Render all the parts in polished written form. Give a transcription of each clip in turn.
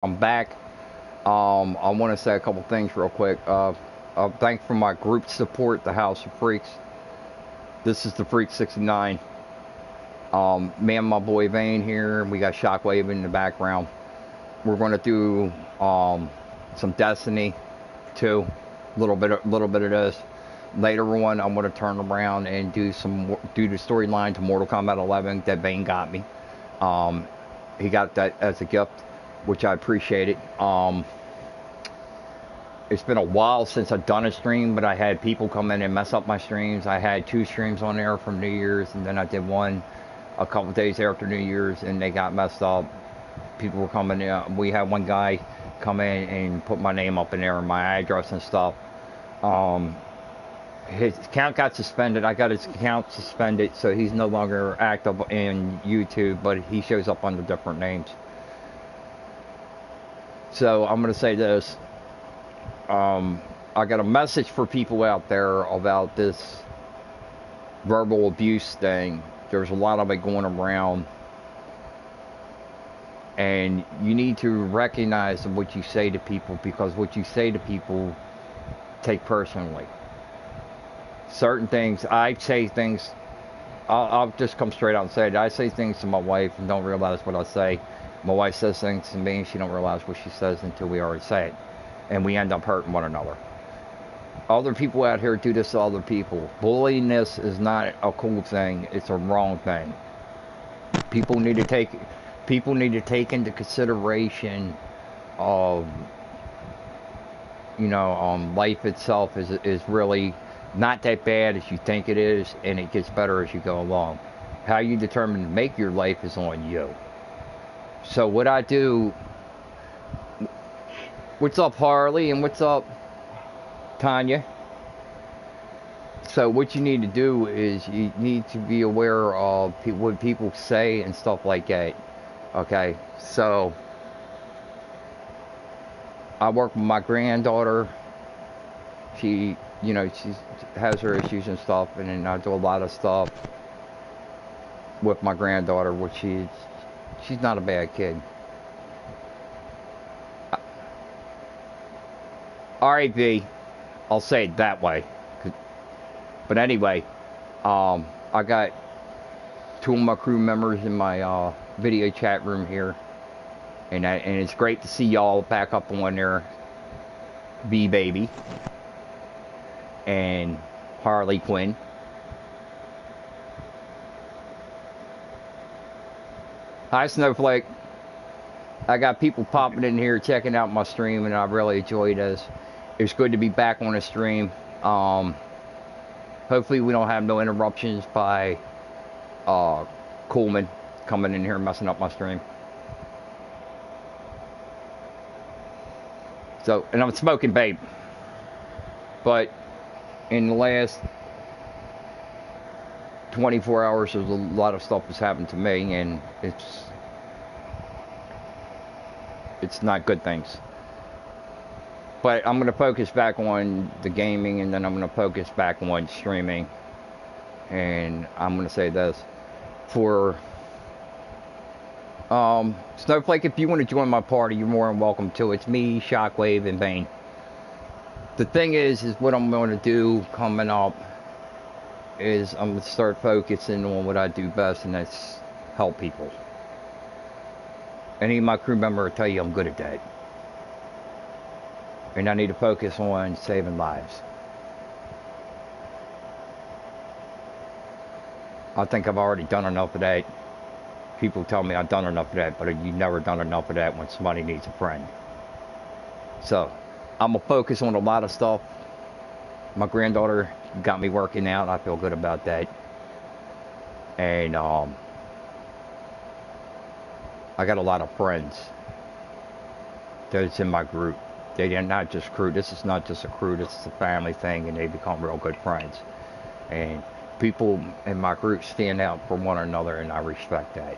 I'm back. I want to say a couple things real quick. Thanks for my group support, the House of Freaks. This is the Freak69. Me and my boy Vane here. We got Shockwave in the background. We're going to do some Destiny 2, little bit of this. Later on, I'm going to turn around and do the storyline to Mortal Kombat 11 that Vane got me. He got that as a gift, which I appreciated. It's been a while since I've done a stream, but I had people come in and mess up my streams. I had 2 streams on there from New Year's, and then I did one a couple days after New Year's, and they got messed up. People were coming in. We had one guy come in and put my name up in there and my address and stuff. His account got suspended. I got his account suspended, so he's no longer active in YouTube, but he shows up under different names. So I'm going to say this. I got a message for people out there about this verbal abuse thing. There's a lot of it going around. And you need to recognize what you say to people, because what you say to people take personally. Certain things, I say things, I'll just come straight out and say it. I say things to my wife and don't realize what I say. My wife says things to me and she don't realize what she says until we already say it. And we end up hurting one another. Other people out here do this to other people. Bullying this is not a cool thing. It's a wrong thing. People need to take into consideration of, life itself is really not that bad as you think it is, and it gets better as you go along. How you determine to make your life is on you. So what I do, what's up Harley, and what's up Tanya? So what you need to do is you need to be aware of what people say and stuff like that. Okay, so I work with my granddaughter. She has her issues and stuff, and then I do a lot of stuff with my granddaughter, which she's not a bad kid. Alright, V, I'll say it that way. But anyway, I got 2 of my crew members in my video chat room here, and it's great to see y'all back up on there. V Baby and Harley Quinn. Hi Snowflake. I got people popping in here checking out my stream, and I really enjoy this. It's good to be back on the stream. Hopefully we don't have no interruptions by Coleman coming in here and messing up my stream. So, and I'm smoking babe. But in the last 24 hours, there's a lot of stuff that's happened to me, and it's not good things. But I'm going to focus back on the gaming, and then I'm going to focus back on streaming. And I'm going to say this. For Snowflake, if you want to join my party, you're more than welcome to. It's me, Shockwave, and Vane. The thing is what I'm going to do coming up is I'm going to start focusing on what I do best, and that's help people. Any of my crew member will tell you I'm good at that. And I need to focus on saving lives. I think I've already done enough of that. People tell me I've done enough of that, but you've never done enough of that when somebody needs a friend. So, I'm going to focus on a lot of stuff. My granddaughter got me working out. I feel good about that. And I got a lot of friends that's in my group. They're not just crew. This is not just a crew. This is a family thing, and they become real good friends. And people in my group stand out for one another, and I respect that.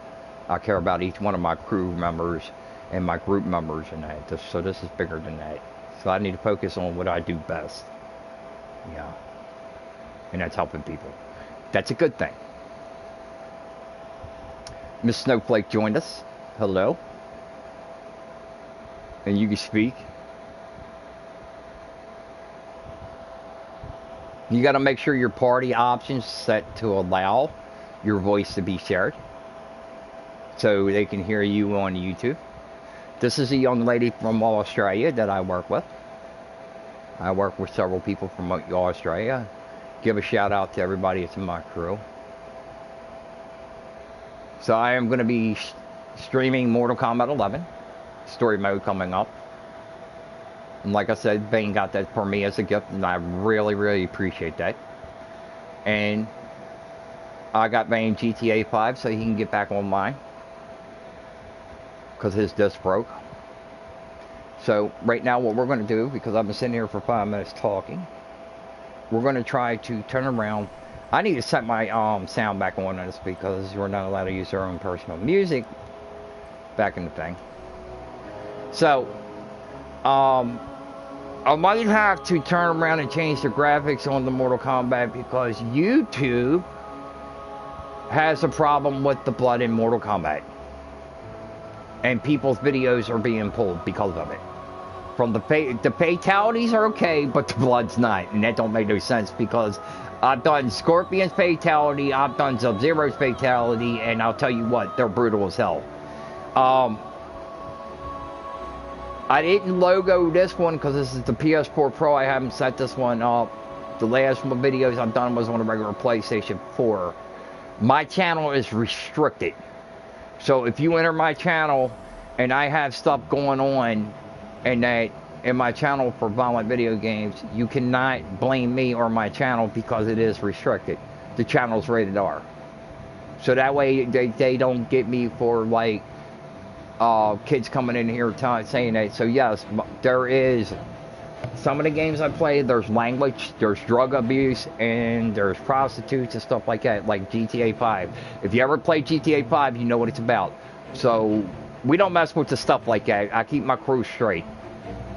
I care about each one of my crew members and my group members and that. So this is bigger than that. So I need to focus on what I do best. Yeah. And that's helping people. That's a good thing. Miss Snowflake joined us. Hello. and you can speak. You got to make sure your party options set to allow your voice to be shared so they can hear you on YouTube. This is a young lady from Australia that I work with. I work with several people from Australia. Give a shout out to everybody that's in my crew. So I am going to be streaming Mortal Kombat 11 story mode coming up. And like I said, Bane got that for me as a gift, and I really, really appreciate that. And I got Bane GTA 5 so he can get back online, because his disc broke. So right now what we're going to do, because I've been sitting here for 5 minutes talking, we're going to try to turn around. I need to set my sound back on this, because we're not allowed to use our own personal music back in the thing. So I might have to turn around and change the graphics on the Mortal Kombat, because YouTube has a problem with the blood in Mortal Kombat. And people's videos are being pulled because of it. From the fatalities are okay, but the blood's not. And that don't make no sense, because I've done Scorpion's fatality, I've done Sub-Zero's fatality, and I'll tell you what, they're brutal as hell. I didn't logo this one because this is the PS4 Pro. I haven't set this one up. The last one videos I've done was on a regular PlayStation 4. My channel is restricted. So if you enter my channel and I have stuff going on and that in my channel for violent video games, you cannot blame me or my channel, because it is restricted. The channel's rated R. So that way they don't get me for like kids coming in here saying that. So yes, there is some of the games I play, there's language, there's drug abuse, and there's prostitutes and stuff like that, like GTA 5. If you ever play GTA 5, you know what it's about. So we don't mess with the stuff like that. I keep my crew straight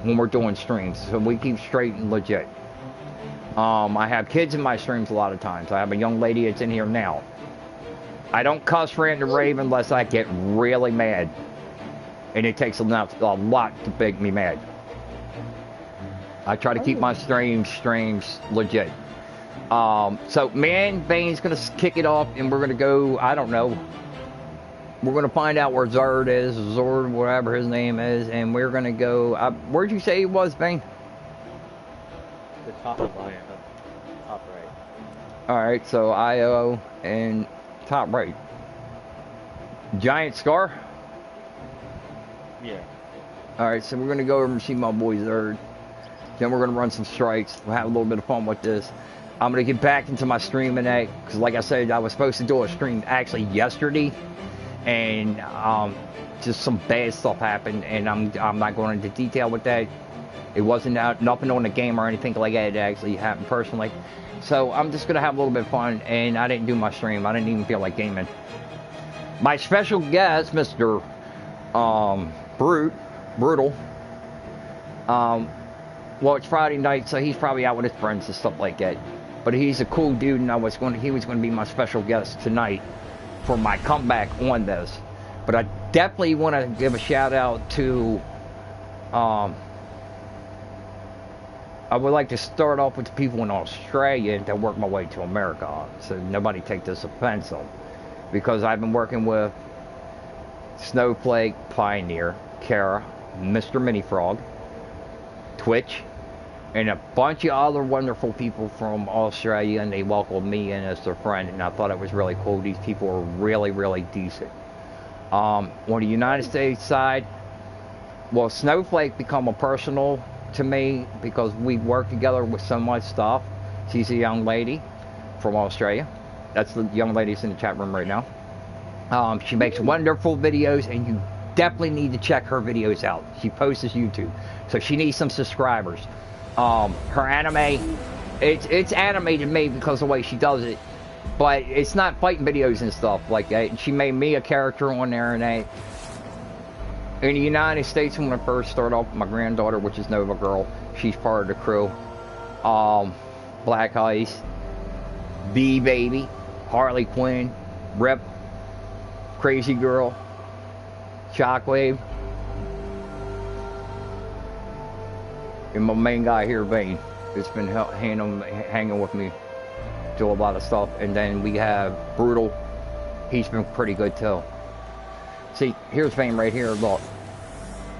when we're doing streams, so we keep straight and legit. I have kids in my streams a lot of times. I have a young lady that's in here now. I don't cuss, rant, and rave unless I get really mad. And it takes a lot to make me mad. I try to keep my streams legit. So, man, Bane's going to kick it off, and we're going to go, I don't know. We're going to find out where Zord is, Zord, whatever his name is, and we're going to go, where'd you say he was, Bane? The top of my top right. Alright, so IO and top right. Giant Scar? Yeah. Alright, so we're going to go over and see my boy Zerd. Then we're going to run some strikes. We'll have a little bit of fun with this. I'm going to get back into my streaming today, because like I said, I was supposed to do a stream actually yesterday. And just some bad stuff happened, and I'm not going into detail with that. It wasn't nothing on the game or anything like that. It actually happened personally. So I'm just going to have a little bit of fun, and I didn't do my stream. I didn't even feel like gaming. My special guest, Mr. Brutal. Well, it's Friday night, so he's probably out with his friends and stuff like that. But he's a cool dude, and he was going to be my special guest tonight for my comeback on this. But I definitely want to give a shout out to I would like to start off with the people in Australia that work my way to America, so nobody take this offensive, because I've been working with Snowflake, Pioneer, Kara, Mr. Mini Frog, Twitch, and a bunch of other wonderful people from Australia, and they welcomed me in as their friend, and I thought it was really cool. These people are really, really decent. On the United States side, well, Snowflake become a personal to me, because we work together with so much stuff. She's a young lady from Australia. That's the young lady that's in the chat room right now. She makes wonderful videos, and you definitely need to check her videos out. She posts to YouTube, so she needs some subscribers. Her anime, it's anime to me because of the way she does it, but it's not fighting videos and stuff like that. She made me a character on there, and that. In the United States, when I first started off with my granddaughter, which is Nova Girl, she's part of the crew. Black Ice, B-Baby, Harley Quinn, Rip, Crazy Girl, Shockwave, And my main guy here, Vane, has been hanging with me, do a lot of stuff. And then we have Brutal. He's been pretty good too. See, here's Vane right here. Look,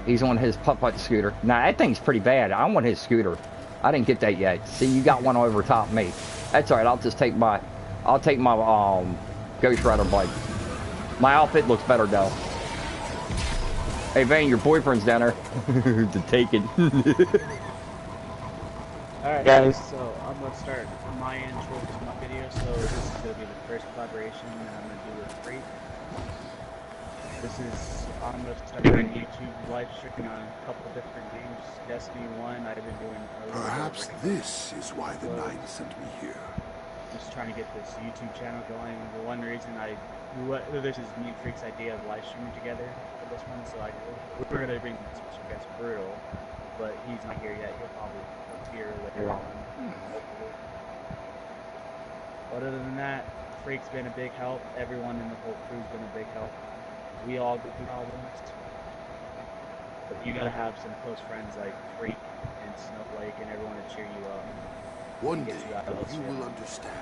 he's on his putt-putt scooter. Now that thing's pretty bad. I want his scooter. I didn't get that yet. See, you got one over top of me. That's all right. I'll just take my, Ghost Rider bike. My outfit looks better though. Hey Vane, your boyfriend's down there. To take it. Alright guys, so I'm going to start from my intro to my video. So this is going to be the first collaboration that I'm going to do with TheFreek. I'm going to start doing YouTube live streaming on a couple different games. Destiny 1, I've been doing a little Perhaps this is why the Knight sent me here. Just trying to get this YouTube channel going. The one reason this is me and Freek's idea of live streaming together for this one, so we're going to bring special guest Brutal, but he's not here yet. He'll probably appear later on. Other than that, Freek's been a big help. Everyone in the whole crew's been a big help. We all go through problems, but you gotta have some close friends like Freek and Snowflake and everyone to cheer you up. One day, you will understand.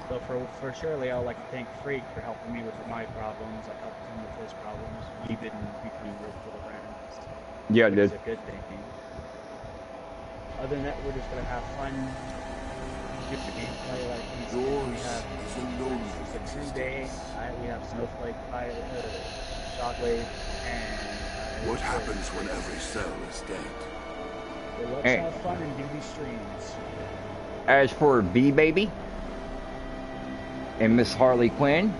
So for surely, I'd like to thank Freek for helping me with my problems. I helped him with his problems. We've been becoming real good friends. Yeah, it is. It's a good thing. Other than that, we're just gonna have fun. Get the gameplay like we have. It's a Tuesday. We have Snowflake, Shockwave, and. What happens when every cell is dead? Well, let's have fun and do these streams. As for B-Baby and Miss Harley Quinn,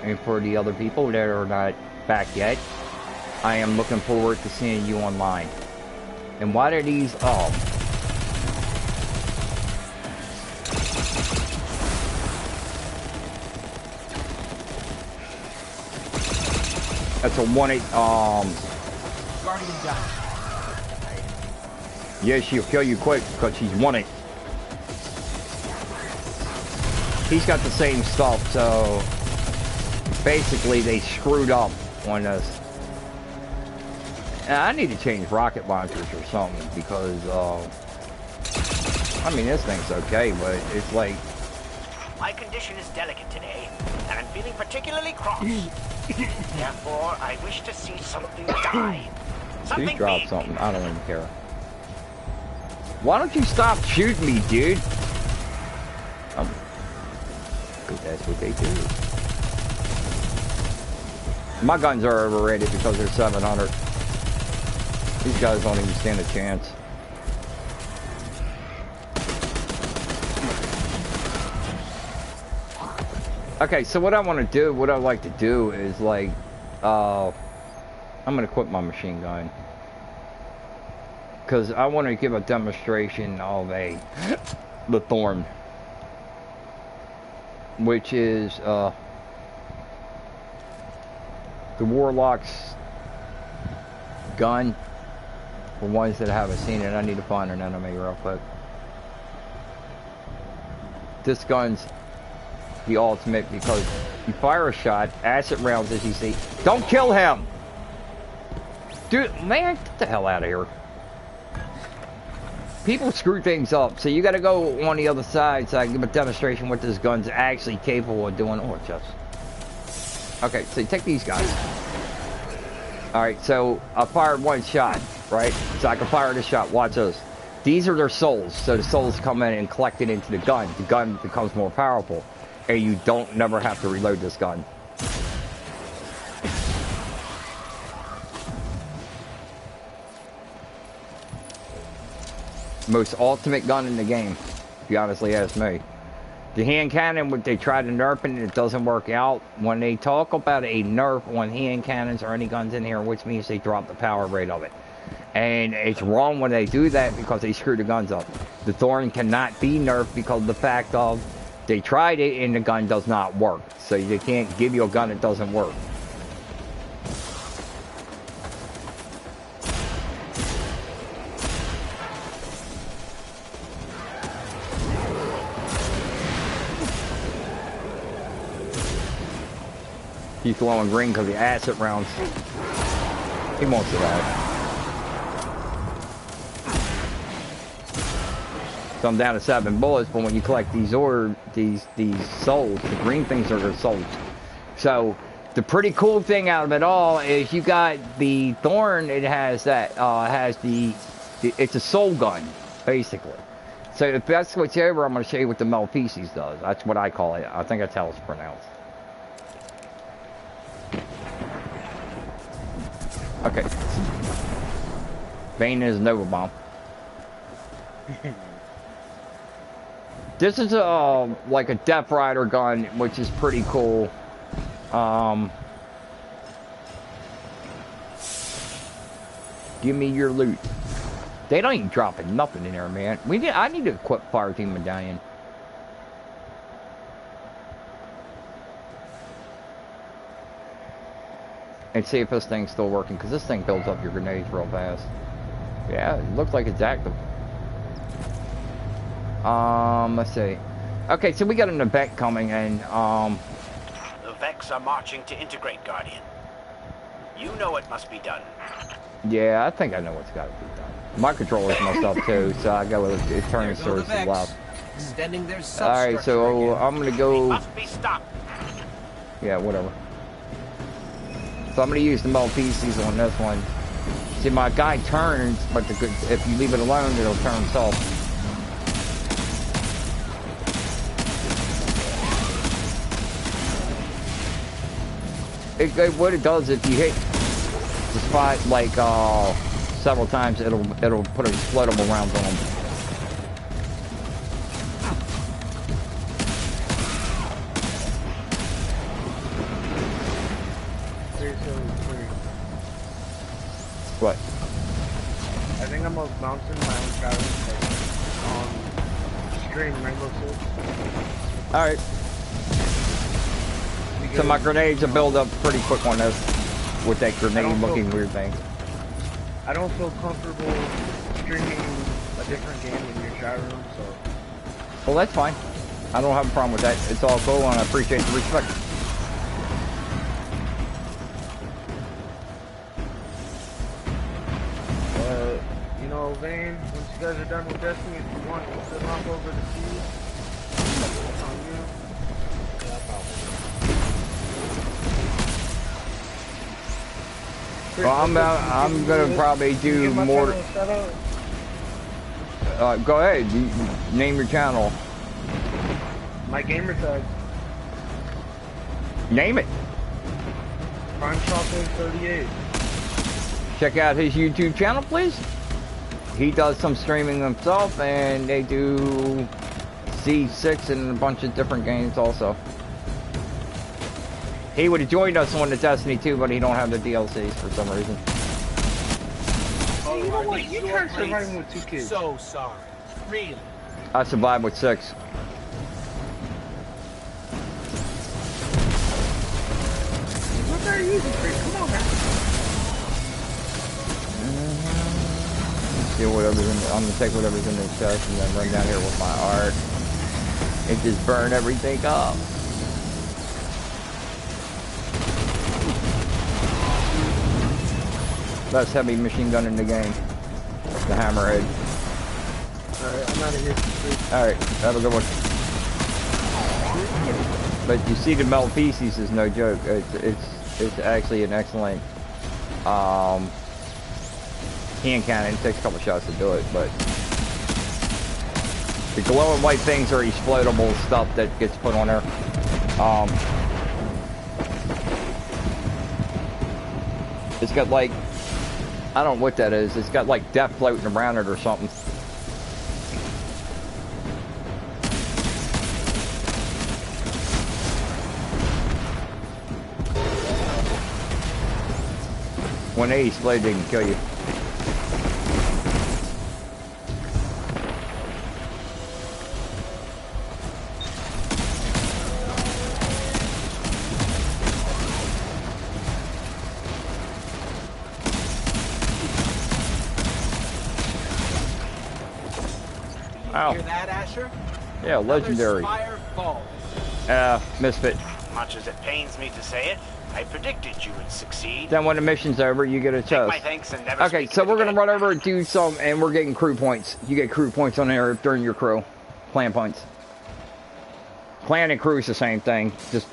and for the other people that are not back yet, I am looking forward to seeing you online. And what are these? Oh. That's a 1-8, Guardian down. Yeah, she'll kill you quick because she's 1-8. He's got the same stuff, so basically they screwed up on this. And I need to change rocket launchers or something because, I mean, this thing's okay, but it's like... My condition is delicate today, and I'm feeling particularly cross. Therefore, I wish to see something die. Something Please drop big. something. I don't even care. Why don't you stop shooting me, dude? Because that's what they do. My guns are overrated because they're 700. These guys don't even stand a chance. Okay, so what I want to do, what I'd like to do is like, I'm going to quit my machine gun. Because I want to give a demonstration of the Thorn. Which is, the Warlock's gun. For ones that haven't seen it, I need to find an enemy real quick. This gun's the ultimate because you fire a shot, acid rounds as you see. Don't kill him! Dude, man, get the hell out of here. People screw things up, so you gotta go on the other side so I can give a demonstration what this gun's actually capable of doing. Oh, just. Okay, so you take these guys. Alright, so I fired one shot, right? So I can fire this shot. Watch this. These are their souls, so the souls come in and collect it into the gun. The gun becomes more powerful, and you don't never have to reload this gun. Most ultimate gun in the game, if you honestly ask me. The hand cannon, what they try to nerf it and it doesn't work out. When they talk about a nerf on hand cannons or any guns in here, which means they drop the power rate of it. And it's wrong when they do that because they screw the guns up. The Thorn cannot be nerfed because of the fact of they tried it and the gun does not work. So they can't give you a gun that doesn't work. He's glowing green because the acid rounds. He won't survive. So I'm down to 7 bullets, but when you collect these souls, the green things are the souls. So the pretty cool thing out of it all is you got the thorn. It has that it's a soul gun basically. So if that's switch over, I'm going to show you what the Malpieces does. That's what I call it. I think that's how it's pronounced. Okay. Bane is Nova Bomb. This is like a Death Rider gun, which is pretty cool. Give me your loot. They don't even drop nothing in there, man. I need to equip Fire Team Medallion. And see if this thing's still working, because this thing builds up your grenades real fast. Yeah, it looks like it's active. Let's see. Okay, so we got an event coming, and The Vex are marching to integrate, Guardian. You know what must be done. yeah, I think I know what's got to be done. My controller's messed up too, so I go with it turns to the left. Extending their Alright, so I'm gonna go. Must be stopped. Yeah, whatever. So I'm gonna use the Malpieces on this one. See, my guy turns, but if you leave it alone, it'll turn itself. What it does, if you hit the spot like several times, it'll put explodable rounds on them. What? I think I'm bouncing my own driving stream Rainbow Six. Alright. So my grenades will build up pretty quick on this with that grenade looking weird thing. I don't feel comfortable streaming a different game in your chat room, so. Well, that's fine. I don't have a problem with that. It's all cool, and I appreciate the respect. You know, Vane, once you guys are done with Destiny, if you want to hop over to see on you. Well, I'm gonna probably do more. Go ahead. You name your channel. My gamer tag. Name it. Prime Shopping 38. Check out his YouTube channel, please. He does some streaming himself, and they do C6 and a bunch of different games also. He would have joined us on the Destiny 2, but he don't have the DLCs for some reason. Oh, you know what? You tried surviving with 2 kids. So sorry. Really? I survived with 6. What are you using, Freak? Come on, man. See whatever's in. I'm gonna take whatever's in this chest and then run down here with my art and just burn everything up. Best heavy machine gun in the game. The Hammerhead. Alright, I'm out of here. Alright, have a good one. But you see, the Malpieces is no joke. It's actually an excellent hand cannon. It takes a couple shots to do it, but the glowing white things are explodable stuff that gets put on there. It's got like, I don't know what that is. It's got like death floating around it or something. When they explode, they can kill you. Ow. Hear that, Asher? Yeah, Another legendary. Spire falls. Misfit. Much as it pains me to say it, I predicted you would succeed. Then when the mission's over, you get a Take chest. my thanks and never Okay, speak so of it we're gonna again. run over and do some, and we're getting crew points. You get crew points on there during your crew. Clan points. Clan and crew is the same thing, just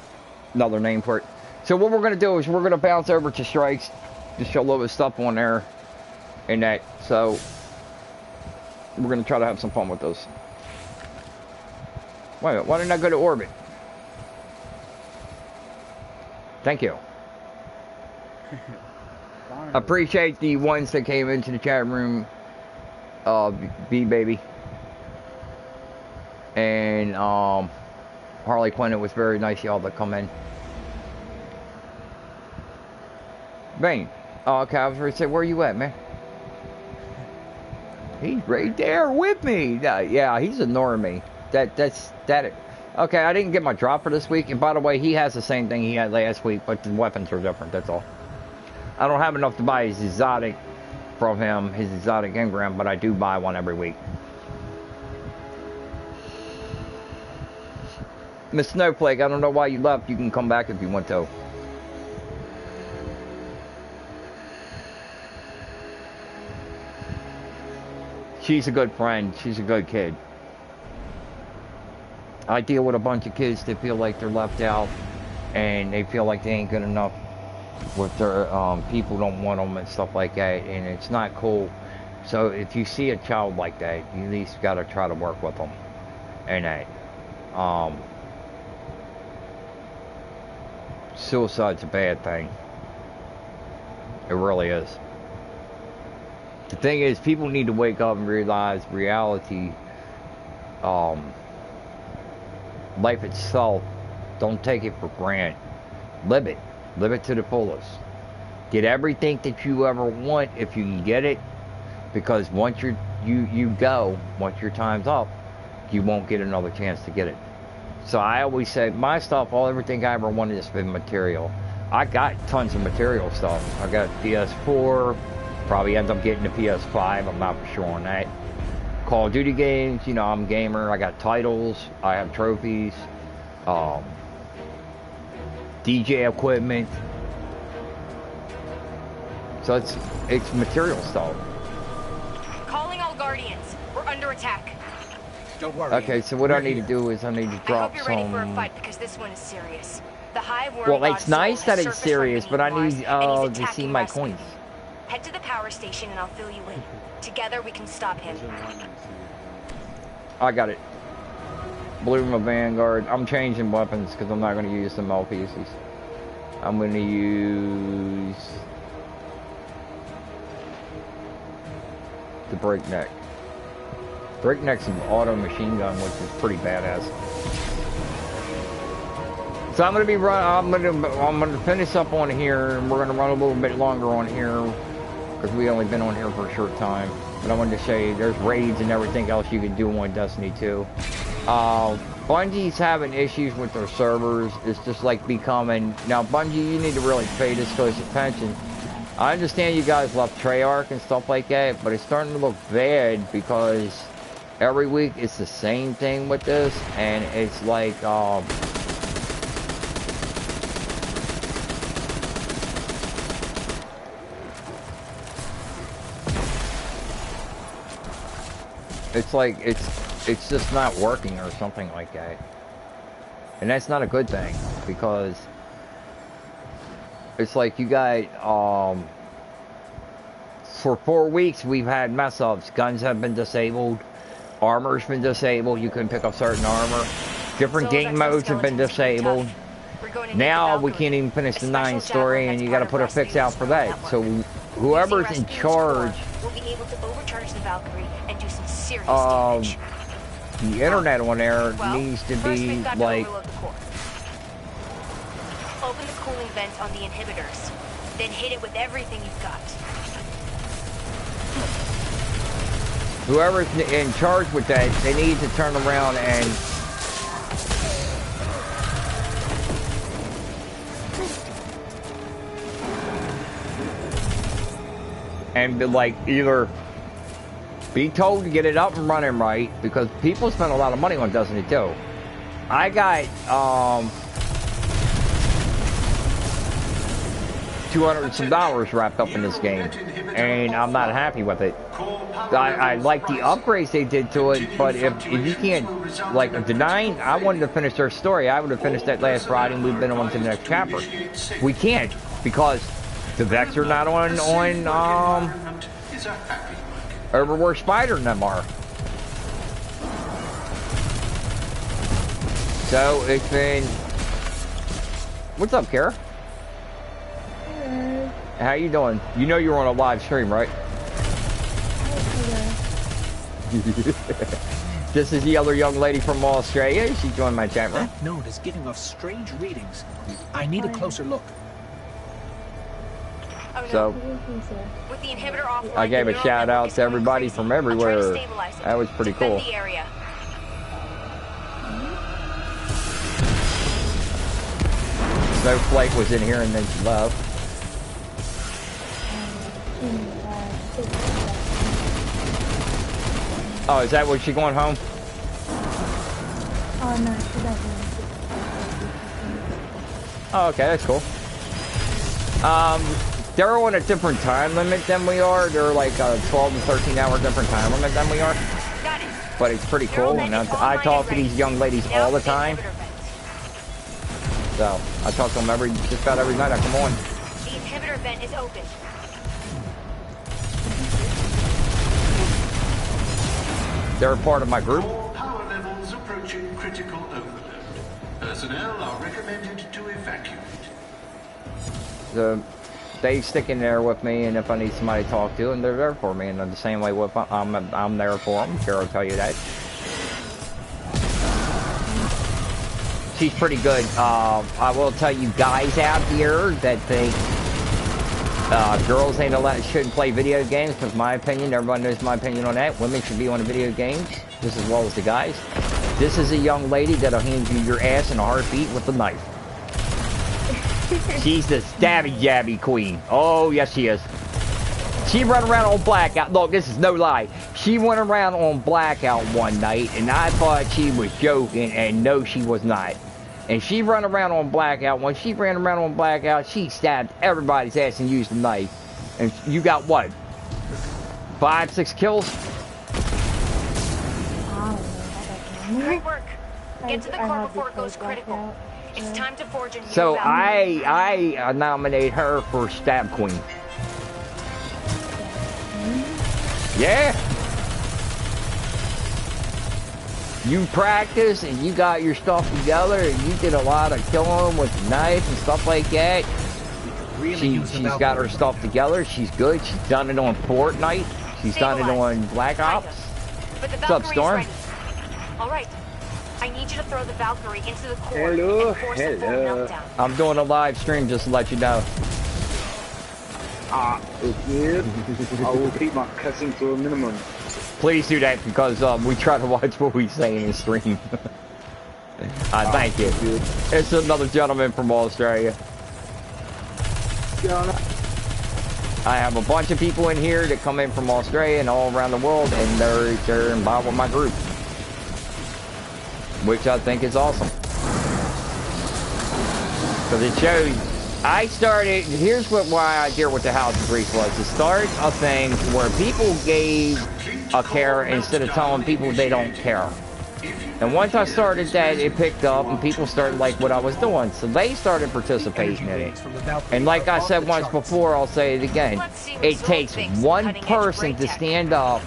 another name for it. So what we're gonna do is we're gonna bounce over to strikes, just show a little bit of stuff on there, and that. So we're gonna try to have some fun with those. Wait a minute, why didn't I go to orbit? Thank you. Appreciate the ones that came into the chat room. B baby. And Harley Quinn, it was very nice y'all to come in. Bane. Oh, okay, I was ready to say, where you at, man? He's right there with me. Yeah, he's ignoring me. That's. Okay, I didn't get my drop for this week. And by the way, he has the same thing he had last week, but the weapons are different, that's all. I don't have enough to buy his exotic from him, his exotic engram, but I do buy one every week. Miss Snowflake, I don't know why you left. You can come back if you want to. She's a good friend. She's a good kid. I deal with a bunch of kids that feel like they're left out and they feel like they ain't good enough with their people don't want them and stuff like that, and it's not cool. So if you see a child like that, you at least got to try to work with them and that. Suicide's a bad thing. It really is. The thing is, people need to wake up and realize reality. Life itself, don't take it for granted. Live it. Live it to the fullest. Get everything that you ever want if you can get it, because once you go, once your time's up, you won't get another chance to get it. So I always say, my stuff, everything I ever wanted has been material. I got tons of material stuff. I got PS4, probably end up getting the PS5, I'm not for sure on that. Call of Duty games, you know, I'm a gamer, I got titles, I have trophies, DJ equipment. So it's material stuff. Calling all Guardians. We're under attack. Don't worry. Okay, so what I need to do is I need to I drop hope you're ready for a some. fight because this one is serious. The Hive Worm Well, God it's nice Soul that has it's surfaced serious, from but I beneath need Mars, and he's to see attacking my Rasputin. coins. Head to the power station and I'll fill you in. Together we can stop him. I got it. Blue Vanguard. I'm changing weapons because I'm not going to use the male pieces. I'm going to use the Breakneck. Breakneck's an auto machine gun, which is pretty badass. So I'm going to be I'm going to finish up on here, and we're going to run a little bit longer on here because we only been on here for a short time. But I wanted to say there's raids and everything else you can do on Destiny 2. Bungie's having issues with their servers. It's just like becoming... Now, Bungie, you need to really pay this close attention. I understand you guys love Treyarch and stuff like that, but it's starting to look bad because every week it's the same thing with this, and it's like... It's like, it's just not working or something like that. And that's not a good thing, because it's like you got, for 4 weeks we've had mess ups. Guns have been disabled, armor's been disabled, you couldn't pick up certain armor. Different game modes have been disabled. Now we can't even finish the 9 story, and you gotta put a fix out for that. So whoever's in charge will be able to overcharge the Valkyrie and do some serious damage. The internet on there Well, needs to first be we've got like... to overload the core. Open the cooling vents on the inhibitors. Then hit it with everything you've got. Whoever's in charge with that, they need to turn around and be like, either be told to get it up and running right, because people spend a lot of money on Destiny 2. I got $200 some dollars wrapped up in this game, and I'm not happy with it. I like the upgrades they did to it, but if you can't, like the 9, I wanted to finish their story. I would have finished that last Friday, and we've been on to the next chapter. We can't because the Vex are not on over where Spider and them are. So it's been. What's up, Kara? Hello. How you doing? You know you're on a live stream, right? This is the other young lady from Australia. She joined my chat room. That note is giving off strange readings. I need a closer look. Oh, no. So With the inhibitor offline, I gave a the shout neural out network is to everybody crazy. from I'll try to everywhere. stabilize it. That was pretty Defend cool. the area. Snowflake was in here and then she left. Oh, is that where she going home? Oh no, she doesn't. Oh, okay, that's cool. They're on a different time limit than we are. They're like a 12 to 13 hour different time limit than we are. Got it. But it's pretty cool, and I talk to these young ladies all the time. So I talk to them just about every night I come on. The inhibitor vent is open. They're a part of my group. Power levels approaching critical overload. Personnel are recommended to evacuate. They stick in there with me, and if I need somebody to talk to, and they're there for me, and the same way with I'm there for them. Carol will tell you that. She's pretty good. I will tell you guys out here that think girls shouldn't play video games, because my opinion, everyone knows my opinion on that. Women should be on video games just as well as the guys. This is a young lady that'll hand you your ass in a heartbeat with a knife. She's the stabby jabby queen. Oh yes she is. She run around on blackout. Look, this is no lie. She went around on blackout one night, and I thought she was joking, and no, she was not. And she run around on blackout. When she ran around on blackout, she stabbed everybody's ass and used a knife. And you got what? 5, 6 kills? Great work. Get to the core before it goes critical. It's time to forge a new So boundary. I nominate her for Stab Queen. Yeah. You practice and you got your stuff together, and you did a lot of killing with the knife and stuff like that. She's got her stuff together. She's good. She's done it on Fortnite. She's done it on Black Ops. What's up, Storm? All right. I need you to throw the Valkyrie into the core Hello, and force a full meltdown. I'm doing a live stream just to let you know. Okay. I will keep my cussing to a minimum. Please do that, because we try to watch what we say in the stream. Thank you. It's another gentleman from Australia. I have a bunch of people in here that come in from Australia and all around the world, and they're involved with my group, which I think is awesome. Because it shows, I started, here's why I deal with the House of Grief was, to start a thing where people gave a care instead of telling people they don't care. And once I started that, it picked up and people started like what I was doing. So they started participating in it. And like I said once before, I'll say it again. It takes one person to stand up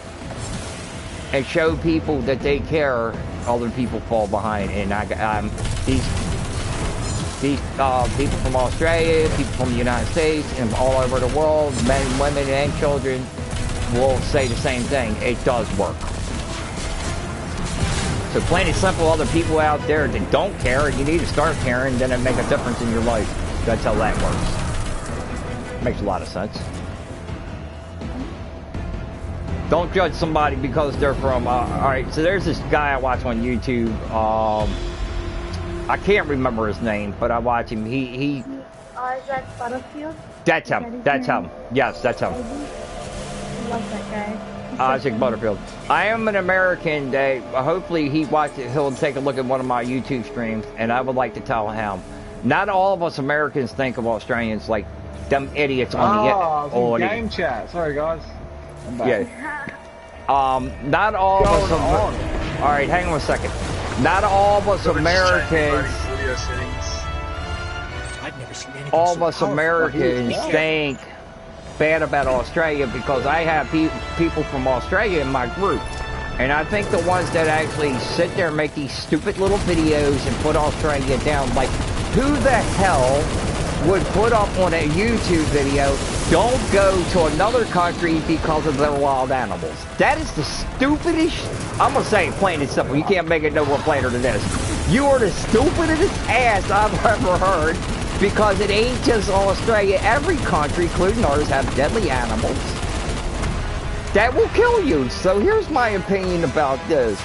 and show people that they care. Other people fall behind. And these people from Australia, people from the United States, and all over the world, men, women, and children will say the same thing. It does work. So plain and simple, other people out there that don't care, you need to start caring, then it make a difference in your life. That's how that works. Makes a lot of sense. Don't judge somebody because they're from, alright, so there's this guy I watch on YouTube, I can't remember his name, but I watch him, he Isaac Butterfield? that's him, yes, that's him. I love that guy. Isaac Butterfield. I am an American that hopefully he'll take a look at one of my YouTube streams, and I would like to tell him, not all of us Americans think of Australians like Them idiots on Oh, game chat. Sorry, guys. I'm back. Yeah. Not all of us. All right, hang on a second. Not all of us Americans. I've never seen anything All so of us powerful. Americans think bad about Australia because I have people from Australia in my group. And I think the ones that actually sit there and make these stupid little videos and put Australia down, like, who the hell would put up on a YouTube video, don't go to another country because of their wild animals? That is the stupidest, I'm going to say it plain and simple, you can't make it no more plainer than this. You are the stupidest ass I've ever heard, because it ain't just Australia. Every country, including ours, have deadly animals that will kill you. So here's my opinion about this.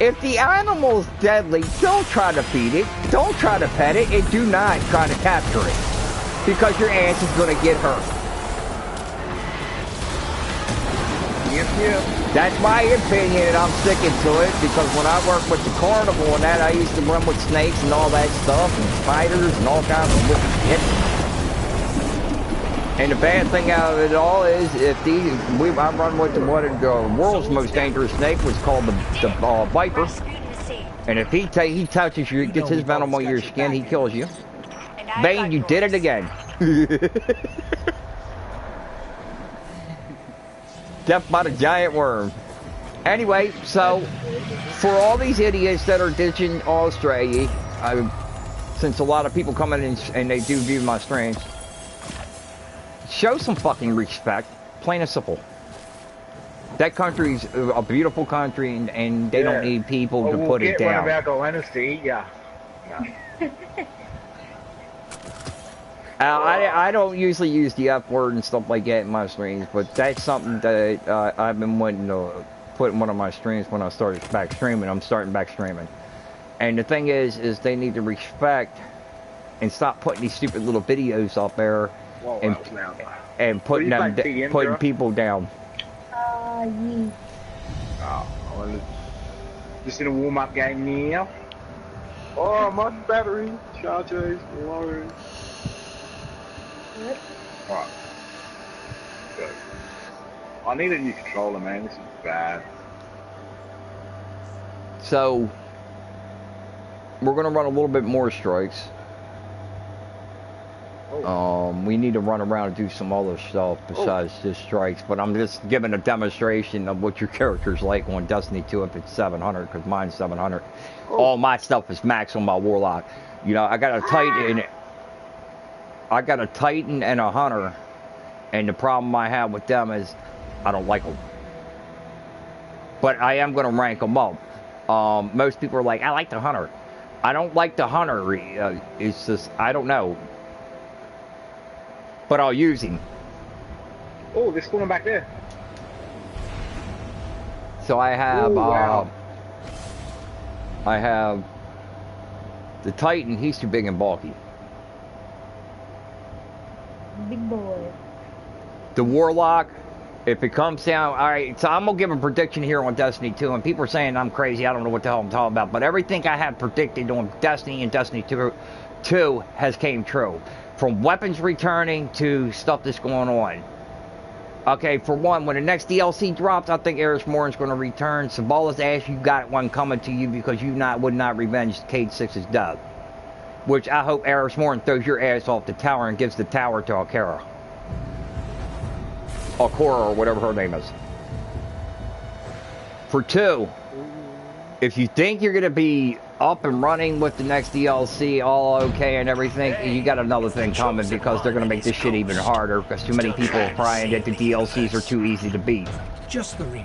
If the animal's deadly, don't try to feed it, don't try to pet it, and do not try to capture it, because your ass is going to get hurt. Yep. That's my opinion, and I'm sticking to it, because when I worked with the carnival and that, I used to run with snakes and all that stuff, and spiders and all kinds of wicked shit. And the bad thing out of it all is, if I run with the world's most dangerous snake, was called the viper. And if he touches you, gets his venom on your skin, he kills you. Bane, you did it again. Death by the giant worm. Anyway, so for all these idiots that are ditching Australia, since a lot of people come in and they do view my streams, show some fucking respect, plain and simple. That country's a beautiful country, and they don't need people to put it down. One of our goannas to eat ya. I don't usually use the F word and stuff like that in my streams, but that's something that I've been wanting to put in one of my streams when I started back streaming. I'm starting back streaming. And the thing is they need to respect and stop putting these stupid little videos up there and putting putting people down. Yeah. Oh, just in a warm-up game now. Oh, my battery charges low. Yep. Right. Go. I need a new controller, man. This is bad. So we're gonna run a little bit more strikes. We need to run around and do some other stuff besides just strikes, but I'm just giving a demonstration of what your character's like on Destiny 2 if it's 700, because mine's 700. All my stuff is max on my Warlock. You know, I got a Titan and a Hunter, and the problem I have with them is I don't like them. But I am going to rank them up. Most people are like, I like the Hunter. I don't like the Hunter. It's just, I don't know. But I'll use him. Oh, there's one back there. So I have, wow. I have the Titan. He's too big and bulky. Big boy. The Warlock, if it comes down, all right, so I'm going to give a prediction here on Destiny 2, and people are saying I'm crazy, I don't know what the hell I'm talking about, but everything I have predicted on Destiny and Destiny 2 has came true. From weapons returning to stuff that's going on. Okay, for one, when the next DLC drops, I think Eris Morn's going to return. Sabala's ass, you got one coming to you because you would not revenge Cade 6's death. Which I hope Eris Morn throws your ass off the tower and gives the tower to Alkara. Alkora, or whatever her name is. For 2, if you think you're going to be up and running with the next DLC, all okay and everything, you got another thing coming, because they're going to make this shit even harder, because too many people are crying that the DLCs are too easy to beat. Just the reef.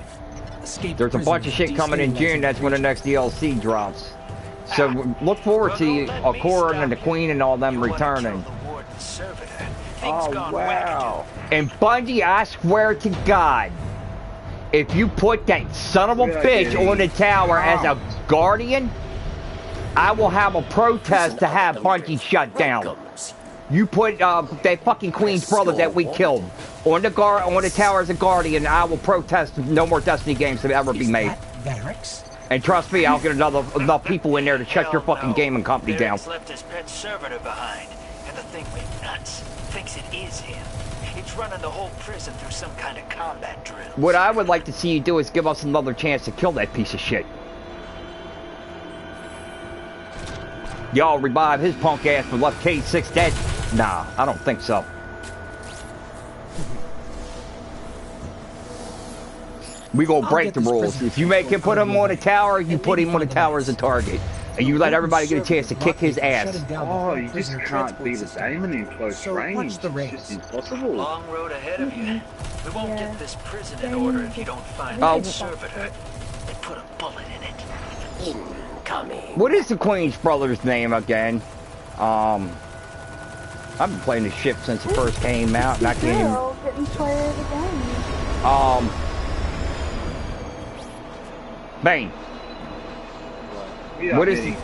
There's a bunch of shit coming in June, that's when the next DLC drops. So look forward to Alkora and the Queen and all them returning. Oh, wow. And Bungie, I swear to God, if you put that son of a bitch on the tower as a guardian, I will have a protest to have Bungie shut down. You put that fucking Queen's brother that we killed on the tower as a guardian, I will protest no more Destiny games to ever be made. And trust me, I'll get enough people in there to shut your fucking gaming company down. Left his pet servitor behind, and the thing went nuts. thinks it is him. It's running the whole prison through some kind of combat drill. What I would like to see you do is give us another chance to kill that piece of shit. Y'all revive his punk ass but left K6 dead? Nah, I don't think so. We gonna break the rules. If you make him put him on a tower, you put him on a tower as a target. And you let everybody get a chance to kick his ass. Oh, you just can't beat a demon in close range. It's just impossible. Long road ahead of you. We won't get this prison in order if you don't find a servitor and put a bullet in it. Incoming. What is the Queen's brother's name again? I've been playing this ship since it first came out, and I can't even... Bane. What is the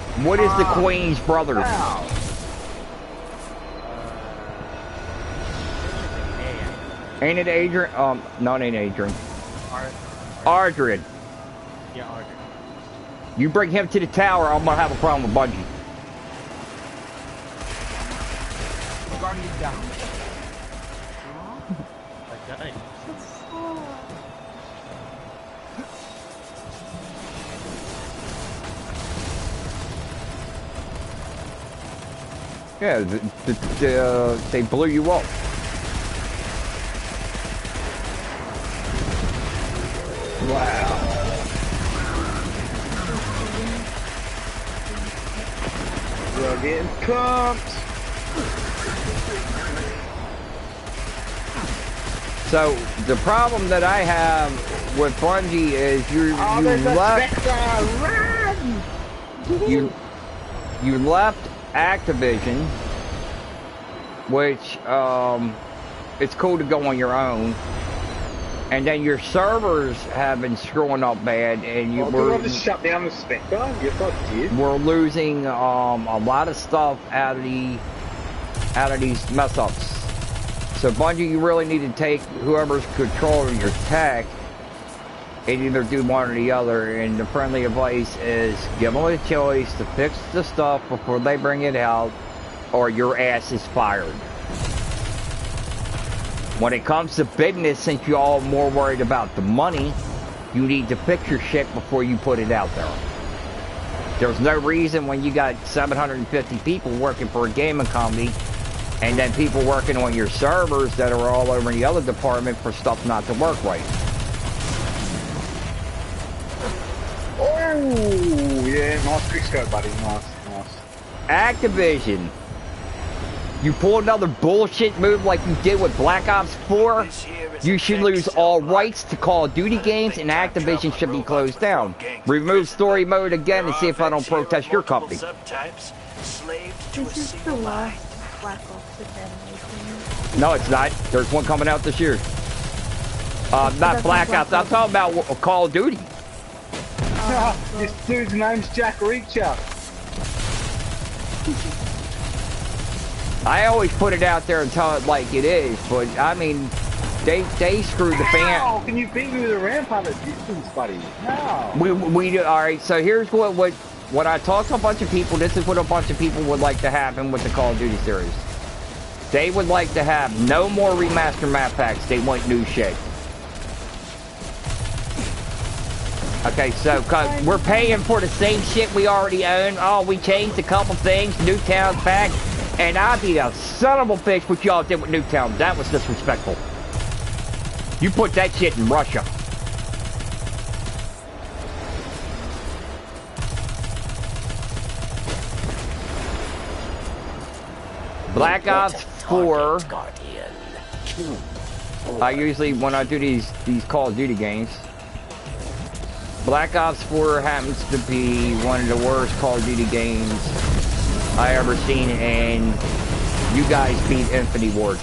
Queen's brother? Ain't it Adrian? No, it ain't Adrian. Ardred. Yeah, Ardred. You bring him to the tower, I'm gonna have a problem with Bungie. Guardian down. Okay. Yeah, they blew you up. Wow. We're getting pumped. So the problem that I have with Bungie is you left Activision, which it's cool to go on your own, and then your servers have been screwing up bad, and we're just shut down the Spectre. Yes, I did. We're losing a lot of stuff out of these mess ups. So Bungie, you really need to take whoever's controlling your tech and either do one or the other, and the friendly advice is give them a choice to fix the stuff before they bring it out, or your ass is fired. When it comes to business, since you're all more worried about the money, you need to fix your shit before you put it out there. There's no reason when you got 750 people working for a gaming company, and then people working on your servers that are all over in the other department for stuff not to work right. Oh, yeah, nice quick scope, buddy. Nice. Activision. You pull another bullshit move like you did with Black Ops 4, you should lose all rights to Call of Duty games, and Activision should be closed down. Remove story mode again and see if I don't protest your company. This is the last Black Ops animation. No, it's not. There's one coming out this year. Not Black Ops. I'm talking about Call of Duty. This dude's name's Jack Reacher. I always put it out there and tell it like it is, but I mean, they screwed the fan. How can you beat me with a rampart at distance, buddy? No. We all right. So here's what I talk to a bunch of people. This is what a bunch of people would like to happen with the Call of Duty series. They would like to have no more remaster map packs. They want new shit. Okay, so we're paying for the same shit we already own. Oh, we changed a couple things, Nuketown's back, and I'd be a son of a bitch what y'all did with Nuketown. That was disrespectful. You put that shit in Russia. Black Ops 4. I usually, when I do these Call of Duty games, Black Ops 4 happens to be one of the worst Call of Duty games I ever seen, and you guys beat Infinity Ward.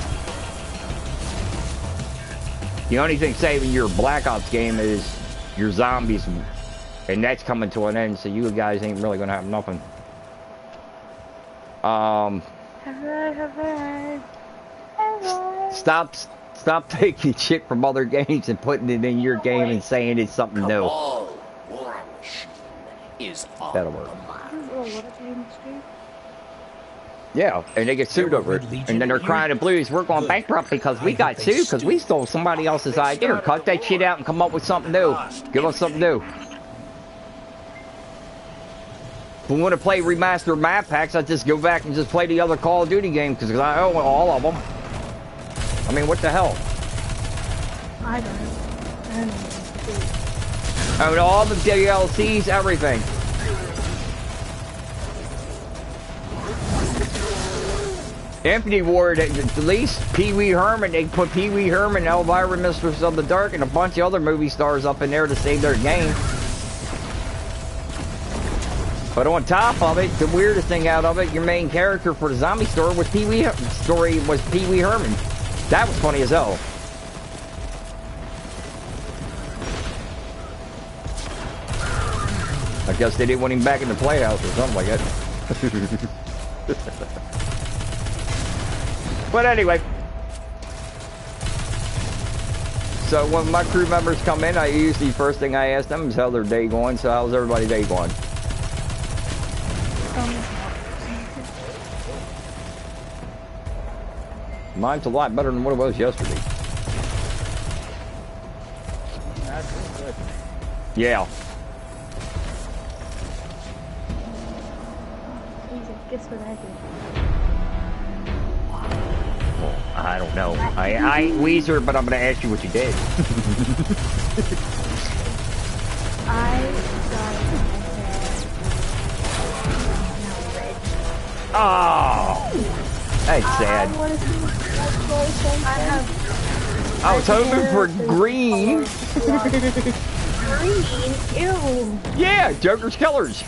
The only thing saving your Black Ops game is your zombies, and that's coming to an end, so you guys ain't really gonna have nothing. Stop taking shit from other games and putting it in your game and saying it's something new. Is that'll work. Yeah, and they get sued over it. And then they're crying the blues, we're going bankrupt because we got sued because we stole somebody else's idea. Cut that shit out and come up with something new. Give us something new. If we want to play remastered map packs, I just go back and just play the other Call of Duty games because I own all of them. I mean, what the hell? I don't know. I own all the DLCs, everything. Infinity Ward, at least Pee Wee Herman, they put Pee Wee Herman, Elvira, Mistress of the Dark, and a bunch of other movie stars up in there to save their game. But on top of it, the weirdest thing out of it, your main character for the zombie story was Pee Wee Herman. That was funny as hell. I guess they didn't want him back in the playhouse or something like that. But anyway, so when my crew members come in, I usually first thing I ask them is how their day going. So how's everybody's day going? Mine's a lot better than what it was yesterday. That's good. Yeah. Guess what I did? I don't know. I ain't Weezer, but I'm gonna ask you what you did. I got Oh, that's sad. I was hoping for green. Green? Ew. Yeah, Joker's Killers.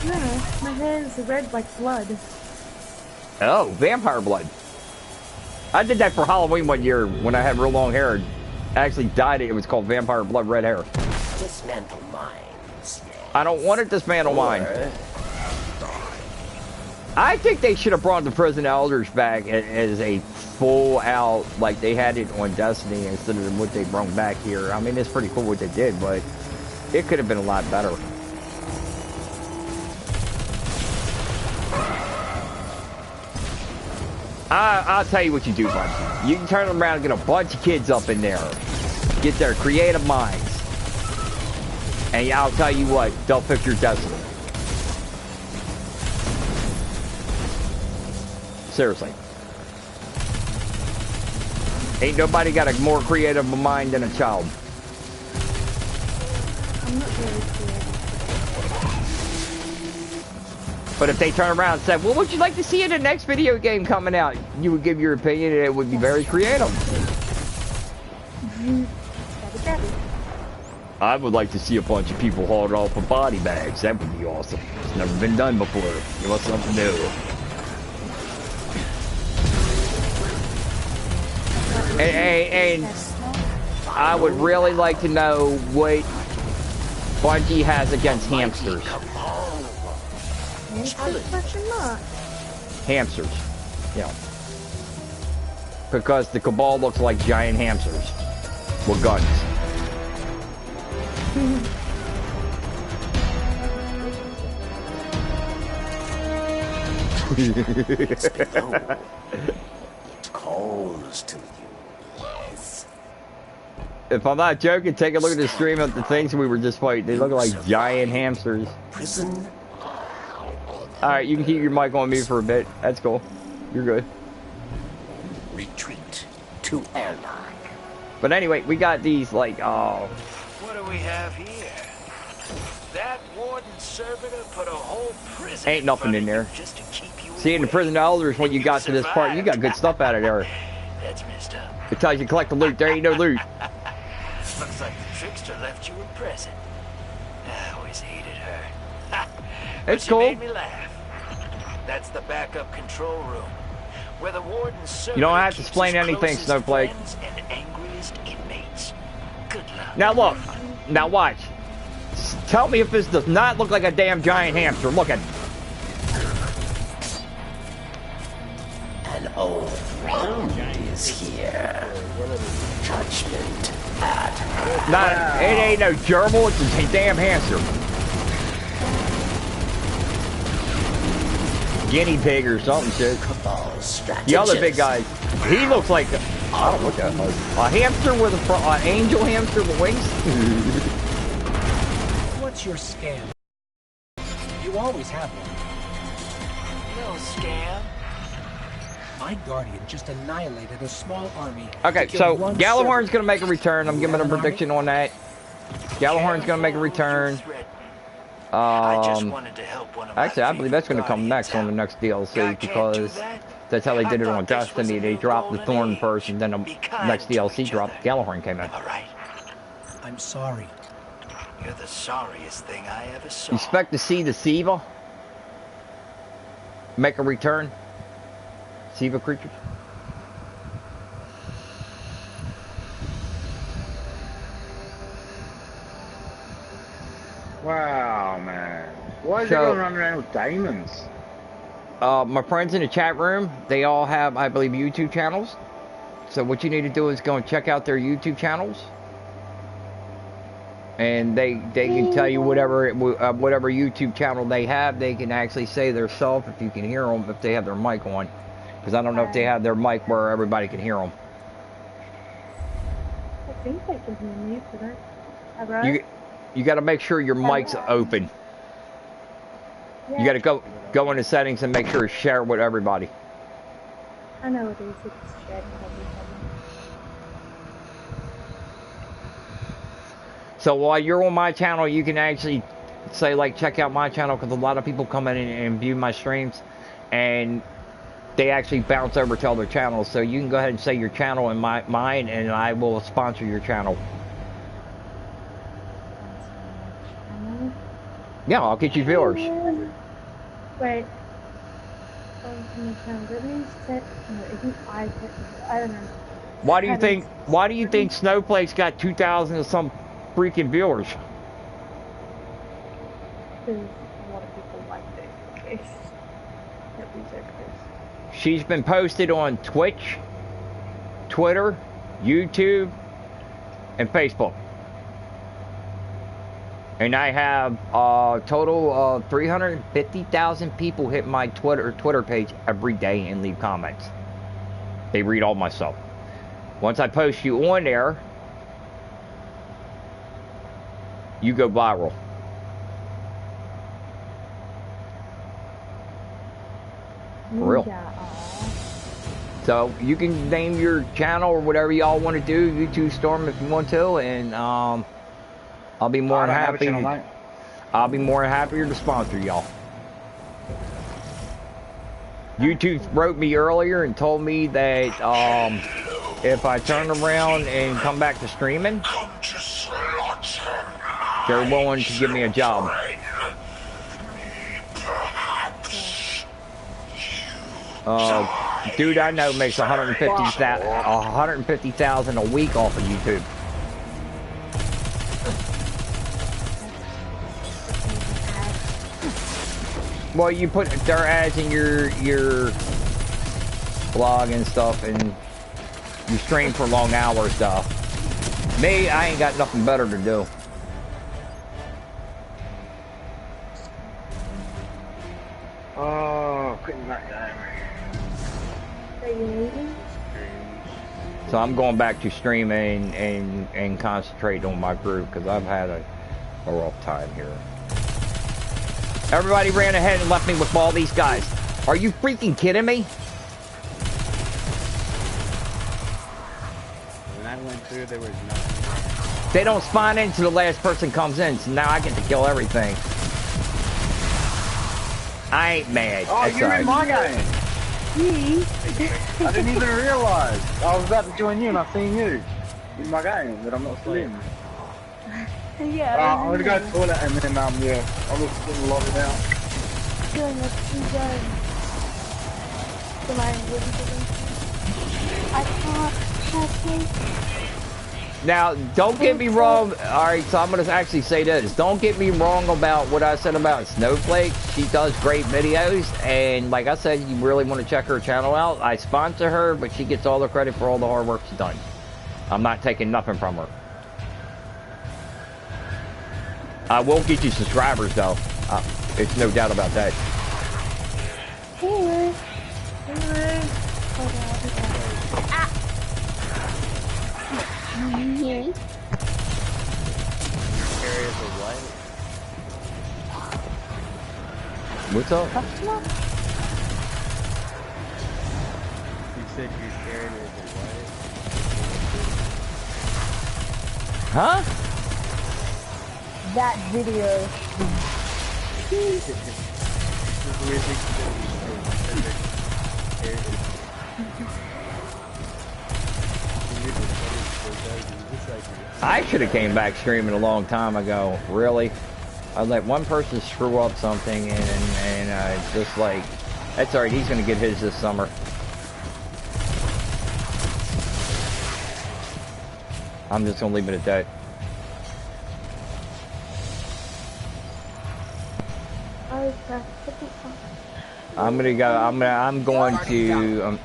Yeah, my hair is red like blood. Oh, vampire blood. I did that for Halloween one year when I had real long hair. I actually dyed it. It was called vampire blood red hair. Dismantle mines. I don't want to dismantle mine. I think they should have brought the Prison Elders back as a full out, like they had it on Destiny instead of what they brought back here. I mean, it's pretty cool what they did, but it could have been a lot better. I'll tell you what you do, Bungie. You can turn around and get a bunch of kids up in there. Get their creative minds. And I'll tell you what, they'll fix your destiny. Seriously. Ain't nobody got a more creative mind than a child. I'm not very creative. But if they turn around and said, well, what would you like to see in the next video game coming out? You would give your opinion and it would be very creative. I would like to see a bunch of people hauled off of body bags. That would be awesome. It's never been done before. Give us something new. And I would really like to know what Bungie has against hamsters. Hamsters. Yeah. Because the Cabal looks like giant hamsters with guns. It's below. It calls to you. Yes. If I'm not joking, take a look at the stream of the things we were just fighting. They look like giant hamsters. Prison. Alright, you can keep your mic on mute for a bit. That's cool. You're good. Retreat to airlock. But anyway, we got these like, oh. What do we have here? That warden servitor put a whole prison. Ain't nothing in there. Just to keep you See, in the Prison Elders, when you got to this part, you got good stuff out of there. That's messed up. It tells you collect the loot. There ain't no loot. Looks like the trickster left you in prison. I always hated her. It's She cool. made me laugh. That's the backup control room, where the warden You don't have to explain anything, Snowflake. And angriest inmates. Good luck. Now look. Now watch. Tell me if this does not look like a damn giant hamster. Look at it. An old friend is here. Judgment at hand. It ain't no gerbil. It's a damn hamster. guinea pig or something shit. The other big guy, he looks like I don't know what that was. A hamster with an angel hamster with wings. What's your scam? You always have one. No scam. My guardian just annihilated a small army. Okay, so Gallahorn's gonna make a return. I'm giving a prediction on that. Gallahorn's gonna make a return. Actually, I believe that's gonna come next on the next DLC because that's how they did it on Destiny. They dropped the Thorn first, and then the next DLC dropped. Gallahorn came in. All right. I'm sorry. You're the sorriest thing I ever saw. You expect to see the Siva make a return? Siva creatures? Wow, man. Why is everyone running around with diamonds? My friends in the chat room, they all have, I believe, YouTube channels. So what you need to do is go and check out their YouTube channels. And they can tell you whatever YouTube channel they have. They can actually say their self if you can hear them, if they have their mic on. Because I don't know if they have their mic where everybody can hear them. I think they can hear me, but I... You got to make sure your mic's open. Yeah. You got to go into settings and make sure it's shared with everybody. I know it is. It's shared with everybody. So while you're on my channel, you can actually say, like, check out my channel, because a lot of people come in and view my streams, and they actually bounce over to other channels. So you can go ahead and say your channel and mine, and I will sponsor your channel. Yeah, I'll get you viewers. Wait. That means that, no, isn't I don't know. Why do you think Snowflake's got 2,000 or some freaking viewers? Because a lot of people like this. She's been posted on Twitch, Twitter, YouTube, and Facebook. And I have a total of 350,000 people hit my Twitter page every day and leave comments. They read all my stuff. Once I post you on there, you go viral. For real. So you can name your channel or whatever y'all want to do, YouTube Storm if you want to, and I'll be more than happy. I'll be more than happier to sponsor y'all. YouTube wrote me earlier and told me that if I turn around and come back to streaming, they're willing to give me a job. Dude I know makes 150,000 a week off of YouTube. Well, you put their ads in your blog and stuff, and you stream for long hours stuff. Me, I ain't got nothing better to do. Oh, quitting that game. So I'm going back to streaming and concentrating on my group, because I've had a rough time here. Everybody ran ahead and left me with all these guys. Are you freaking kidding me? When I went through, there was nothing. They don't spawn in until the last person comes in, so now I get to kill everything. I ain't mad. Oh, that's you're right. in my game. I didn't even realize. I was about to join you and I seen you in my game, but I'm not still in. Yeah. I'm gonna go to the toilet and then yeah, I'll just log it out. Good, let's do that. I can't. Now, don't get me wrong. Alright, so I'm going to actually say this. Don't get me wrong about what I said about Snowflake. She does great videos, and like I said, you really want to check her channel out. I sponsor her, but she gets all the credit for all the hard work she's done. I'm not taking nothing from her. I will get you subscribers, though. It's no doubt about that. Hey, Anyway, hold on. Ah! Areas of what? What's up? You said your carrier is a what? Huh? That video. This weird thing I should have came back streaming a long time ago. Really? I let one person screw up something and just like, that's alright, he's gonna get his this summer. I'm just gonna leave it at that. I'm gonna go, I'm going to,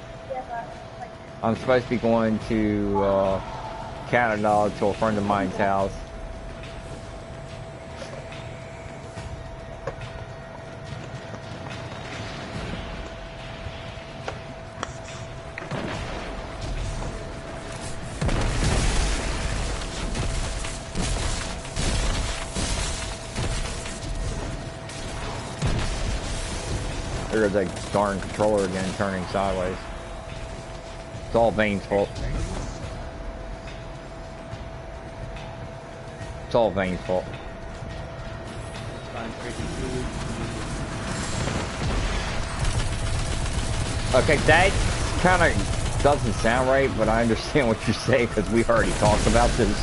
I'm supposed to be going to, Canada to a friend of mine's house. There's that darn controller again turning sideways. It's all Vane's fault. It's all Vane's fault. Okay, that kind of doesn't sound right, but I understand what you're saying because we've already talked about this.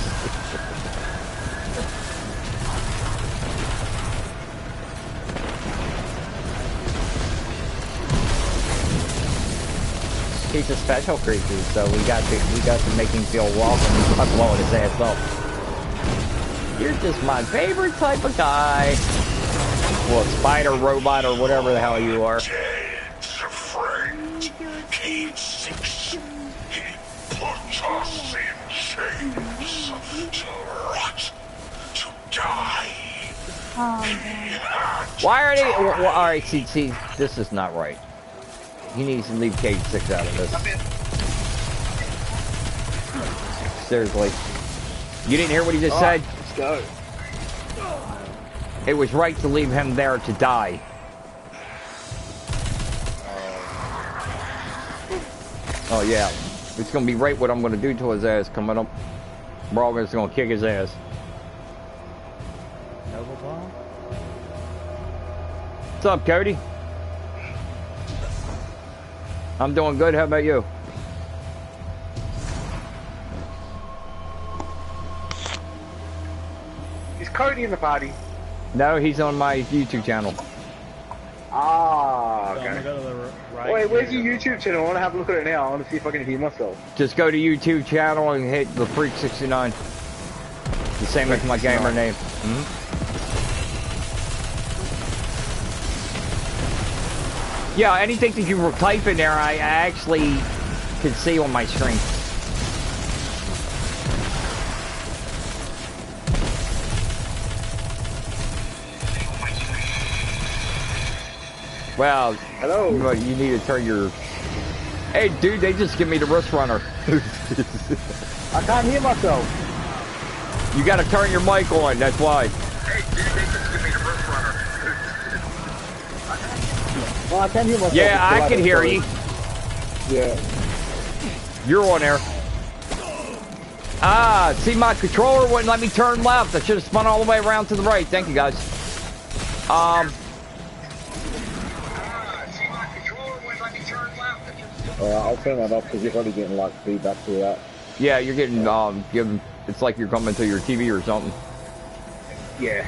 He's a special creature, so we got to make him feel welcome by blowing his ass up. You're just my favorite type of guy. Well, spider, robot, or whatever the hell you are. Cave 6. He puts us in chains to rot, to die. Why are they? Well, all right, see, this is not right. He needs to leave Cage 6 out of this. Seriously. You didn't hear what he just said? Let's go. It was right to leave him there to die. Oh yeah. It's gonna be right what I'm gonna do to his ass coming up. We're all just gonna kick his ass. Double bomb? What's up, Cody? I'm doing good. How about you? Is Cody in the party? No, he's on my YouTube channel. Ah, So I'm okay. gonna go to the right. Wait, where's your YouTube channel? I want to have a look at it now. I want to see if I can hear myself. Just go to YouTube channel and hit TheFreek69. The same as my gamer name. Yeah, anything that you type in there, I actually can see on my screen. Well, hello. You need to turn your... Hey, dude, they just give me the wrist runner. I can't hear myself. You got to turn your mic on, that's why. Hey, dude, they just give me the wrist runner. Well, I can hear myself. Yeah, I can hear you. Yeah. You're on there. Ah, see, my controller wouldn't let me turn left. I should have spun all the way around to the right. Thank you, guys. I'll turn that off because you're probably getting like feedback through that. Yeah, you're getting given. It's like you're coming to your TV or something. Yeah.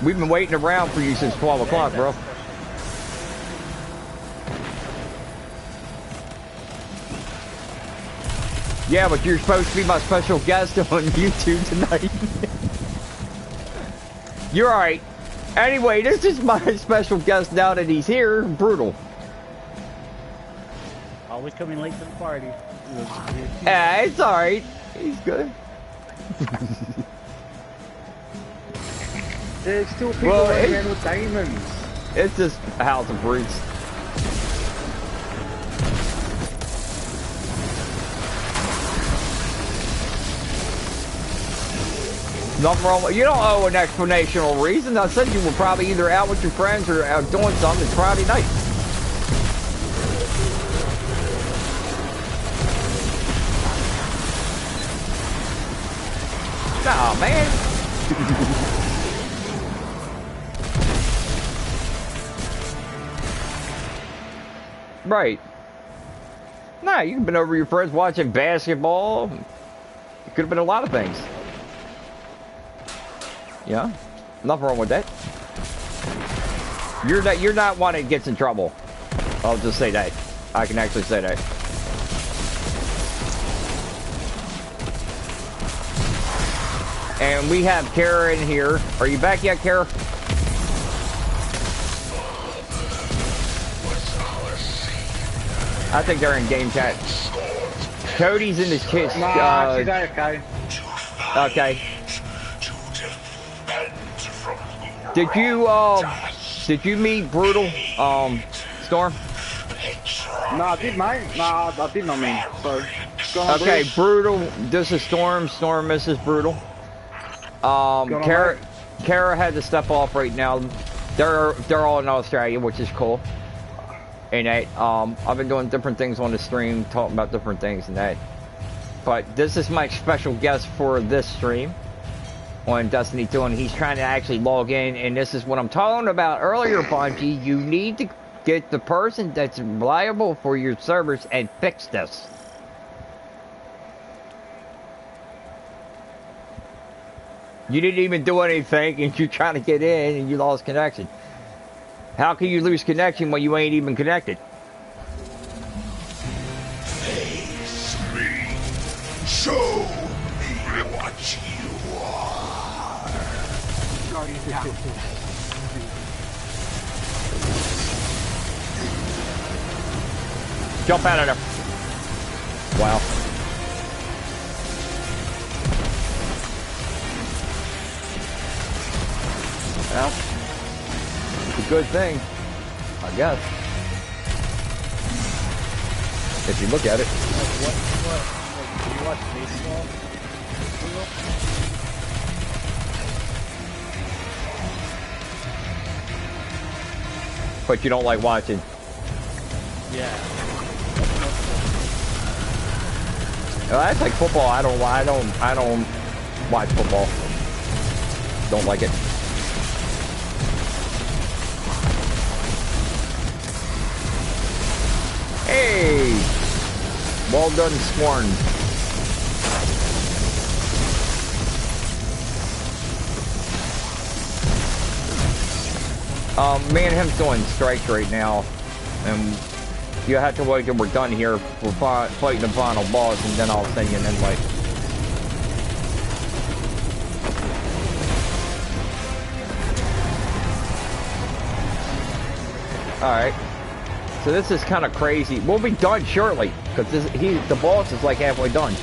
We've been waiting around for you since 12 o'clock, bro. Yeah, but you're supposed to be my special guest on YouTube tonight. You're alright. Anyway, this is my special guest now that he's here. Brutal. Always coming late to the party. Yeah, it's alright. He's good. There's still people running around with diamonds. It's just a house of brutes. Nothing wrong with you. Don't owe an explanation or reason. I said you were probably either out with your friends or out doing something. It's Friday night. Nah, man. Right. Nah, you could have been over your friends watching basketball. It could have been a lot of things. Yeah, nothing wrong with that. You're not one that gets in trouble. I'll just say that. I can actually say that. And we have Kara in here. Are you back yet, Kara? I think they're in game chat. Cody's in his kids. Nah, she's okay. Okay. Did you meet Brutal, Storm? No, I did, mate. No, I did not mean. So, go on, okay, Brutal. Brutal. This is Storm. Storm, this is Brutal. Kara had to step off right now. They're all in Australia, which is cool. And that, I've been doing different things on the stream, talking about different things and that. But this is my special guest for this stream on Destiny 2, and he's trying to actually log in, and this is what I'm talking about earlier, Bungie. You need to get the person that's reliable for your servers and fix this. You didn't even do anything, and you're trying to get in, and you lost connection. How can you lose connection when you ain't even connected? Face me. Show me what you are. Guardian down. Jump out of there. Wow. Well, it's a good thing, I guess. If you look at it. What, do you watch baseball? But you don't like watching. Yeah. Well, that's like football. I don't watch football. Don't like it. Hey! Well done, Sworn. Me and him's doing strikes right now, and you have to wait till we're done here for fighting the final boss, and then I'll send you an invite. Alright. So this is kind of crazy. We'll be done shortly, because the boss is like halfway done.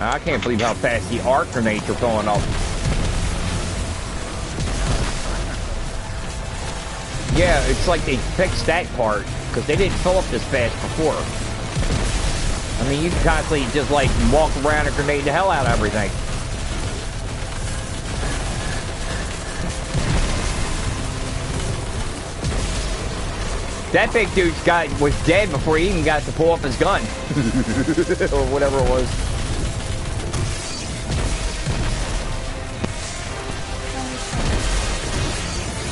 I can't believe how fast the arc grenades are going off. Yeah, it's like they fixed that part, because they didn't fill up this fast before. I mean, you can constantly just like walk around and grenade the hell out of everything. That big dude was dead before he even got to pull up his gun. Or whatever it was.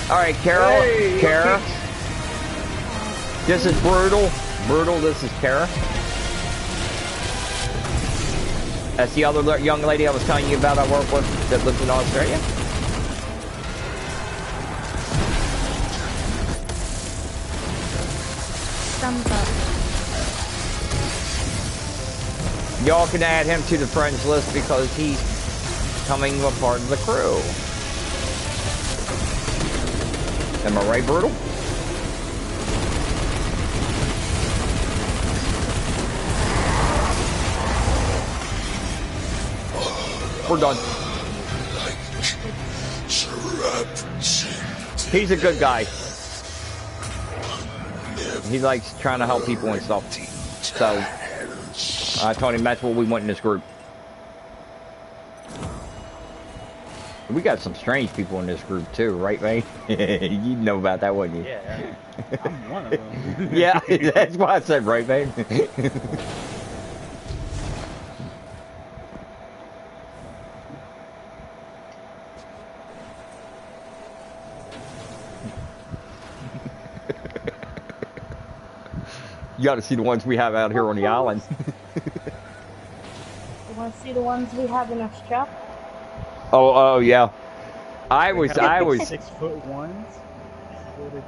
Alright, Carol. Hey, Kara. This is Brutal. Brutal, this is Kara. That's the other young lady I was telling you about I work with that lives in Australia. Thumbs up. Y'all can add him to the friends list because he's becoming a part of the crew. Am I right, Brutal? We're done. He's a good guy. He likes trying to help people and stuff. So I told him that's what we want in this group. We got some strange people in this group too, right, mate? You know about that, wouldn't you? Yeah, I'm one of them. Yeah, that's why I said right, mate. You got to see the ones we have out here on the island. You want to see the ones we have in Australia? Oh yeah. I was 6 foot ones. For the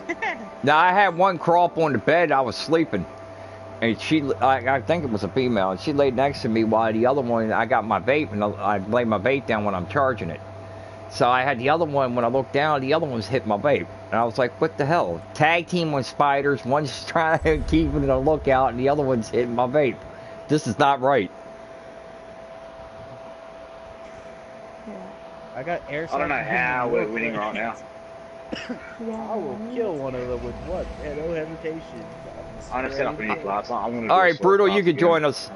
tree. Now I had one crawl up on the bed. I was sleeping, and I think it was a female, and she laid next to me while the other one, I got my vape, and I lay my vape down when I'm charging it. So I had the other one, when I looked down, the other one's hit my vape. And I was like, what the hell? Tag team with spiders, one's trying to keep it a lookout, and the other one's hitting my vape. This is not right. I got air. I don't know how we're winning right now. I will kill one of them with what? Yeah, no hesitation. I'm gonna set up an class. Alright, Brutal, you can join us.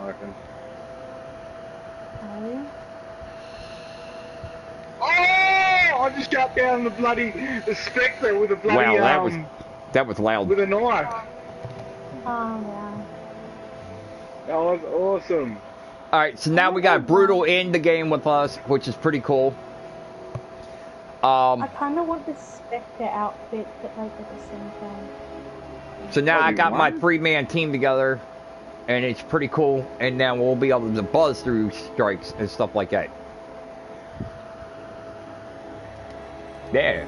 Oh! I just got down the Spectre with a bloody Wow, that was loud. with a knife. Yeah. That was awesome. Alright, so now we got Brutal in the game with us, which is pretty cool. I kind of want the Spectre outfit, but like at the same time. So now I got my 3-man team together, and it's pretty cool, and now we'll be able to buzz through strikes and stuff like that. Yeah.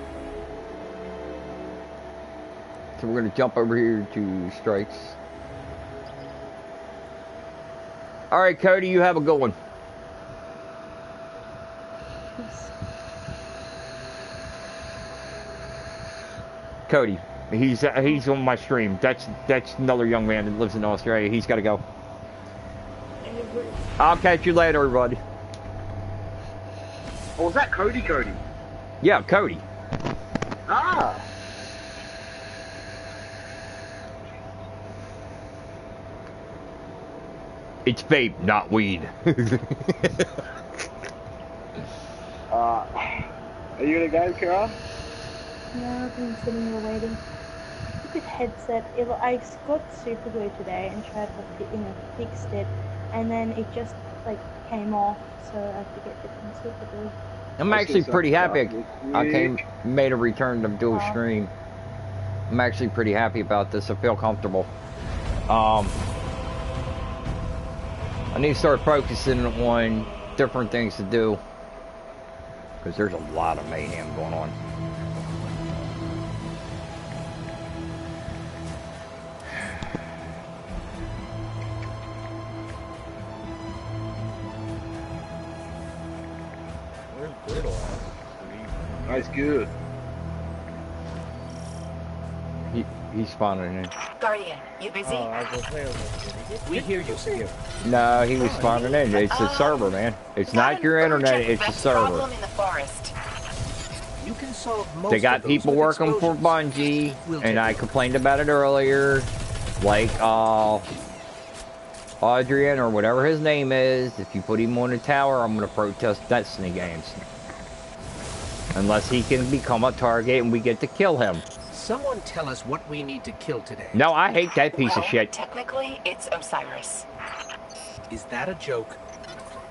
So we're going to jump over here to strikes. Alright, Cody, you have a good one. Cody, he's on my stream. That's another young man that lives in Australia. He's got to go. I'll catch you later, everybody. Oh, was that Cody? Yeah, Cody. Ah! It's vape, not weed. Are you gonna go, Kara? No, I've been sitting here waiting. Stupid headset. I got super glue today and tried to fixed it, and then it just like came off, so I have to get different super glue. I'm actually pretty happy I made a return to do a stream. I'm actually pretty happy about this. I feel comfortable. I need to start focusing on different things to do, because there's a lot of mayhem going on. That's good. He's spawning in. Guardian, you busy? We hear you, Secure. No, he was spawning in. It's a server, man. It's not your internet, it's a server. In the forest. You can solve most They got of those people with working for explosions. Bungie, and I complained about it earlier. Like, Adrian, or whatever his name is, if you put him on the tower, I'm going to protest Destiny games. Unless he can become a target and we get to kill him. Someone tell us what we need to kill today. No, I hate that piece of shit. Technically, it's Osiris. Is that a joke?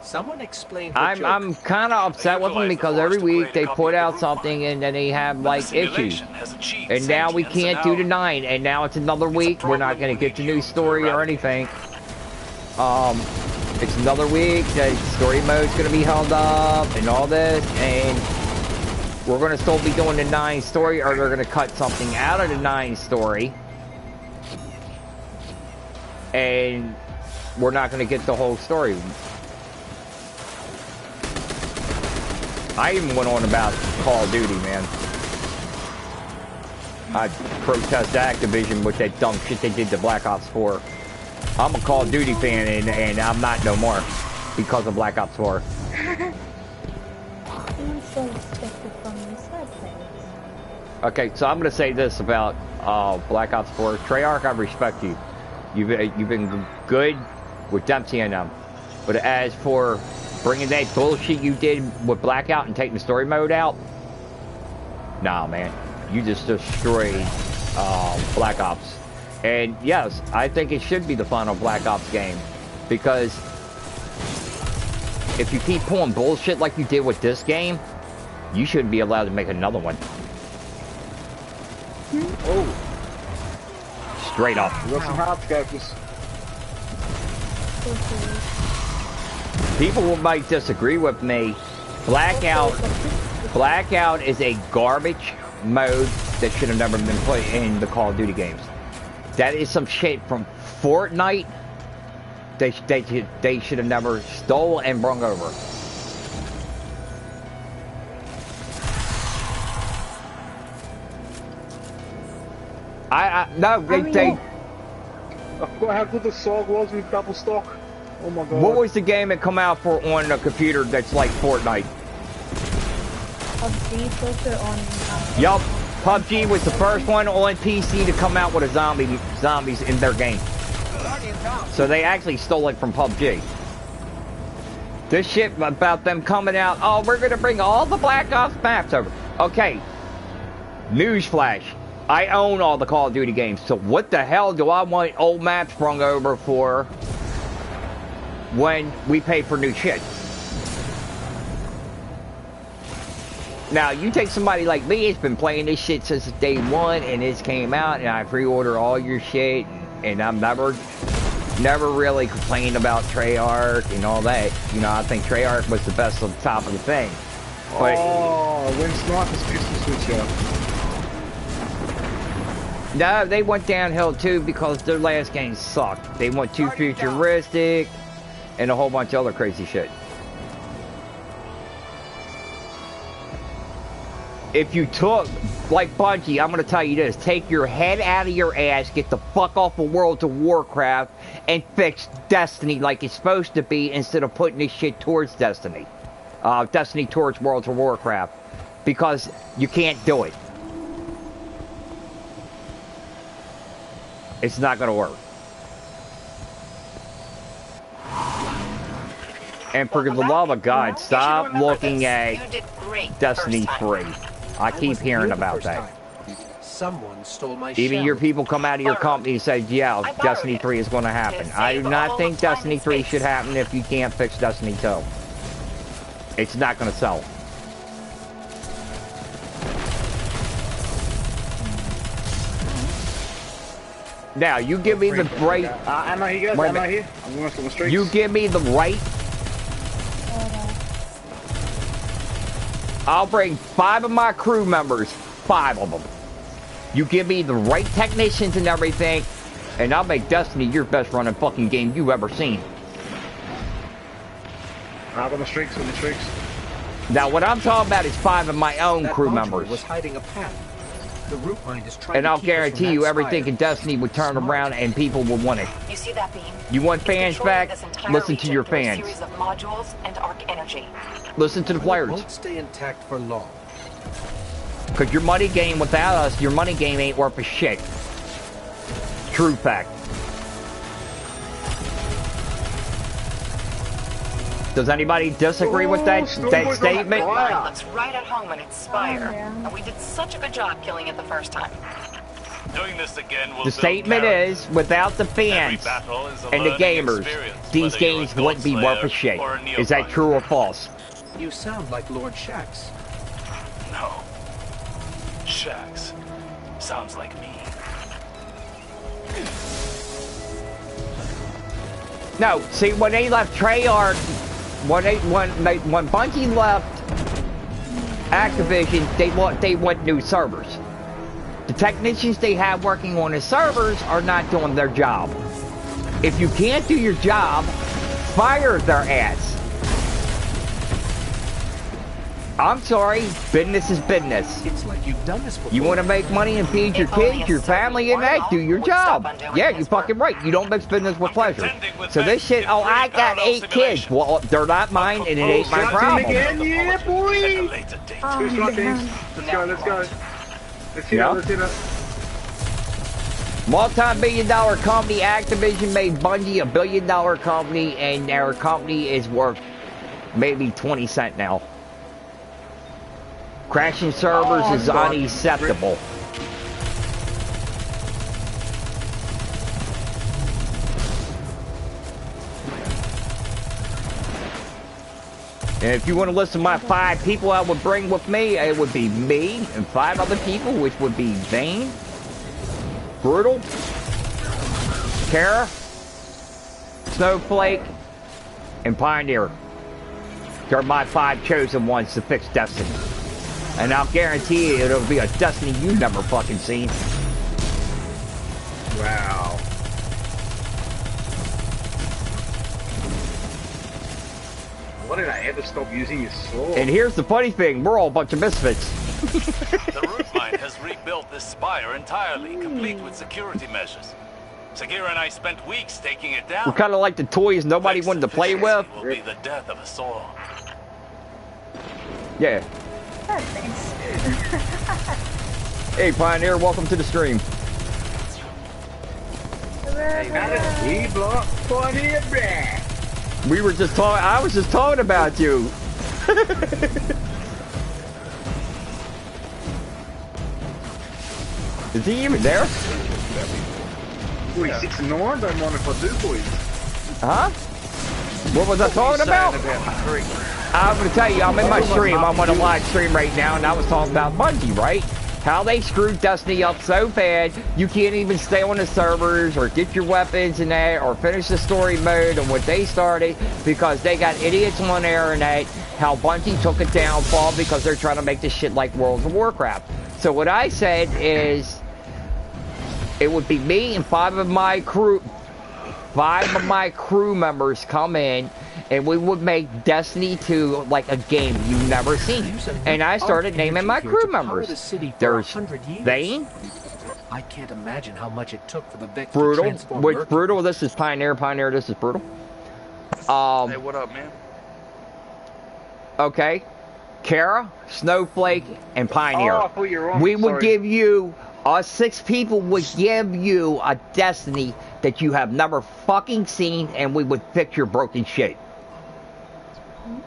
Someone explain. I'm kind of upset with them because every week they put out something and then they have like issues. And now we can't do the 9, and now it's another week. We're not going to get the new story or anything. It's another week. The story mode's going to be held up and all this, and we're going to still be doing the 9 story, or they're going to cut something out of the 9 story. And we're not going to get the whole story. I even went on about Call of Duty, man. I protest Activision with that dumb shit they did to Black Ops 4. I'm a Call of Duty fan, and I'm not no more because of Black Ops 4. Okay, so I'm going to say this about Black Ops 4. Treyarch, I respect you. You've been good with Dempsey and them. But as for bringing that bullshit you did with Blackout and taking the story mode out, nah, man. You just destroyed Black Ops. And yes, I think it should be the final Black Ops game. Because if you keep pulling bullshit like you did with this game, you shouldn't be allowed to make another one. Oh. Straight up. We got some hard scopers. People might disagree with me. Blackout is a garbage mode that should have never been played in the Call of Duty games. That is some shit from Fortnite. They should have never stole and brung over. They I forgot how good the SOG was with double stock. Oh my god. What was the game that come out for on a computer that's like Fortnite? PUBG filter on. Yup, PUBG was the first one on PC to come out with a zombies in their game. So they actually stole it from PUBG. This shit about them coming out, oh, we're gonna bring all the Black Ops maps over. Okay, newsflash. I own all the Call of Duty games, so what the hell do I want old maps sprung over for when we pay for new shit? Now, you take somebody like me, it's been playing this shit since day one, and this came out, and I pre-order all your shit, and I'm never really complained about Treyarch and all that. You know, I think Treyarch was the best on top of the thing. But, when Sniper's pistol switch up. No, they went downhill too because their last game sucked. They went too futuristic and a whole bunch of other crazy shit. If you took, like Bungie, I'm going to tell you this, take your head out of your ass, get the fuck off of World of Warcraft, and fix Destiny like it's supposed to be instead of putting this shit towards Destiny. Destiny towards World of Warcraft. Because you can't do it. It's not going to work. And for the love of God, stop looking at Destiny 3. I keep hearing about that. Someone stole my Even shell. your people come out of your company and say, yeah, Destiny 3 is going to happen. I do not think Destiny 3 should happen if you can't fix Destiny 2. It's not going to sell. Now, you give me the right... I'm not here, guys. I'm not here. I'm going from the streets. You give me the right... I'll bring 5 of my crew members. 5 of them. You give me the right technicians and everything, and I'll make Destiny your best running fucking game you've ever seen. Out on the streets, on the streets. Now, what I'm talking about is 5 of my own crew members. Was hiding a path. The root mind is trying and to I'll keep us guarantee from you that everything spire. in Destiny would turn around and people will want it. You see that beam? You want It's fans controlling back? this entire Listen to region your through a fans. series of modules and arc energy. Listen to the It players. won't stay intact for long. Because your money game without us, your money game ain't worth a shit. True fact. Does anybody disagree with that statement? Looks right at home in its spire. And we did such a good job killing it the first time. Doing this again will The statement is, without the fans and the gamers, these games wouldn't be worth a shit. Is that true or false? You sound like Lord Shax. No. Shax. Sounds like me. No, see, when they left Treyarch, when Bungie left Activision, they want new servers. The technicians they have working on the servers are not doing their job. If you can't do your job, fire their ass. I'm sorry, business is business. It's like you've done this before. You want to make money and feed your kids, your family, and that, do your job. Yeah, you're fucking right. You don't mix business with pleasure. So this shit, oh, I got 8 kids. Well, they're not mine, and it ain't my problem. Again, yeah, boy. Let's go. Let's hit it. Multi-billion-dollar company, Activision made Bungie a billion-dollar company, and their company is worth maybe 20 cents now. Crashing servers is unacceptable. And if you want to listen to my 5 people I would bring with me, it would be me and 5 other people, which would be Vane, Brutal, Kara, Snowflake, and Pioneer. They're my 5 chosen ones to fix Destiny. And I'll guarantee you it'll be a Destiny you never fucking seen. Wow. Why did I ever stop using your sword? And here's the funny thing, we're all a bunch of misfits. The root mine has rebuilt this spire entirely, complete with security measures. Sagira and I spent weeks taking it down. We're kind of like the toys nobody wanted to play with. Will be the death of us all. Yeah. That's nice. Hey, Pioneer, welcome to the stream. We were just talking. I was just talking about you. Is he even there? 46 and 9, don't mind if I do for you. Huh? What was I talking about? I'm going to tell you, I'm in my stream. I'm on a live stream right now, and I was talking about Bungie, right? How they screwed Destiny up so bad, you can't even stay on the servers or get your weapons and that, or finish the story mode and what they started, because they got idiots on there and that, how Bungie took a downfall because they're trying to make this shit like World of Warcraft. So what I said is, it would be me and 5 of my crew members come in, and we would make Destiny 2 like a game you've never seen. And I started naming my crew members. There's Vane. I can't imagine how much it took for the Vex Brutal. to transform Which Mercury. Brutal? This is Pioneer. Pioneer. This is Brutal. Hey, what up, man? Okay. Kara, Snowflake, and Pioneer. Oh, I thought you were on. We would Sorry. give you, us 6 people would give you a Destiny that you have never fucking seen, and we would fix your broken shit.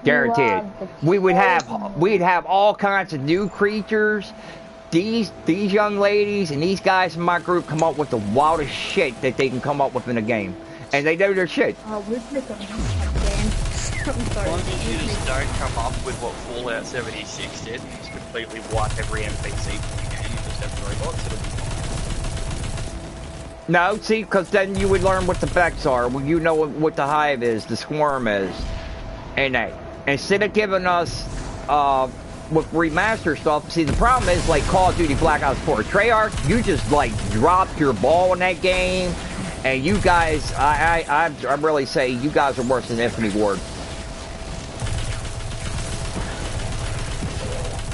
Guaranteed. We'd have all kinds of new creatures. These young ladies and these guys in my group come up with the wildest shit that they can come up with in a game. And they know their shit. We've missed a game. I'm sorry. You just don't come up with what Fallout 76 did and just completely wipe every NPC from the game. You just have robots, it'll be fine. No, see, because then you would learn what the Vex are. Well, you know what the Hive is, the Squirm is. And that. Instead of giving us, with remaster stuff, see, the problem is, like, Call of Duty Black Ops 4. Treyarch, you just, like, dropped your ball in that game. And you guys, I really say, you guys are worse than Infinity Ward.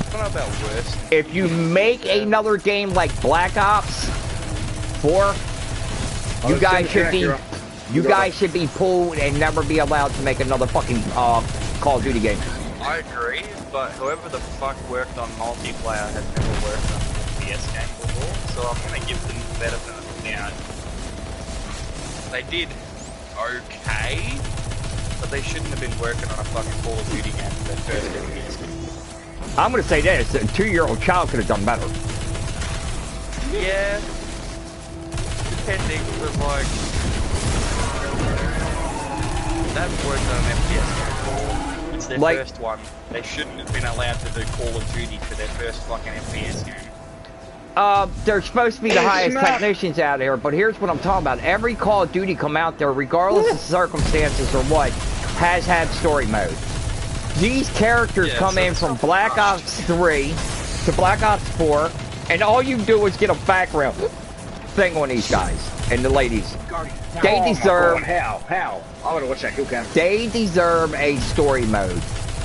I don't know about worse. If you make another game like Black Ops 4, you guys should be pulled and never be allowed to make another fucking Call of Duty game. I agree, but whoever the fuck worked on multiplayer has never worked on an FPS game before, so I'm gonna give them the benefit of the doubt. They did okay, but they shouldn't have been working on a fucking Call of Duty game for their first FPS game. I'm gonna say this, a 2-year-old child could have done better. Yeah, depending, but like, they've worked on an FPS game before. It's their first one. They shouldn't have been allowed to do Call of Duty for their first fucking FPS game. They're supposed to be the highest technicians out here, but here's what I'm talking about. Every Call of Duty come out there, regardless of circumstances or what, has had story mode. these characters come in from Black Ops 3 to Black Ops 4, and all you do is get a background thing on these guys and the ladies. They deserve. How? I wanna watch that kill cam. They deserve a story mode.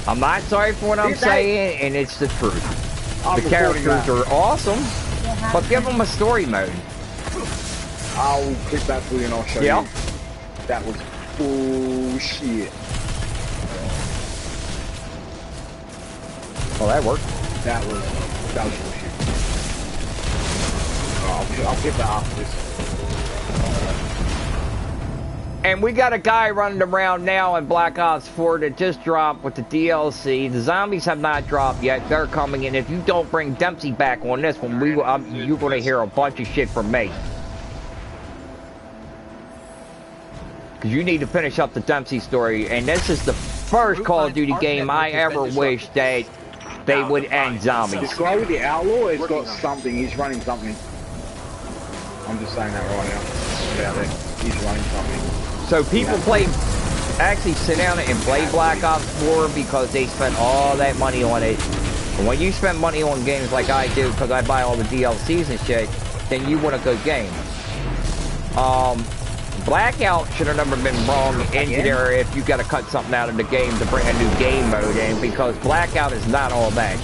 I'm not sorry for what I'm saying, and it's the truth. The characters are awesome, but give them a story mode. I'll clip that for you and I'll show you. That was bullshit. Oh, that worked. That was bullshit. I'll get that after this. And we got a guy running around now in Black Ops 4 that just dropped with the DLC. The zombies have not dropped yet. They're coming in. If you don't bring Dempsey back on this one, you're going to hear a bunch of shit from me. Because you need to finish up the Dempsey story. And this is the first Call of Duty game I ever wish that they would end zombies. This guy with the outlaw has got something. He's running something. I'm just saying that right now. Get out there. He's running something. So people actually sit down and play Black Ops 4 because they spent all that money on it. And when you spend money on games like I do, because I buy all the DLCs and shit, then you want a good game. Blackout should have never been wrong into there if you got to cut something out of the game to bring a new game mode in, because Blackout is not all that.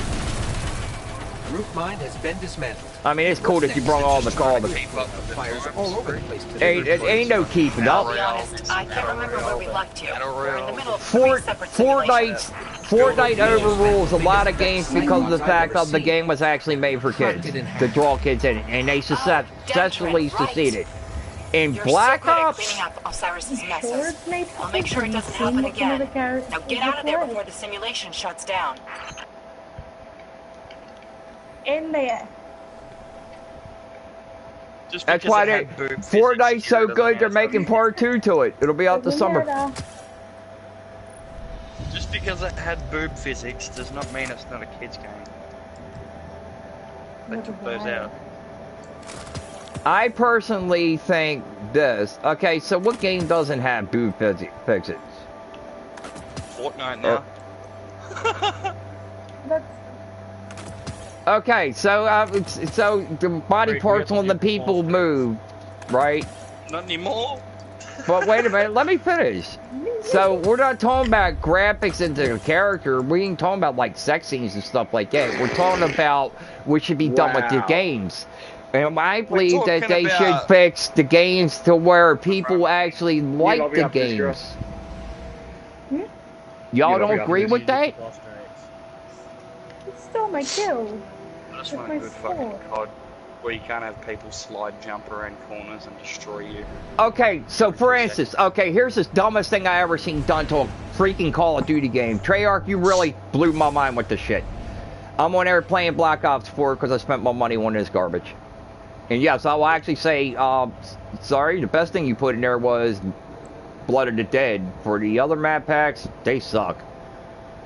Root mine has been dismantled. I mean, it's cool that you brought all the fires all over the place. Ain't no keeping up. I'll be honest, I can't remember where we left you. We're in the middle of three separate simulations. Fortnite overrules a lot of games because of the fact that the game was actually made for kids, to draw kids in, and they successfully succeeded. In Black Ops, cleaning up Osiris's messes. I'll make sure it doesn't happen again. Now get out of there before the simulation shuts down. In there. that's why Fortnite's so good. They're making part 2 to it. It'll be out this summer. Just because it had boob physics does not mean it's not a kid's game. They took those out. I personally think this. Okay, so what game doesn't have boob physics? Fortnite now. Okay, so the body parts on the people move, right? Not anymore. But wait a minute, let me finish. So we're not talking about graphics into the character. We ain't talking about like sex scenes and stuff like that. We're talking about what should be done with the games. And I believe that they should fix the games to where people actually like the games. Y'all don't agree with that? You stole my kill. I just want a good fucking COD where you can't have people slide jump around corners and destroy you. Okay, so for instance, here's the dumbest thing I ever seen done to a freaking Call of Duty game. Treyarch, you really blew my mind with this shit. I'm on there playing Black Ops 4 because I spent my money on this garbage. And yes, I will actually say, sorry, the best thing you put in there was Blood of the Dead. For the other map packs, they suck.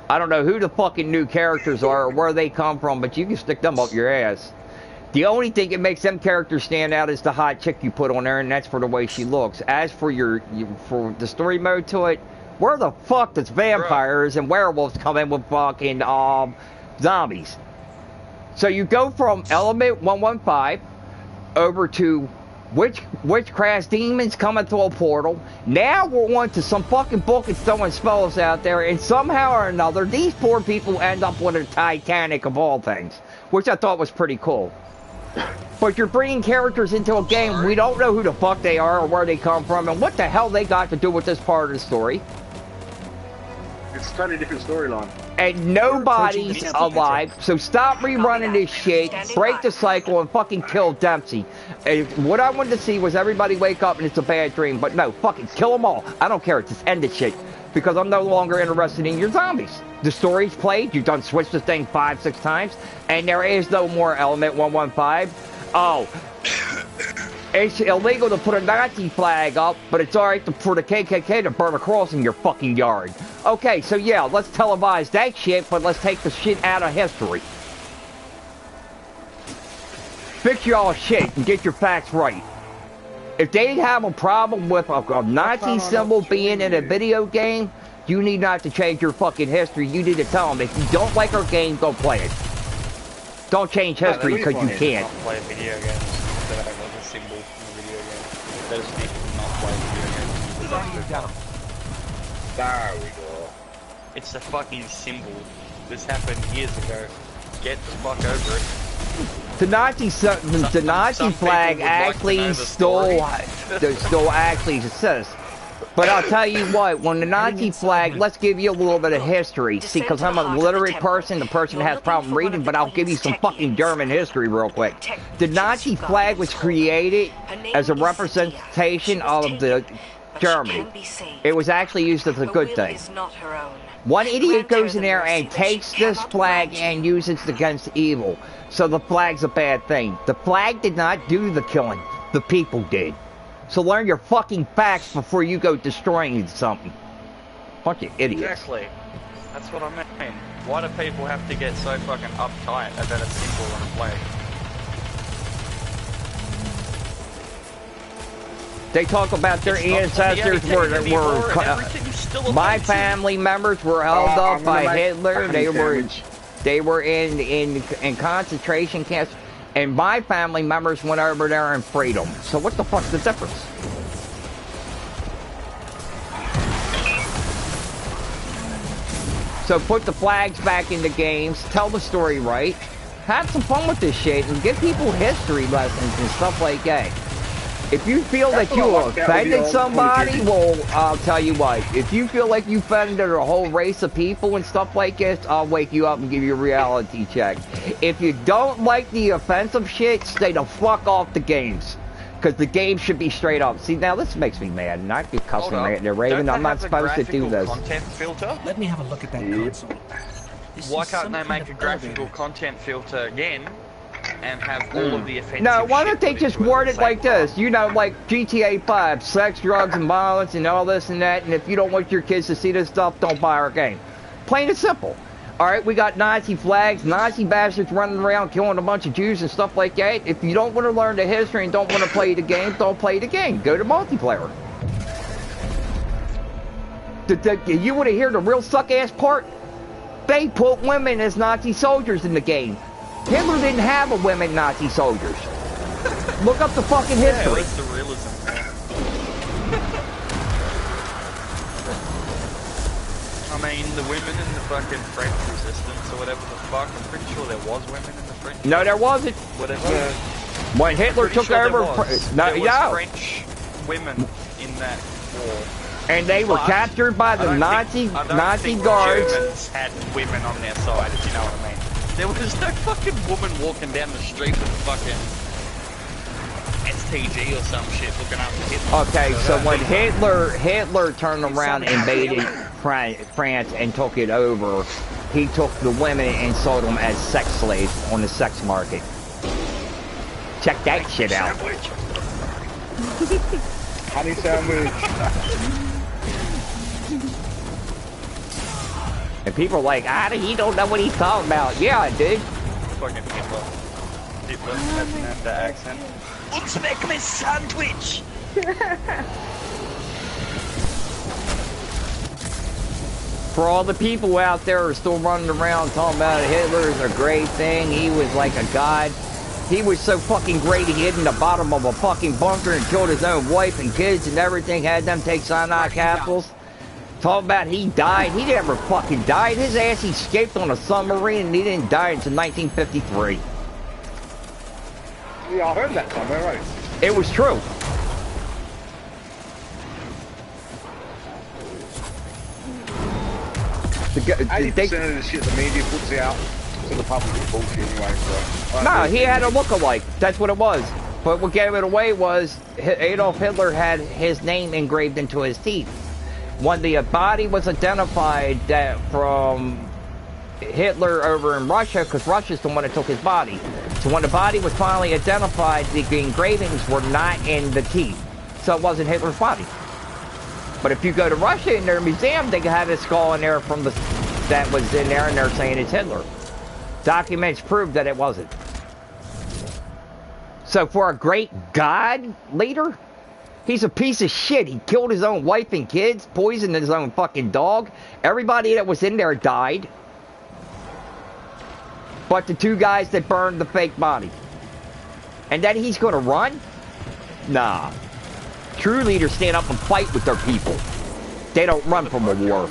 I don't know who the fucking new characters are or where they come from, but you can stick them up your ass. The only thing that makes them characters stand out is the hot chick you put on there, and that's for the way she looks. As for for the story mode to it, where the fuck does vampires and werewolves come in with fucking zombies? So you go from Element 115 over to witchcraft demons coming through a portal. Now we're on to some fucking book and throwing spells out there, and somehow or another these poor people end up with a Titanic of all things, which I thought was pretty cool. But you're bringing characters into a game, we don't know who the fuck they are or where they come from and what the hell they got to do with this part of the story. It's a totally different storyline. And nobody's alive, so stop rerunning this shit, break the cycle, and fucking kill Dempsey. And what I wanted to see was everybody wake up and it's a bad dream, but no, fucking kill them all. I don't care, just end the shit, because I'm no longer interested in your zombies. The story's played, you've done switched the thing 5-6 times, and there is no more Element 115. Oh, it's illegal to put a Nazi flag up, but it's alright for the KKK to burn a cross in your fucking yard. Okay, so yeah, let's televise that shit, but let's take the shit out of history. Fix y'all shit and get your facts right. If they have a problem with a Nazi symbol being in a video game, You need not to change your fucking history. You need to tell them, if you don't like our game, don't play it. Don't change history because you can't. Not play video games that have like a symbol in a video game. They just need to not play video games. There we go. It's a fucking symbol. This happened years ago. Get the fuck over it. The Nazi flag actually still actually exists. But I'll tell you what, when the Nazi flag, let's give you a little bit of history. See, because I'm a literate person, the person has problem reading, but I'll give you some fucking German history real quick. The Nazi flag was created as a representation of the Germany. It was actually used as a good thing. One idiot goes in there and takes this flag and uses it against evil. So the flag's a bad thing. The flag did not do the killing. The people did. So learn your fucking facts before you go destroying something. Bunch of idiots. Exactly. That's what I mean. Why do people have to get so fucking uptight about a symbol on a flag? They talk about their ancestors my family members were held up by Hitler. They were in concentration camps, and my family members went over there and freed them. So what the fuck's the difference? So put the flags back in the games, tell the story right, have some fun with this shit, and give people history lessons and stuff like that. If you feel that you offended somebody, well, I'll tell you what. If you feel like you offended a whole race of people and stuff like this, I'll wake you up and give you a reality check. If you don't like the offensive shit, stay the fuck off the games. Because the game should be straight up. See, now this makes me mad. And I get cussing right there, Raven. I'm not supposed to do this. Content filter? Let me have a look at that console. Why can't they make a graphical content filter again? And have all of the offensive No, why don't they shit just word it like this? You know, like GTA 5, sex, drugs, and violence, and all this and that, and if you don't want your kids to see this stuff, don't buy our game. Plain and simple. Alright, we got Nazi flags, Nazi bastards running around killing a bunch of Jews and stuff like that. If you don't want to learn the history and don't want to play the game, don't play the game. Go to multiplayer. You want to hear the real suck-ass part? They put women as Nazi soldiers in the game. Hitler didn't have a women Nazi soldiers. Look up the fucking history. Yeah, where's the realism? I mean, the women in the fucking French resistance or whatever the fuck, I'm pretty sure there was women in the French. No, there wasn't. Whatever. When Hitler took over, there was French women in that war. And they were captured by the Nazi guards. Germans had women on their side, if you know what I mean. There was no fucking woman walking down the street with a fucking STG or some shit looking after Hitler. Okay, so when Hitler turned around and invaded France and took it over, he took the women and sold them as sex slaves on the sex market. Check that shit out. Honey sandwich. And people are like, he don't know what he's talking about. Yeah, I did. Fucking Hitler. Hitler has that accent. It's make me sandwich! For all the people out there who are still running around talking about Hitler is a great thing, he was like a god. He was so fucking great he hid in the bottom of a fucking bunker and killed his own wife and kids and everything, had them take cyanide capsules. Talk about he died. He never fucking died. His ass escaped on a submarine and he didn't die until 1953. Yeah, I heard that somewhere, right? It was true. The 80% of the shit the media puts out to the public is bullshit anyway, so... No, he had a look-alike. That's what it was. But what gave it away was Adolf Hitler had his name engraved into his teeth. When the body was identified from Hitler over in Russia, because Russia's the one that took his body. So when the body was finally identified, the engravings were not in the teeth. So it wasn't Hitler's body. But if you go to Russia in their museum, they have his skull in there from that was in there, and they're saying it's Hitler. Documents prove that it wasn't. So for a great God leader, He's a piece of shit. He killed his own wife and kids, poisoned his own fucking dog. Everybody that was in there died. But the 2 guys that burned the fake body. And then he's gonna run? Nah. True leaders stand up and fight with their people. They don't run from a war.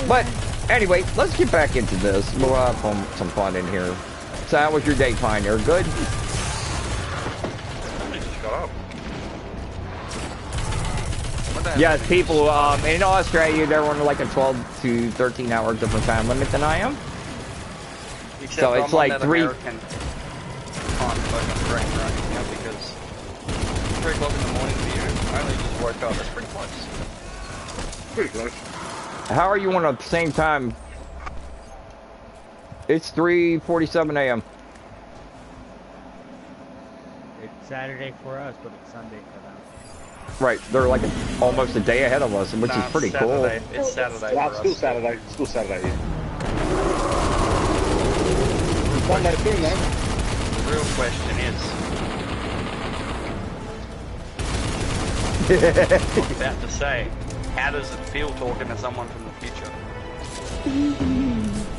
But anyway, let's get back into this. We'll have some fun in here. So how was your day, Pioneer? Good? Yes, people in Australia, they're on like a 12 to 13 hour different time limit than I am. Except so it's like 3. American time fucking brain right now because 3 o'clock in the morning for you. I only just woke up. That's pretty close. Pretty close. How are you on at the same time? It's 3:47 a.m. It's Saturday for us, but it's Sunday for them. Right, they're like almost a day ahead of us, which is pretty cool. It's Saturday. Yeah, it's still Saturday. It's still Saturday. Yeah. One day thing, though. The real question is. I was about to say, how does it feel talking to someone from the future?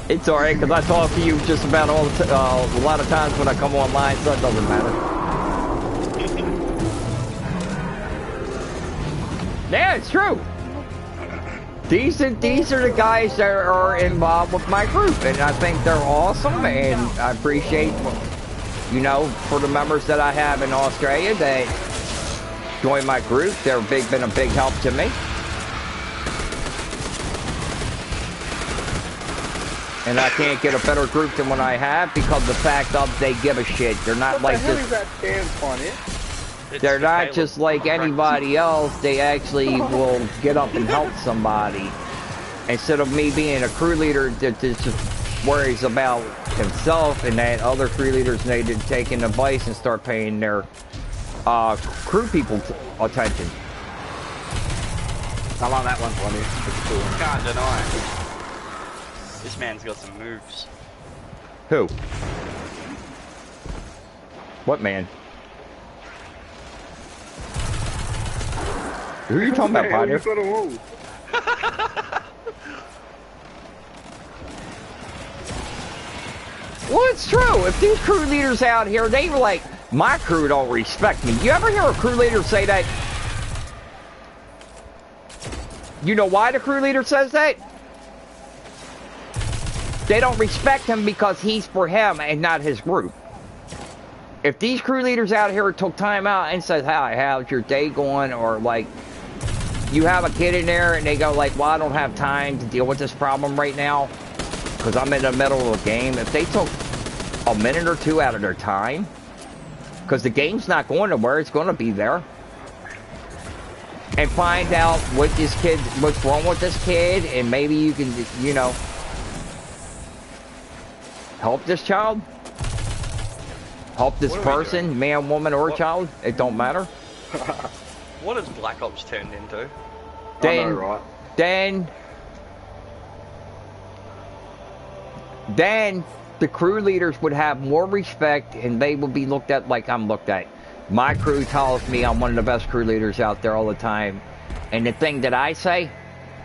It's alright, because I talk to you just about all the a lot of times when I come online, so it doesn't matter. Yeah, it's true. These are the guys that are involved with my group, and I think they're awesome, and I appreciate, you know, for the members that I have in Australia that join my group. They're been a big help to me. And I can't get a better group than what I have because the fact of they give a shit. They're not like this. What the hell is that damn funny? They're not just like anybody else. They actually will get up and help somebody. Instead of me being a crew leader that just worries about himself, and that other crew leaders need to take in advice and start paying their crew people attention. I like that one funny. It's cool. Can't deny it. This man's got some moves. Who? What man? Who are you talking about, Pioneer? Well, it's true. If these crew leaders out here, they were like, my crew don't respect me. You ever hear a crew leader say that? You know why the crew leader says that? They don't respect him because he's for him and not his group. If these crew leaders out here took time out and said, hi, how's your day going? Or like, you have a kid in there and they go like, well, I don't have time to deal with this problem right now because I'm in the middle of a game. If they took a minute or 2 out of their time, because the game's not going nowhere, it's going to be there, and find out what this kid, what's wrong with this kid, and maybe you can, you know, help this child, help this person, man, woman, or child, it don't matter. What has Black Ops turned into? Then, I know, right? then the crew leaders would have more respect and they would be looked at like I'm looked at. My crew tells me I'm one of the best crew leaders out there all the time. And the thing that I say,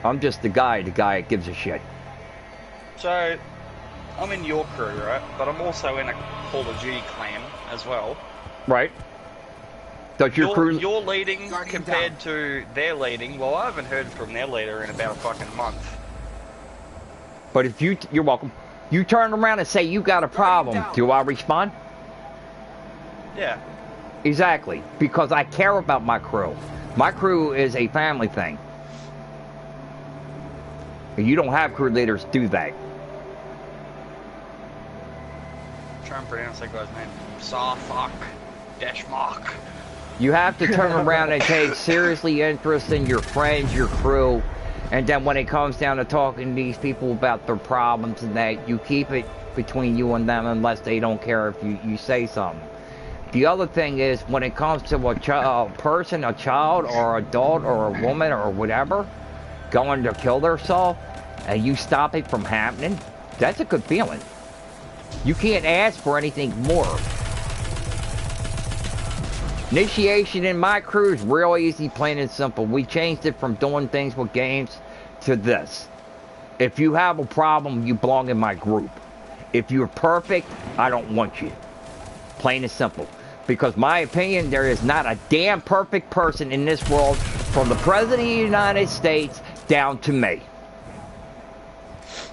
I'm just the guy that gives a shit. So, I'm in your crew, right? But I'm also in a Call of Duty clan as well. Right. Does your crew... You're leading compared to their leading. Well, I haven't heard from their leader in about a fucking month. But if you're welcome. You turn around and say you got a problem, do I respond? Yeah. Exactly. Because I care about my crew. My crew is a family thing. And you don't have crew leaders do that. Try and pronounce that guy's name. Sarfuck. Dashmark. You have to turn around and take seriously interest in your friends, your crew, and then when it comes down to talking to these people about their problems and that, you keep it between you and them unless they don't care if you say something. The other thing is, when it comes to a person, a child, or adult, or a woman, or whatever, going to kill themselves, and you stop it from happening, that's a good feeling. You can't ask for anything more. Initiation in my crew is real easy, plain and simple. We changed it from doing things with games to this. If you have a problem, you belong in my group. If you're perfect, I don't want you. Plain and simple. Because my opinion, there is not a damn perfect person in this world, from the President of the United States down to me.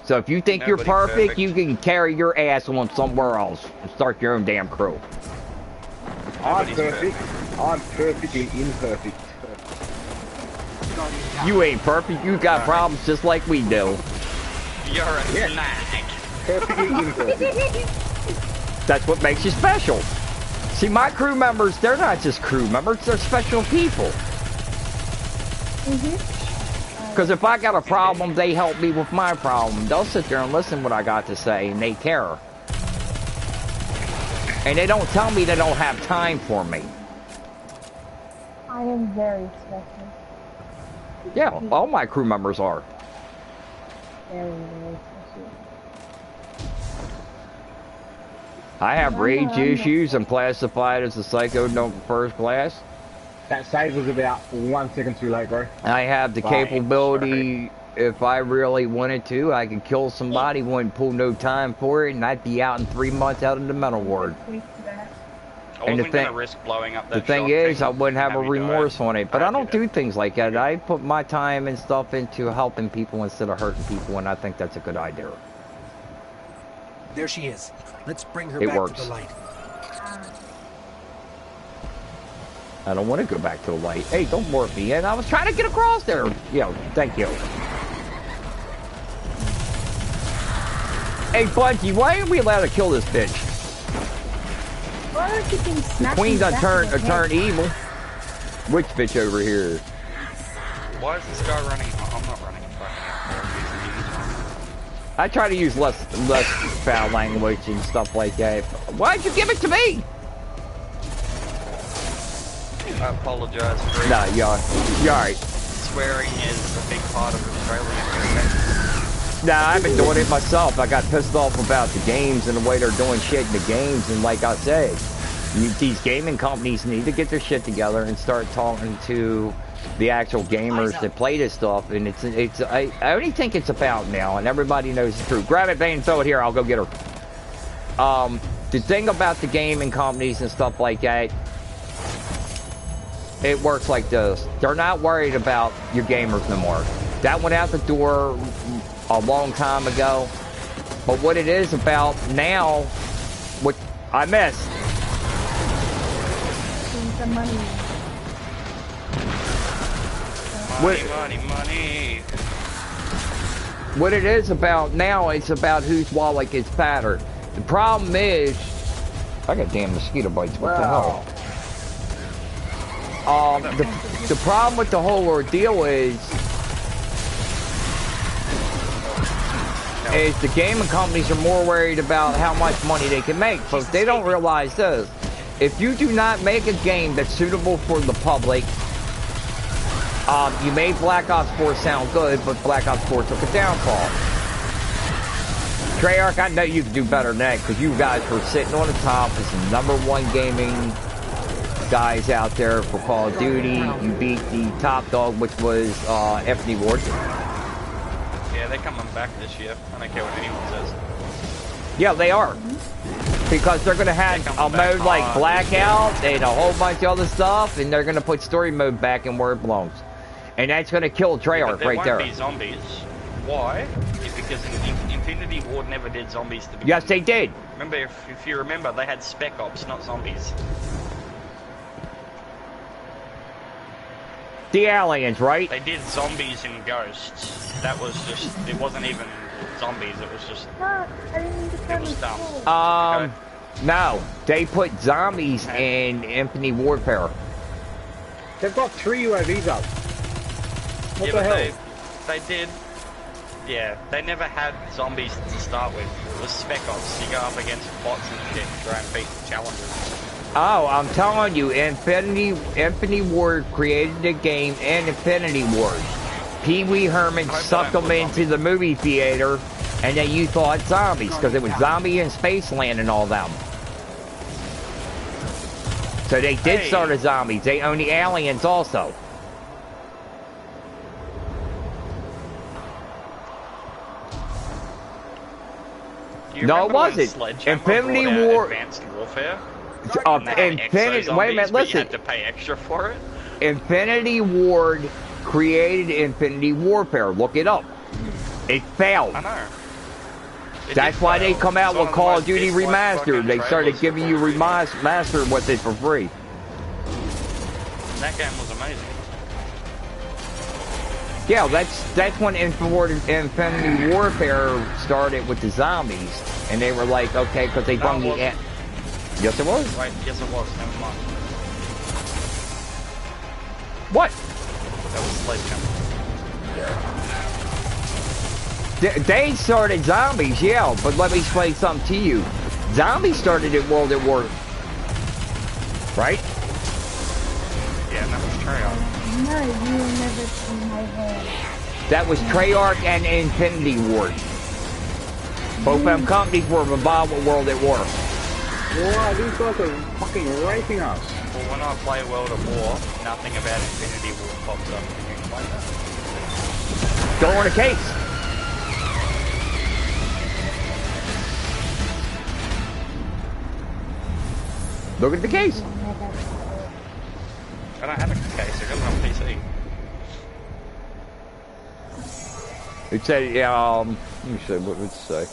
So if you think you're perfect, you can carry your ass on somewhere else and start your own damn crew. I'm perfect. I'm perfectly imperfect. You ain't perfect. You got problems just like we do. You're a snag. Perfectly imperfect. That's what makes you special. See, my crew members, they're not just crew members, they're special people. Because if I got a problem, they help me with my problem. They'll sit there and listen to what I got to say, and they care. And they don't tell me they don't have time for me. I am very special. Yeah, all my crew members are. Very, very special. I have rage issues and classified as a psycho first class. That save was about 1 second too late, bro. I have the capability, if I really wanted to, I could kill somebody, wouldn't pull no time for it, and I'd be out in 3 months out of the mental ward. And the thing is, I wouldn't have a remorse on it, but I don't do things like that. I put my time and stuff into helping people instead of hurting people, and I think that's a good idea. There she is. Let's bring her It back works. to the light. I don't want to go back to the light. Hey, don't morph me in. I was trying to get across there. Yo, thank you. Hey, Bungie, why aren't we allowed to kill this bitch? Why aren't you being The snapped queen in the done back turned of the head? evil. Which bitch over here? Why is this guy running? I'm not running. I try to use less foul language and stuff like that. Why'd you give it to me? I apologize for Nah, you're alright. Swearing is a big part of Australian. Nah, I've been doing it myself. I got pissed off about the games and the way they're doing shit in the games, and like I said, these gaming companies need to get their shit together and start talking to the actual gamers that play this stuff. And I only think it's about now, and everybody knows the truth. Grab it, Vane, throw it here. I'll go get her. The thing about the gaming companies and stuff like that, it works like this. They're not worried about your gamers no more. That went out the door a long time ago. But what it is about now, what I missed. Some money. Money. What it is about now, it's about whose wallet gets fatter. The problem is, I got damn mosquito bites. What the hell? The problem with the whole ordeal is the gaming companies are more worried about how much money they can make. But they don't realize this. If you do not make a game that's suitable for the public, you made Black Ops 4 sound good, but Black Ops 4 took a downfall. Treyarch, I know you can do better than that, because you guys were sitting on the top as the #1 gaming guys out there for Call of Duty. You beat the top dog, which was Infinity Ward. Yeah, they're coming back this year. I don't care what anyone says. Yeah, they are. Because they're going to have a mode like Blackout and a whole bunch of other stuff, and they're going to put story mode back in where it belongs. And that's going to kill Treyarch right there. There won't be zombies. Why? It's because Infinity Ward never did zombies to begin with. Yes, they did. Remember, if you remember, they had Spec Ops, not zombies. The aliens, right? They did zombies and ghosts. That was just, it wasn't even zombies, it was just, it was dumb. No, they put zombies in Infinite Warfare. They've got 3 UAVs up. What the hell? They did, yeah, they never had zombies to start with. It was Spec Ops. You go up against bots and shit, try and beat challenges. Oh, I'm telling you, Infinity Ward created the game and Infinity Ward. Pee Wee Herman sucked them into the movie theater, and then you thought zombies, because it was zombie and Spaceland and all them. So they did start as zombies. They own the aliens also. No, it wasn't. Infinity War. Advanced Warfare. Infinity. Wait a minute. Listen. You had to pay extra for it. Infinity Ward created Infinity Warfare. Look it up. It failed. I know. That's why they come out with Call of Duty Remastered. They started giving you remastered with it for free. That game was amazing. Yeah, that's when Infinity Warfare started with the zombies, and they were like, okay, because they brought the. Yes, it was. Right. Yes, it was. Never mind. What? That was Sledgehammer. They started zombies, yeah, but let me explain something to you. Zombies started at World at War, right? Yeah, and that was Treyarch. No, you will never see my hair. That was Treyarch and Infinity Ward. Both of them companies were involved with World at War. Wow, these guys are fucking raping us. Well, when I play World at War, nothing about Infinity War pops up. Can you explain that? Don't want a case. Look at the case. I don't have a case, I got it on PC. It said, let me see, what would it say?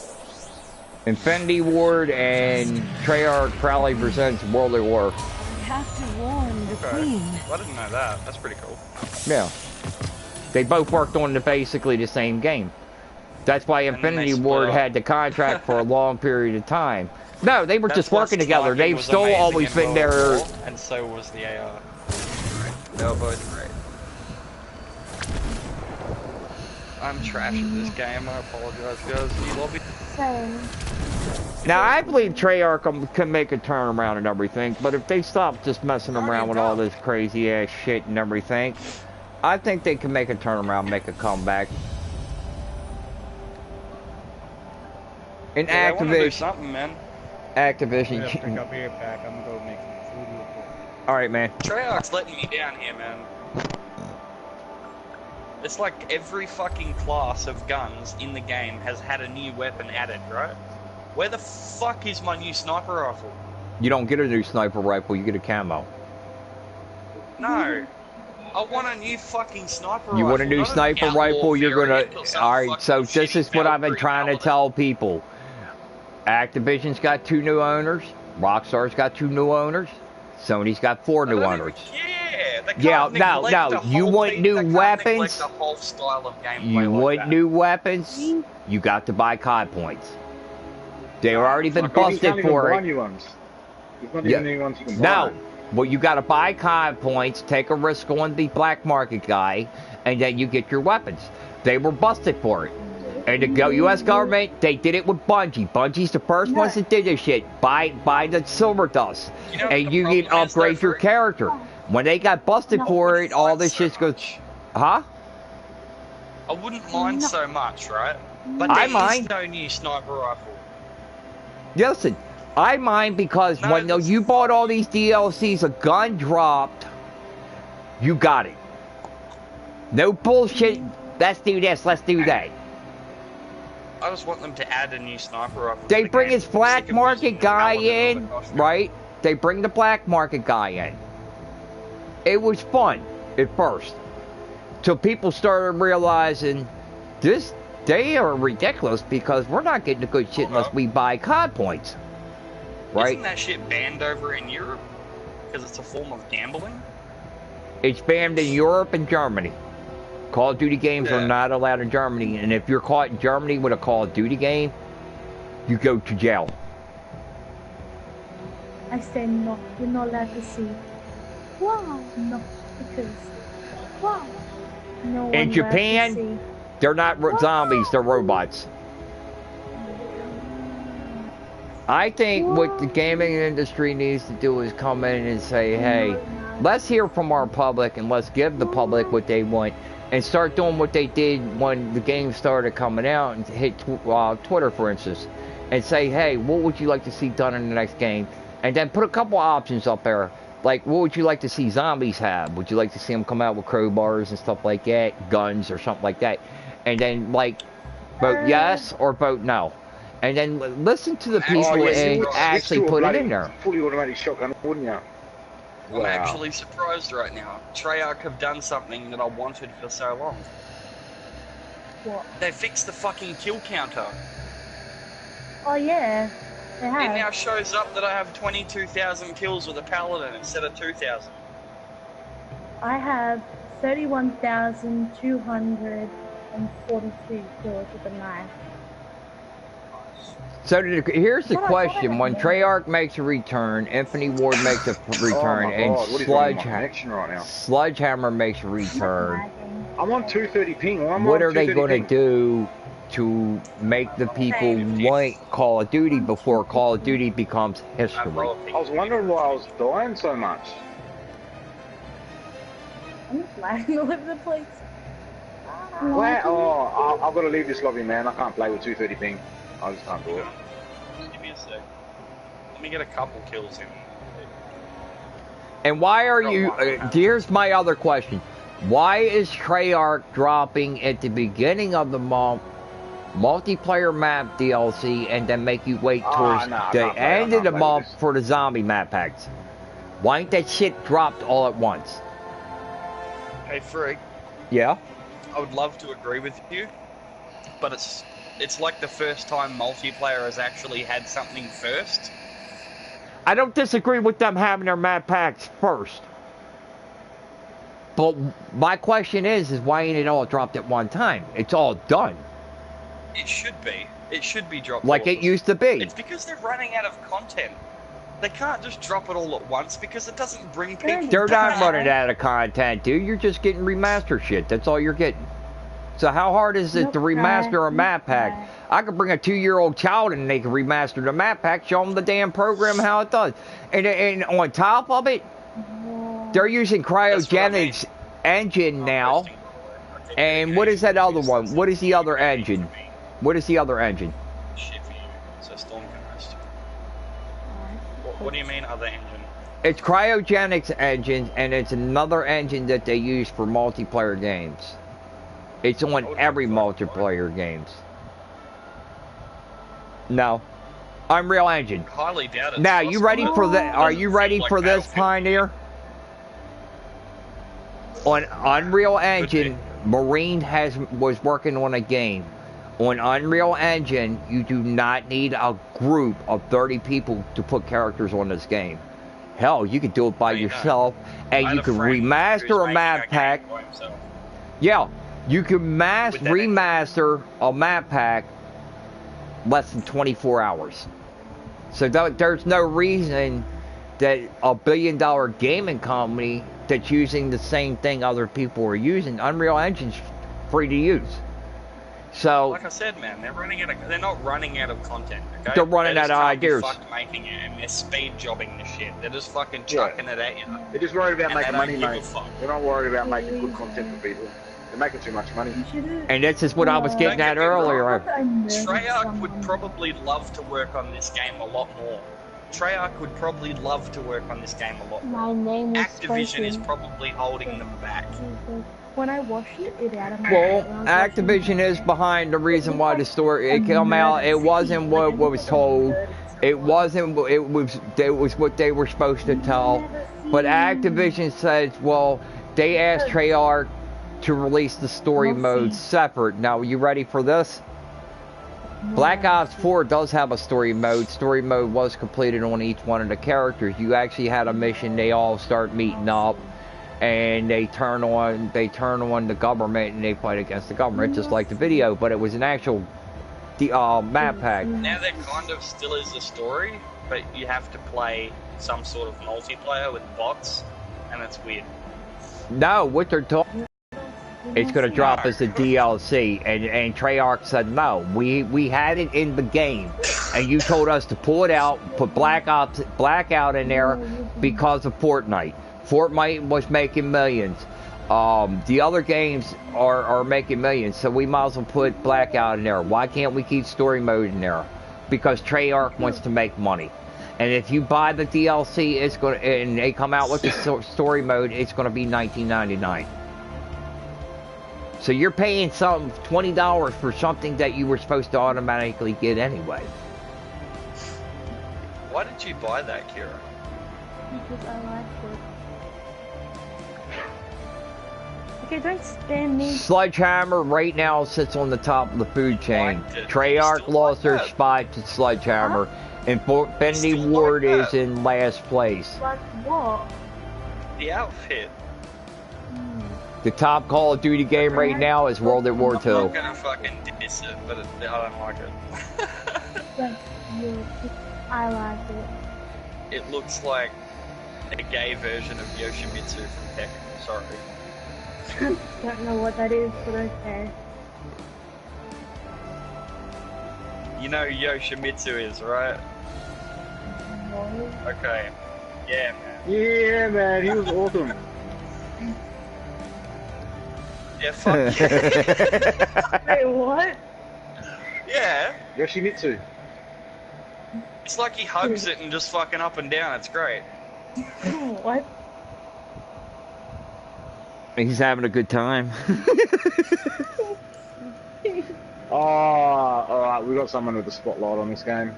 Infinity Ward and Treyarch proudly presents World at War. You have to warn the Queen. Well, I didn't know that. That's pretty cool. Yeah. They both worked on basically the same game. That's why Infinity Ward had the contract for a long period of time. No, they were just working together. They've still always been there. And so was the AR. They were both great. I'm trash at this game. I apologize, guys. You love it. Same. Now, I believe Treyarch can make a turnaround and everything, but if they stop just messing around with all this crazy ass shit and everything, I think they can make a turnaround, make a comeback. And yeah, Activision. Do something, man. Activision. I'll be right back. I'm gonna go make some food real quick. Alright, man. Treyarch's letting me down here, man. It's like every fucking class of guns in the game has had a new weapon added, right? Where the fuck is my new sniper rifle? You don't get a new sniper rifle, you get a camo. No. I want a new fucking sniper rifle. You want a new sniper rifle, you're gonna... Alright, so this is what I've been trying to tell people. Activision's got 2 new owners. Rockstar's got 2 new owners. Sony's got 4 new owners. Yeah, no, you want new weapons? You want new weapons? You got to buy COD points. They already been busted for it. No, well, you got to buy COD points, take a risk on the black market guy, and then you get your weapons. They were busted for it. And the U.S. government, they did it with Bungie. Bungie's the first ones that did this shit. Buy the silver dust, and you can upgrade your character. When they got busted for it, all this shit goes, huh? I wouldn't mind so much, right? But I there is no new sniper rifle. Listen, I mind because when you bought all these DLCs, a gun dropped, you got it. No bullshit, let's do this, let's do that. I just want them to add a new sniper rifle. They bring his black market guy in, right? They bring the black market guy in. It was fun at first. Till people started realizing they are ridiculous because we're not getting the good shit unless we buy COD points. Right? Isn't that shit banned over in Europe? Because it's a form of gambling? It's banned in Europe and Germany. Call of Duty games are not allowed in Germany, and if you're caught in Germany with a Call of Duty game, you go to jail. I say no, you're not allowed to see. Wow, no, because, wow. No in Japan, they're not zombies, they're robots. I think what the gaming industry needs to do is come in and say, hey, let's hear from our public and let's give the public what they want. And start doing what they did when the game started coming out and hit Twitter, for instance, and say, hey, what would you like to see done in the next game? And then put a couple options up there. Like, what would you like to see zombies have? Would you like to see them come out with crowbars and stuff like that, guns or something like that, and then like vote yes or vote no, and then listen to the people and actually put it in there. Fully automatic shotgun, wouldn't you? I'm actually surprised right now. Treyarch have done something that I wanted for so long. What? They fixed the fucking kill counter. Oh yeah, they have. It now shows up that I have 22,000 kills with a paladin instead of 2,000. I have 31,242 kills with a knife. So here's the question: when Treyarch makes a return, Infinity Ward makes a return, and Sledgehammer makes a return. I'm on 230 ping. What are they going to do to make the people want Call of Duty before Call of Duty becomes history? I was wondering why I was dying so much. I'm just lagging all over the place. Where? Oh, I've got to leave this lobby, man. I can't play with 230 ping. I just can't do it. Just give me a sec. Let me get a couple kills in. And why are you... here's my other question. Why is Treyarch dropping at the beginning of the month multiplayer map DLC and then make you wait towards the end of the month for the zombie map packs? Why ain't that shit dropped all at once? Hey, Freak. Yeah? I would love to agree with you, but it's like the first time multiplayer has actually had something first. I don't disagree with them having their map packs first. But my question is why ain't it all dropped at one time? It's all done. It should be. It should be dropped. Like it used to be. It's because they're running out of content. They can't just drop it all at once because it doesn't bring people They're back. not running out of content, dude. You're just getting remastered shit. That's all you're getting. So how hard is it to remaster a map pack? I could bring a 2-year-old child and they can remaster the map pack, show them the damn program how it does. And on top of it, they're using cryogenics engine now. And what is that other one? What is the other engine? What is the other engine? Shit for you. So Storm can rest. What do you mean other engine? It's cryogenics engine, and it's another engine that they use for multiplayer games. It's on every multiplayer games. No. Unreal Engine. Highly doubt it. Now, you ready for that? Are you ready for this, Pioneer? On Unreal Engine, Marine was working on a game. On Unreal Engine, you do not need a group of 30 people to put characters on this game. Hell, you could do it by yourself, and you can remaster a map pack. Yeah, you can remaster a map pack less than 24 hours. So there's no reason that a billion-dollar gaming company that's using the same thing other people are using, Unreal Engine's free to use. So, like I said, man, they're not running out of content. Okay? They're running out of ideas. They're just making it, and they're speed jobbing the shit. They're just fucking chucking it at you. They're just worried about making money, mate. They're not worried about making good content for people. They're making too much money. And this is what I was getting at earlier. Treyarch would probably love to work on this game a lot more. Treyarch would probably love to work on this game a lot more. My name is Activision is probably holding them back. When I washed it out of my Well, Activision is behind the reason why the story it came out. It wasn't what was told. It wasn't. It was what they were supposed to tell. But Activision says, well, they asked Treyarch to release the story mode separate. Now, you ready for this? Black Ops 4 does have a story mode. Story mode was completed on each one of the characters. You actually had a mission. They all start meeting up, and they turn on the government, and they fight against the government, just like the video. But it was an actual map pack. Now there kind of still is a story, but you have to play some sort of multiplayer with bots, and it's weird. No, what they're talking. It's going to drop as a DLC, and Treyarch said no. We had it in the game, and you told us to pull it out, put Blackout in there because of Fortnite. Fortnite was making millions. The other games are making millions, so we might as well put Blackout in there. Why can't we keep story mode in there? Because Treyarch wants to make money. And if you buy the DLC, it's going to, and they come out with the story mode, it's going to be $19.99. So you're paying some $20 for something that you were supposed to automatically get anyway. Why did you buy that, Kira? Because I like it. Okay, don't stand me. Sledgehammer right now sits on the top of the food chain. Treyarch lost their spot to Sledgehammer, and Infinity Ward is in last place. Like what? The outfit. The top Call of Duty game right now is World at War II. I'm not gonna fucking diss it, but I don't like it. I like it. It looks like a gay version of Yoshimitsu from Tekken. Sorry. Don't know what that is, but okay. You know who Yoshimitsu is, right? No. Okay. Yeah, man. Yeah, man, he was awesome. Yeah, fuck yeah. Wait, what? Yeah. Yoshimitsu. It's like he hugs it and just fucking up and down. It's great. What? He's having a good time. Oh, alright, we got someone with a spotlight on this game.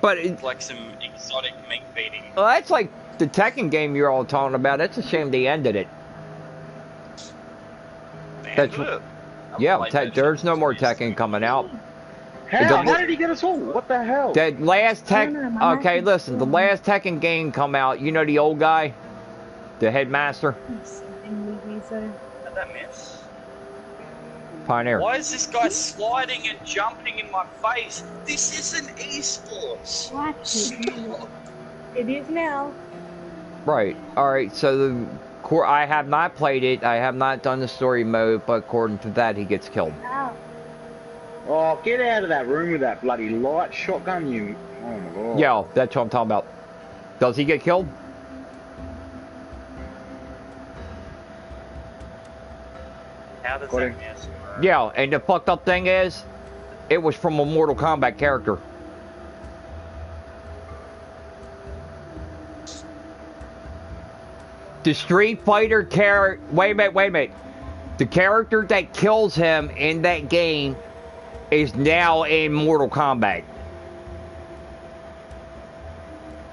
But it's like some exotic meat beating. Well, that's like the Tekken game you're all talking about. It's a shame they ended it. Ended it? Yeah, there's no more Tekken coming out. How did he get us all? What the hell? The last okay, listen, the last Tekken game come out, you know the old guy? The headmaster? How'd that miss? Pioneer. Why is this guy sliding and jumping in my face? This isn't esports. What? It is now. Right. Alright, so the core, I have not played it. I have not done the story mode, but according to that, he gets killed. Wow. Oh, get out of that room with that bloody light shotgun, you... Oh my god. Yeah, that's what I'm talking about. Does he get killed? How does that miss? Yeah, and the fucked up thing is, it was from a Mortal Kombat character. The Street Fighter character... Wait a minute. The character that kills him in that game is now in Mortal Kombat.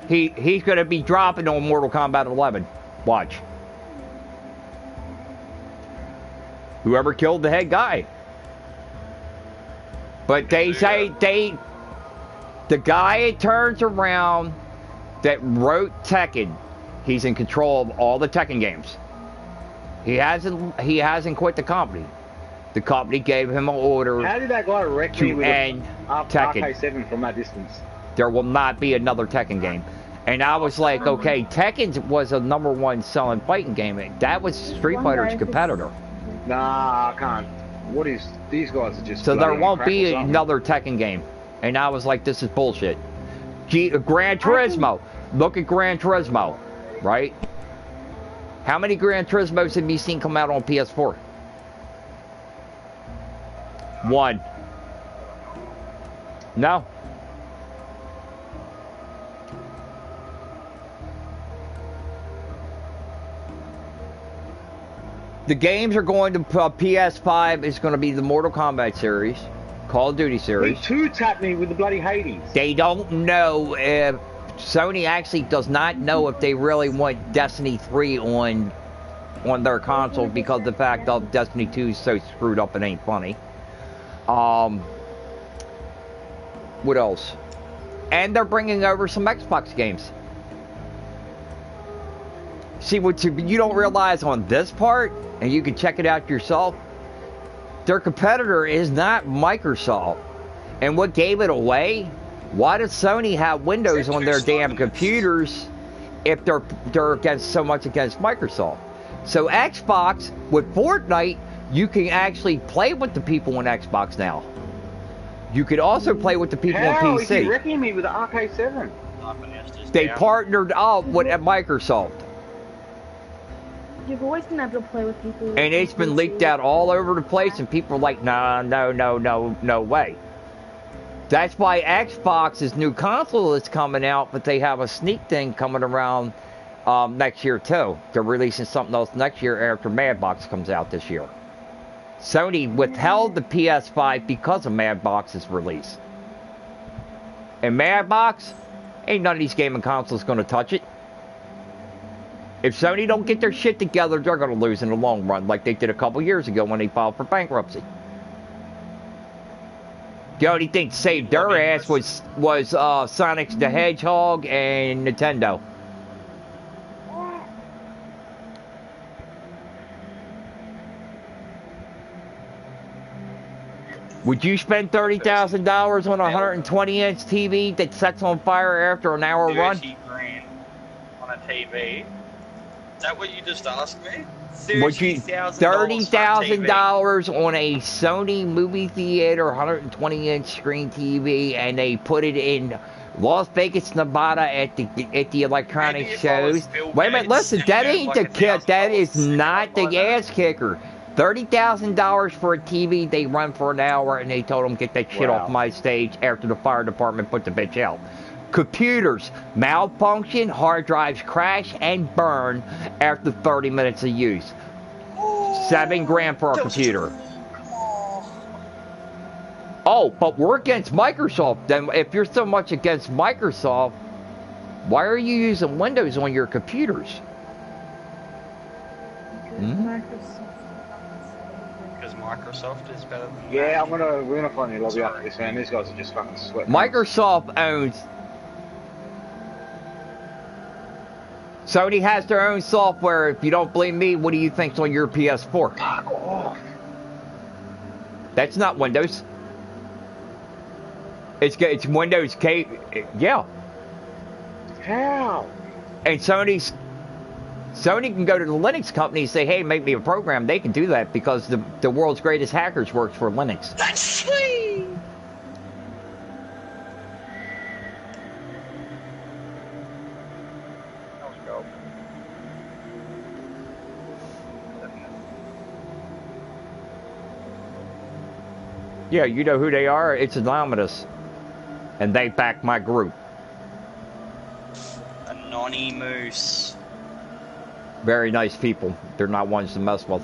He's going to be dropping on Mortal Kombat 11. Watch. Whoever killed the head guy. But they say the guy turns around that wrote Tekken, he's in control of all the Tekken games. He hasn't quit the company. The company gave him an order. How did that guy wreck me with end Tekken. RK7 from that distance? There will not be another Tekken game. And I was like, okay, Tekken was a #1 selling fighting game. That was Street Fighter's competitor. Nah, I can't. What is... These guys are just... So there won't be another Tekken game. And I was like, this is bullshit. Gran Turismo. Look at Gran Turismo. Right? How many Gran Turismos have you seen come out on PS4? One. No. The games are going to PS5 is going to be the Mortal Kombat series, Call of Duty series. They two-tapped me with the bloody Hades. They don't know if Sony actually does not know if they really want Destiny 3 on their console because the fact that Destiny 2 is so screwed up it ain't funny. What else? And they're bringing over some Xbox games. See, what you don't realize on this part, and you can check it out yourself, their competitor is not Microsoft. And what gave it away? Why does Sony have Windows on their damn computers if they're against so much against Microsoft? So Xbox, with Fortnite, you can actually play with the people on Xbox now. You could also play with the people on PC. How is he wrecking me with the RK7? They partnered up with Microsoft. You've always been able to play with people. And it's been leaked out all over the place, and people are like, no way. That's why Xbox's new console is coming out, but they have a sneak thing coming around next year too. They're releasing something else next year after Madbox comes out this year. Sony withheld the PS5 because of Madbox's release. And Madbox, ain't none of these gaming consoles going to touch it. If Sony don't get their shit together, they're going to lose in the long run, like they did a couple years ago when they filed for bankruptcy. The only thing that saved their ass was Sonic the Hedgehog and Nintendo. Would you spend $30,000 on a 120-inch TV that sets on fire after an hour run? $30,000 on a TV. Is that what you just asked me? Would you $30,000 on a Sony movie theater 120-inch screen TV, and they put it in Las Vegas, Nevada at the electronic shows? Wait a minute, listen, that ain't the kick. That is not the ass kicker. $30,000 for a TV they run for an hour, and they told them get that shit off my stage after the fire department put the bitch out. Computers malfunction, hard drives crash and burn after 30 minutes of use. $7 grand for a computer. Oh, but we're against Microsoft. Then if you're so much against Microsoft, why are you using Windows on your computers? Because Microsoft is better than Yeah, we're gonna find a lobby after this, man. These guys are just fucking sweating. Microsoft owns. Sony has their own software. If you don't believe me, what do you think's on your PS4? That's not Windows. It's Windows K. Yeah. How? And Sony can go to the Linux company and say, "Hey, make me a program." They can do that because the world's greatest hackers works for Linux. That's sweet. Yeah, you know who they are? It's Anonymous. And they back my group. Anonymous. Very nice people. They're not ones to mess with.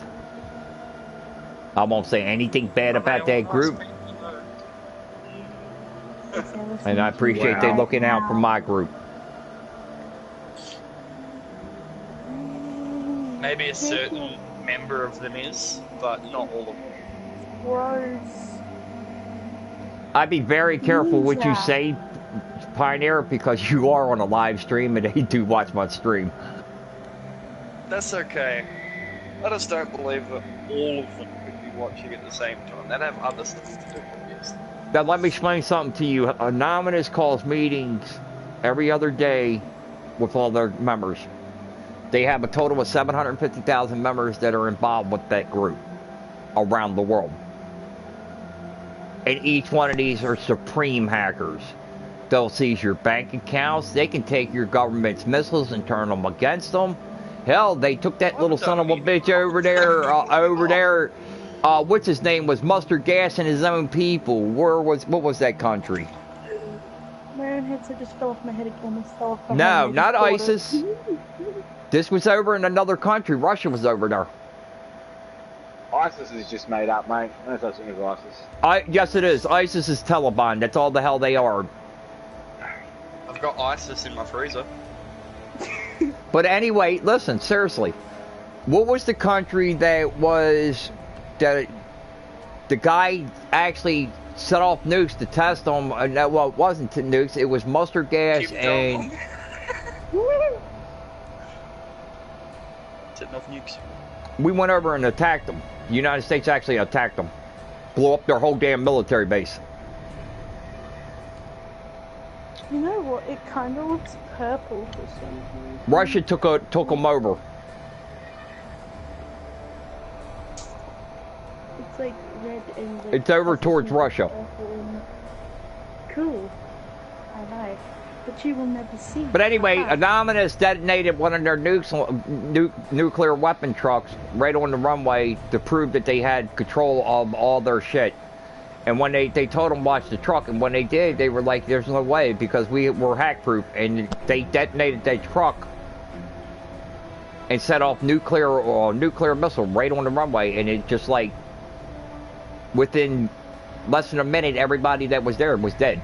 I won't say anything bad about that group. And I appreciate they looking out for my group. Maybe a certain member of them is, but not all of them. Gross. I'd be very careful what you say, Pioneer, because you are on a live stream and they do watch my stream. That's okay. I just don't believe that all of them could be watching at the same time. They'd have other stuff to do, obviously. Now let me explain something to you. Anonymous calls meetings every other day with all their members. They have a total of 750,000 members that are involved with that group around the world. And each one of these are supreme hackers. They'll seize your bank accounts. They can take your government's missiles and turn them against them. Hell, they took that little son of a bitch over there. What's his name? Was mustard gas in his own people. What was that country? My own headset just fell off my head again. Myself. No, not ISIS. This was over in another country. Russia was over there. ISIS is just made up, mate. No such thing as ISIS. Yes, it is. ISIS is Taliban. That's all the hell they are. I've got ISIS in my freezer. But anyway, listen, seriously. What was the country that was... that the guy actually set off nukes to test them? No, well, it wasn't nukes. It was mustard gas and... Setting off nukes. We went over and attacked them. The United States actually attacked them. Blew up their whole damn military base. You know what? It kind of looks purple for some reason. Russia took them over. It's like red and like... It's over towards Russia. Cool. I like. But you will never see. But anyway, Anonymous detonated one of their nuclear weapon trucks right on the runway to prove that they had control of all their shit. And when they told them watch the truck, and when they did, they were like, "There's no way," because we were hack-proof, and they detonated that truck and set off nuclear missile right on the runway, and it just like within less than a minute, everybody that was there was dead.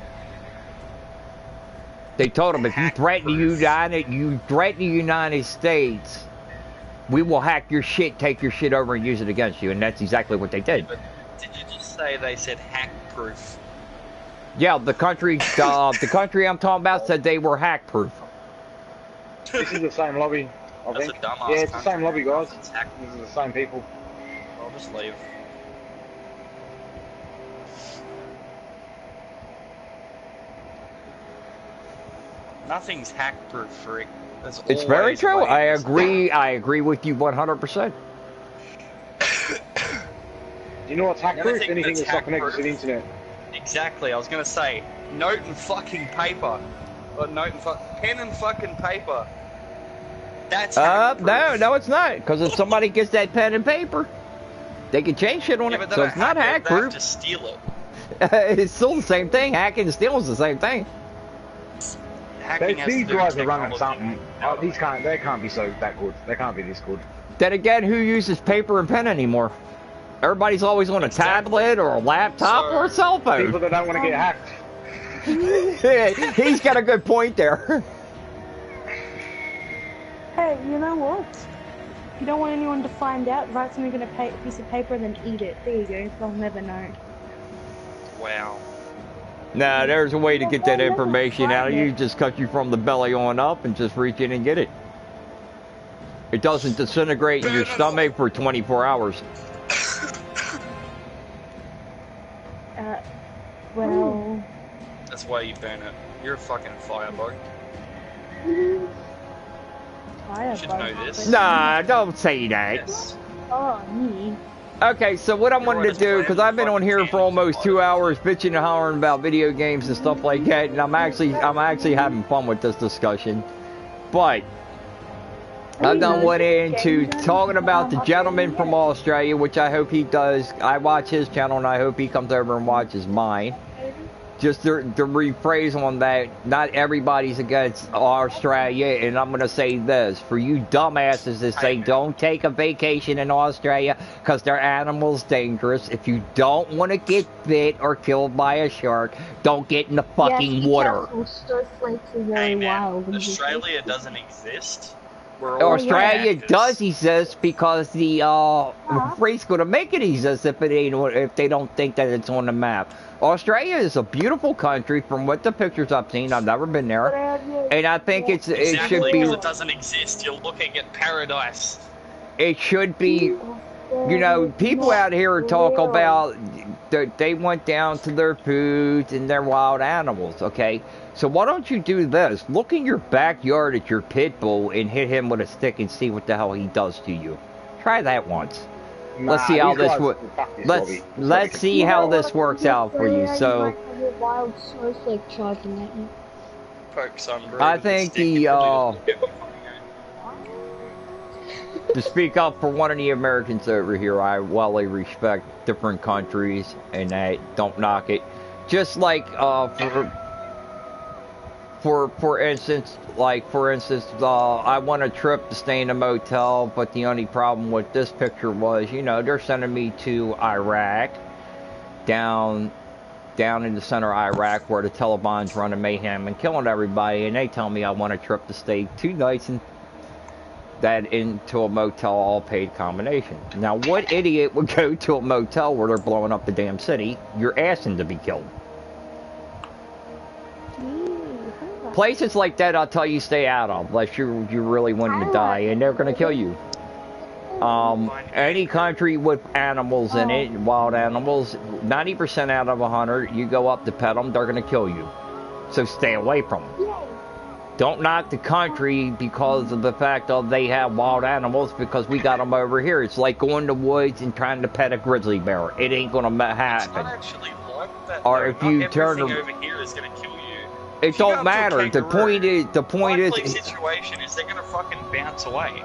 They told them, if you threaten the United States, we will hack your shit, take your shit over, and use it against you, and that's exactly what they did. But did you just say they said hack-proof? Yeah, the country I'm talking about said they were hack-proof. This is the same lobby, I think. Yeah, it's the same lobby, guys. This is the same people. I'll just leave. Nothing's hack-proof, Freak. It's very true. I agree with you 100%. You know what's hack-proof? Anything that's not connected to the internet. Exactly. I was gonna say note and fucking paper, or pen and fucking paper. That's no, it's not. Because if somebody gets that pen and paper, they can change shit on it. So it's not hack-proof. They have to steal it. It's still the same thing. Hacking and stealing is the same thing. These guys are running something. They can't be that good. They can't be this good. Then again, who uses paper and pen anymore? Everybody's always on a tablet or a laptop or a cell phone. People that don't want to get hacked. He's got a good point there. Hey, you know what? You don't want anyone to find out, write something on a piece of paper and then eat it. There you go, they'll never know. Wow. Nah, there's a way to get that information out of you. Just cut you from the belly on up and just reach in and get it. It doesn't disintegrate in your stomach for 24 hours. Well... That's why you burn it. You're a fucking firebug. You should know this. Nah, don't say that. Yes. Oh, me. Okay, so what I wanted to do, because I've been on here for almost 2 hours bitching and hollering about video games and stuff like that, and I'm actually having fun with this discussion. But I've done went into talking about the gentleman from Australia, which I hope he does. I watch his channel, and I hope he comes over and watches mine. Just to rephrase on that, not everybody's against Australia, and I'm going to say this. For you dumbasses that say don't take a vacation in Australia because their animals dangerous, if you don't want to get bit or killed by a shark, don't get in the fucking water. Hey man, Australia doesn't exist. Australia does exist because the freak's going to make it exist if they don't think that it's on the map. Australia is a beautiful country from what the pictures I've seen. I've never been there, and I think it should be. Because it doesn't exist. You're looking at paradise. It should be. You know, people out here talk about they went down to their foods and their wild animals. Okay, so why don't you do this? Look in your backyard at your pit bull and hit him with a stick and see what the hell he does to you. Try that once. Let's see how this let's see how this works out for you. So I think to speak up for one of the Americans over here, I wildly respect different countries and that don't knock it. Just like for instance, I want a trip to stay in a motel, but the only problem with this picture was, you know, they're sending me to Iraq, down in the center of Iraq where the Taliban's running mayhem and killing everybody, and they tell me I want a trip to stay 2 nights into a motel all paid combination. Now, what idiot would go to a motel where they're blowing up the damn city? You're asking to be killed. Places like that, I'll tell you, stay out of, unless you're really wanting to die, and they're gonna kill you. Any country with animals in it, wild animals, 90% out of 100, you go up to pet them, they're gonna kill you. So stay away from them. Don't knock the country because of the fact of they have wild animals, because we got them over here. It's like going to the woods and trying to pet a grizzly bear. It ain't gonna happen. It's not actually like that. Or if you turn them, over here is gonna kill you. It don't matter. The point is, likely situation is they're gonna fucking bounce away.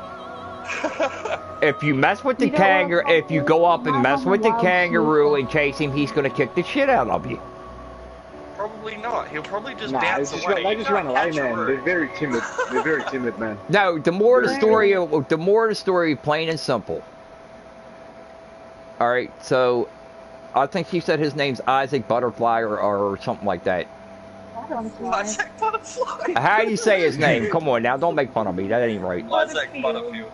If you mess with the kangaroo, if you go up and mess with the kangaroo and chase him, he's gonna kick the shit out of you. Probably not. He'll probably just Nah, bounce away. they just run away, man. They're very timid. They're very timid, man. No, the more the story, plain and simple. All right, so I think she said his name's Isaac Butterfly or something like that. Isaac Butterfly. How do you say his name? Come on now, don't make fun of me. That ain't right. Isaac Butterfield.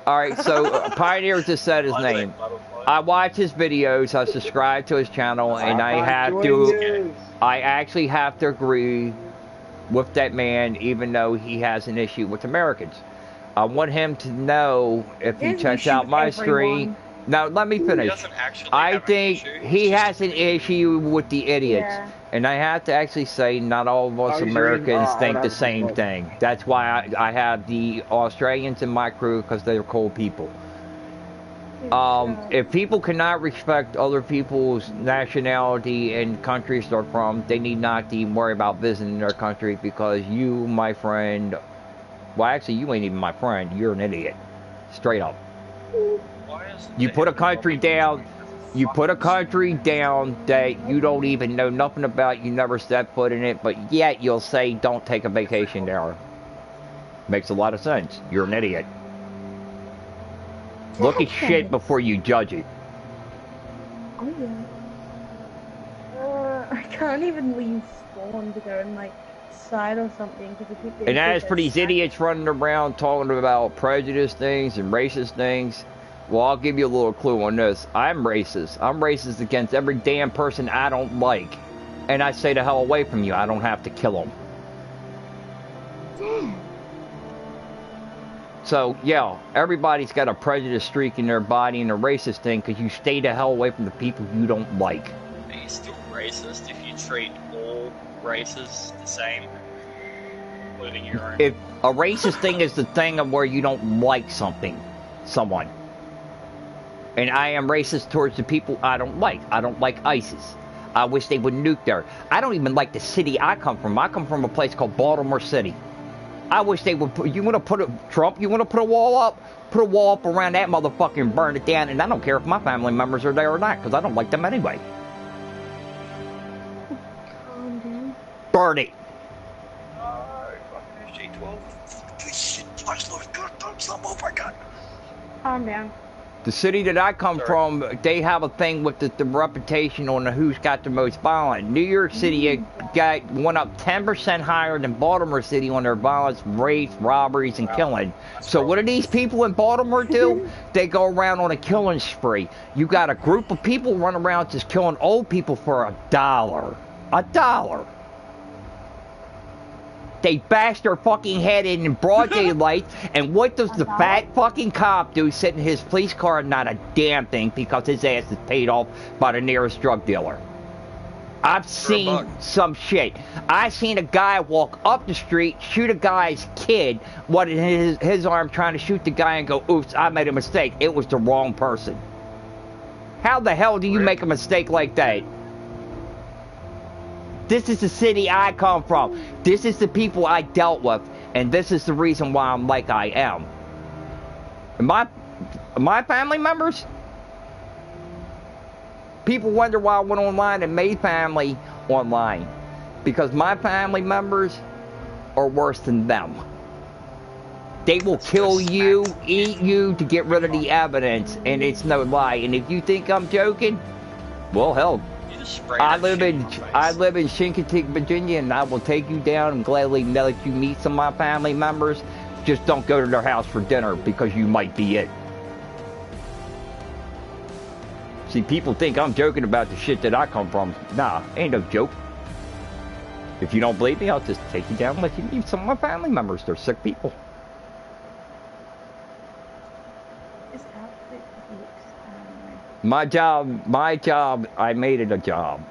All right, so Pioneer just said his name. I watch his videos. I subscribe to his channel, and I actually have to agree with that man, even though he has an issue with Americans. I want him to know if he checks out my stream. Now, let me finish. I think he has an issue with the idiots. Yeah. And I have to actually say, not all of us Americans think the same thing. That's why I have the Australians in my crew, because they're cool people. If people cannot respect other people's nationality and countries they're from, they need not even worry about visiting their country, because you, my friend, well, actually, you ain't even my friend. You're an idiot. Straight up. You put a country down. You put a country down that you don't even know nothing about. You never stepped foot in it, but yet you'll say, don't take a vacation there. Makes a lot of sense. You're an idiot. Look at shit before you judge it. Oh, yeah. I can't even leave spawn to go and, like, side or something. And as for these idiots running around talking about prejudice things and racist things, well, I'll give you a little clue on this. I'm racist. I'm racist against every damn person I don't like. And I say the hell away from you. I don't have to kill them. Damn. So, yeah, everybody's got a prejudice streak in their body and a racist thing because you stay the hell away from the people you don't like. Are you still racist if you treat all races the same? Including your own? If a racist thing is the thing of where you don't like someone. And I am racist towards the people I don't like. I don't like ISIS. I wish they would nuke there. I don't even like the city I come from. I come from a place called Baltimore City. I wish they would put, you want to put Trump, you want to put a wall up? Put a wall up around that motherfucker and burn it down. And I don't care if my family members are there or not, because I don't like them anyway. Calm down. Burn it. Calm down. The city that I come from, they have a thing with the reputation on who's got the most violence. New York City went up 10% higher than Baltimore City on their violence, rape, robberies, and killing. So what do these people in Baltimore do? They go around on a killing spree. You got a group of people running around just killing old people for $1. $1. They bash their fucking head in broad daylight, and what does the fat fucking cop do sitting in his police car? Not a damn thing, because his ass is paid off by the nearest drug dealer. I've seen some shit. I seen a guy walk up the street, shoot a guy's kid, what in his arm, trying to shoot the guy and go, oops, I made a mistake. It was the wrong person. How the hell do you make a mistake like that? This is the city I come from. This is the people I dealt with. And this is the reason why I'm like I am. And my family members? People wonder why I went online and made family online. Because my family members are worse than them. They will kill you, eat you to get rid of the evidence. And it's no lie. And if you think I'm joking, well, hell. I live in Chincoteague, Virginia, and I will take you down and gladly let you meet some of my family members. Just don't go to their house for dinner, because you might be it. See, people think I'm joking about the shit that I come from. Nah, ain't no joke. If you don't believe me, I'll just take you down and let you meet some of my family members. They're sick people. My job, I made it a job.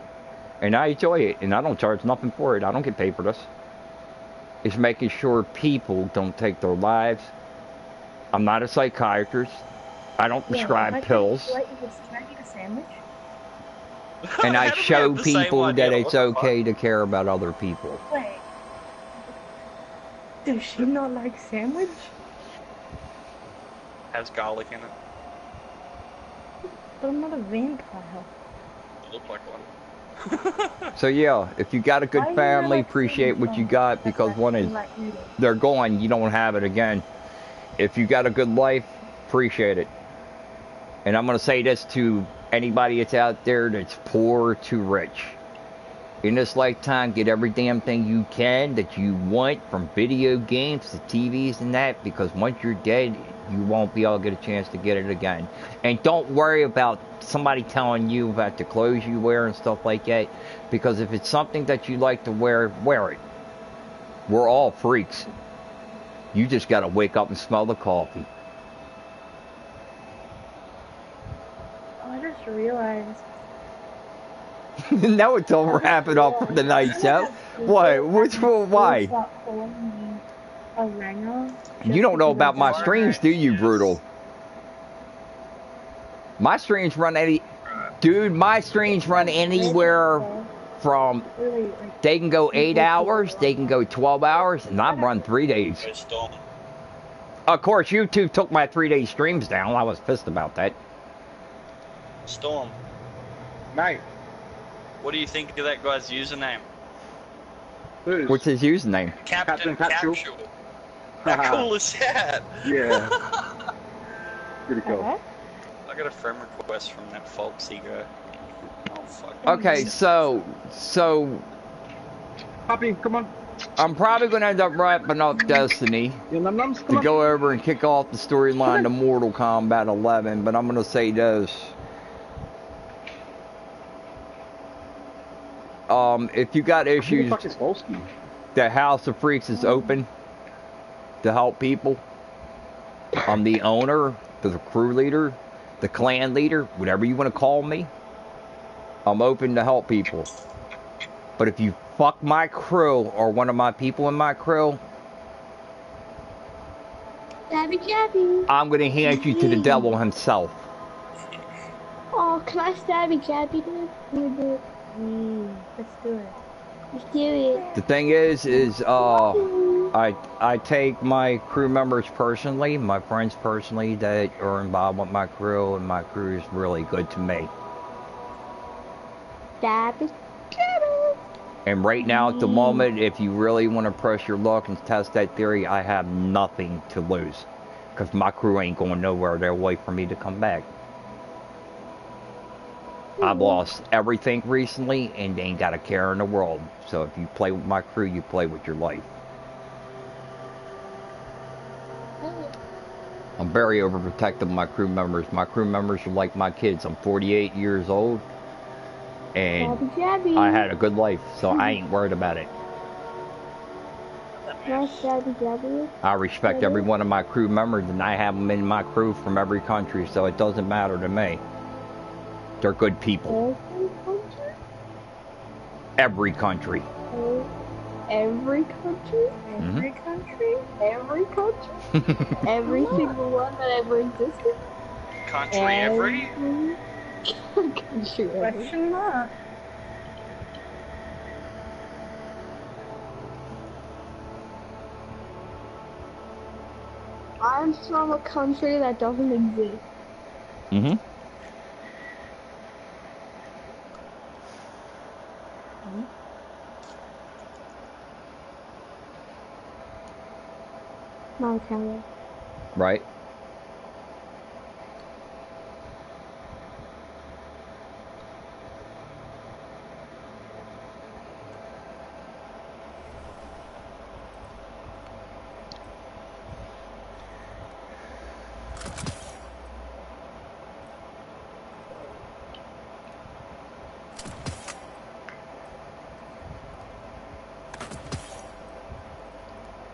And I enjoy it, and I don't charge nothing for it. I don't get paid for this. It's making sure people don't take their lives. I'm not a psychiatrist. I don't prescribe pills. Can I eat a sandwich? And I show people that it's okay to care about other people. Wait. Does she not like sandwich? Has garlic in it. But I'm not a vampire. You look like one. So yeah, if you got a good family, appreciate what you got, because one is they're gone, you don't have it again. If you got a good life, appreciate it. And I'm gonna say this to anybody that's out there that's poor to rich. In this lifetime, get every damn thing you can that you want, from video games to TVs and that, because once you're dead, you won't be able to get a chance to get it again. And don't worry about somebody telling you about the clothes you wear and stuff like that, because if it's something that you like to wear, wear it. We're all freaks. You just gotta wake up and smell the coffee. Oh, I just realized. Now it's all wrapping up for the night, show. What? Which one? Why? You don't know about my streams, do you, Brutal? My streams run Dude, my streams run anywhere from... They can go 8 hours, they can go 12 hours, and I've run 3 days. Of course, YouTube took my 3-day streams down. I was pissed about that. Storm. Mate. What do you think of that guy's username? What's his username? Captain Capsule. How cool is that? Yeah. Pretty cool. I got a friend request from that folksy guy. Oh fuck. Okay, so Poppy, come on. I'm probably gonna end up wrapping up Destiny to go over and kick off the storyline to Mortal Kombat 11, but I'm gonna say this. If you got issues, the House of Freaks is open to help people. I'm the owner, the crew leader, the clan leader, whatever you want to call me. I'm open to help people. But if you fuck my crew or one of my people in my crew, I'm going to hand you to the devil himself. Oh, can I stabby Gabby, dude? Let's do it. Let's do it. The thing is I take my crew members personally, my friends personally that are involved with my crew, and my crew is really good to me. Stabby Gabby. And right now, at the moment, if you really want to press your luck and test that theory, I have nothing to lose. Because my crew ain't going nowhere. They'll wait for me to come back. I've lost everything recently and they ain't got a care in the world. So if you play with my crew, you play with your life. I'm very overprotective of my crew members. My crew members are like my kids. I'm 48 years old. And I had a good life, so I ain't worried about it. I respect every one of my crew members, and I have them in my crew from every country, so it doesn't matter to me. They're good people. Every country. Every country? Every country? Every country? Every single one that ever existed? Country every? Country every. Question mark. I'm from a country that doesn't exist. Mm-hmm. Montana. Right.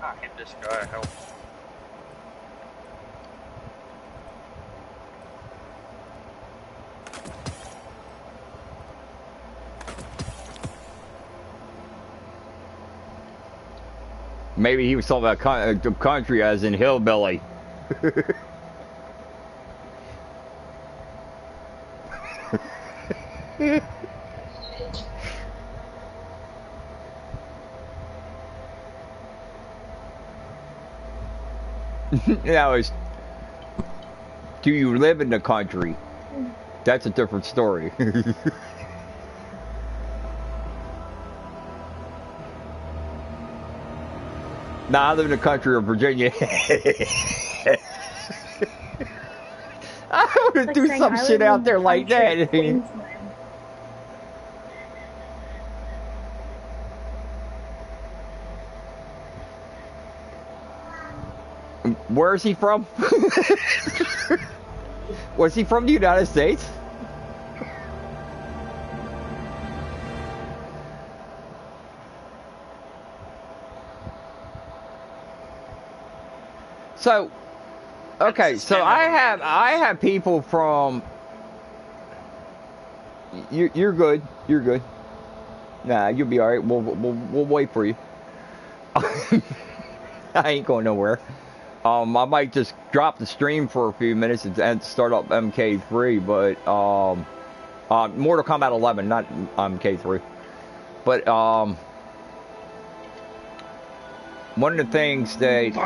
I hit this guy, help. Maybe he was talking about country as in hillbilly. That was Do you live in the country? That's a different story. Nah, I live in the country of Virginia. I would do some shit out there like that. Where is he from? Was he from the United States? So, okay, so I have people from. You're good. You're good. Nah, you'll be all right. We'll wait for you. I ain't going nowhere. I might just drop the stream for a few minutes and start up MK3, but Mortal Kombat 11, not MK3. But one of the things that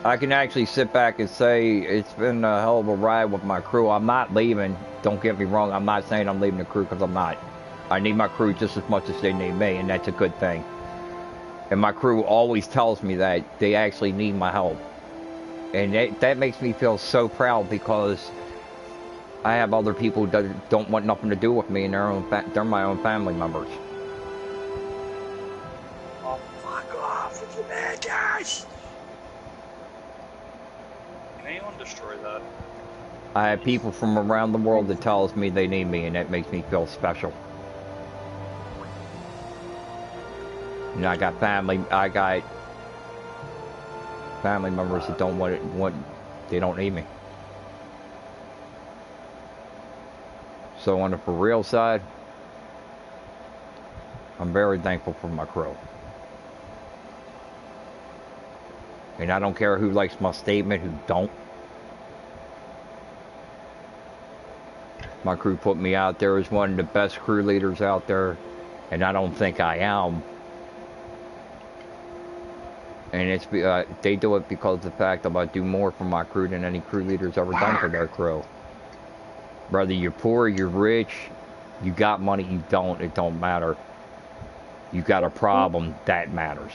I can actually sit back and say it's been a hell of a ride with my crew. I'm not leaving. Don't get me wrong. I'm not saying I'm leaving the crew because I'm not. I need my crew just as much as they need me, and that's a good thing. And my crew always tells me that they actually need my help. And that makes me feel so proud because I have other people that don't want nothing to do with me, and they're my own family members. Oh, fuck off with your bad guys! Can anyone destroy that? I have people from around the world that tells me they need me, and that makes me feel special. And I got family members that don't they don't need me. So on the for real side, I'm very thankful for my crew. And I don't care who likes my statement, who don't. My crew put me out there as one of the best crew leaders out there, and I don't think I am. And it's they do it because of the fact that I do more for my crew than any crew leader's ever done for their crew. Whether you're poor, you're rich, you got money, you don't, it don't matter. You got a problem, that matters.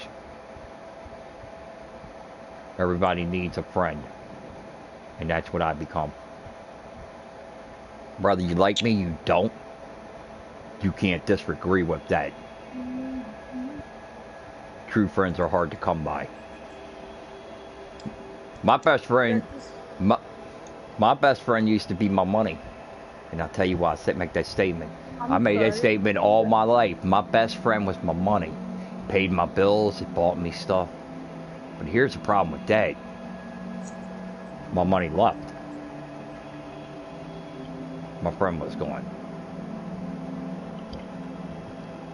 Everybody needs a friend. And that's what I become. Whether you like me, you don't. You can't disagree with that. True friends are hard to come by. My best friend, my best friend used to be my money. And I'll tell you why I make that statement. I made that statement all my life. My best friend was my money. Paid my bills, it bought me stuff. But here's the problem with that. My money left. My friend was gone.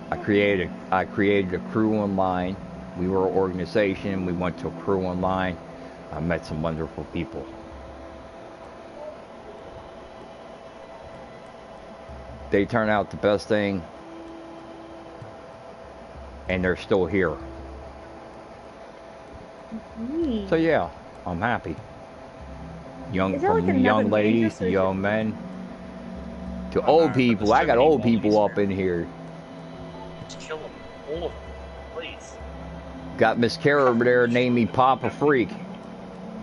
I created a crew online. We were an organization. We went to a crew online. I met some wonderful people. They turn out the best thing, and they're still here. So yeah, I'm happy. From young ladies to young men to old people. I got old people up in here. Just kill them, all of them, please. Got Miss Kara over there named me Papa Freak.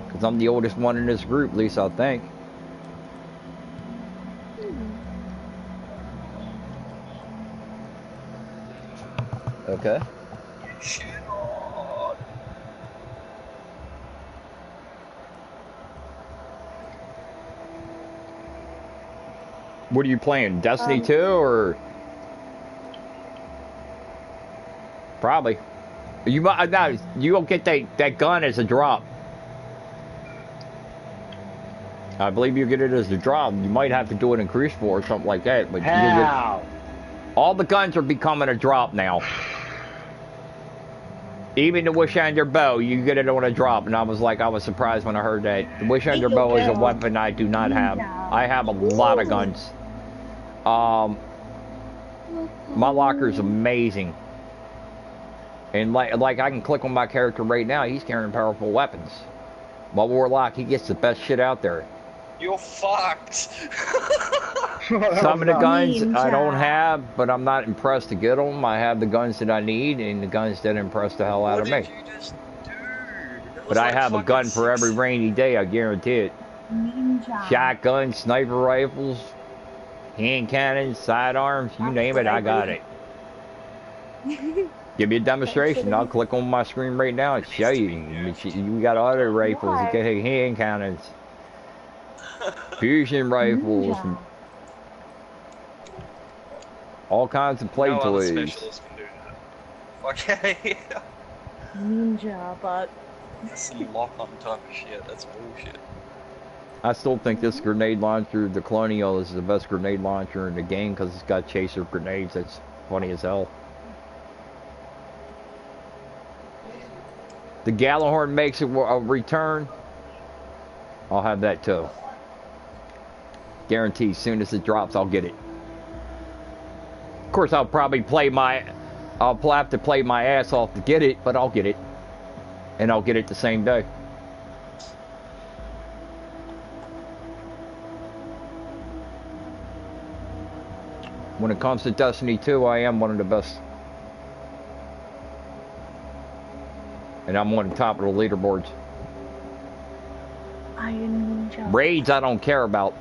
Because I'm the oldest one in this group, at least I think. Okay. What are you playing? Destiny 2 or? Probably. You might no, you don't get that gun as a drop. I believe you get it as a drop. You might have to do it in Crucible or something like that. But all the guns are becoming a drop now. Even the Wish Ender bow, you get it on a drop. And I was surprised when I heard that. The Wish Ender bow is a weapon I do not have. I have a lot of guns. My locker is amazing. And like I can click on my character right now, he's carrying powerful weapons. My Warlock, he gets the best shit out there. You're fucked. Some of the guns I don't have, but I'm not impressed to get them. I have the guns that I need, and the guns that impress the hell out of me. What did you just do? But I have a gun for every rainy day, I guarantee it. Ninja. Shotguns, sniper rifles, hand cannons, sidearms, you name it, I got it. Give me a demonstration. I'll click on my screen right now and show you. You got auto rifles, you got hand cannons, fusion rifles, all kinds of play toys. Specialists can do that. Okay. Ninja, but That's lock on type of shit. That's bullshit. I still think this grenade launcher, the Colonial, is the best grenade launcher in the game because it's got chaser grenades. That's funny as hell. The Gallahorn makes a return. I'll have that too. Guaranteed, as soon as it drops, I'll get it. Of course, I'll probably I'll have to play my ass off to get it, but I'll get it. And I'll get it the same day. When it comes to Destiny 2, I am one of the best. And I'm on the top of the leaderboards. Iron Ninja. Raids I don't care about.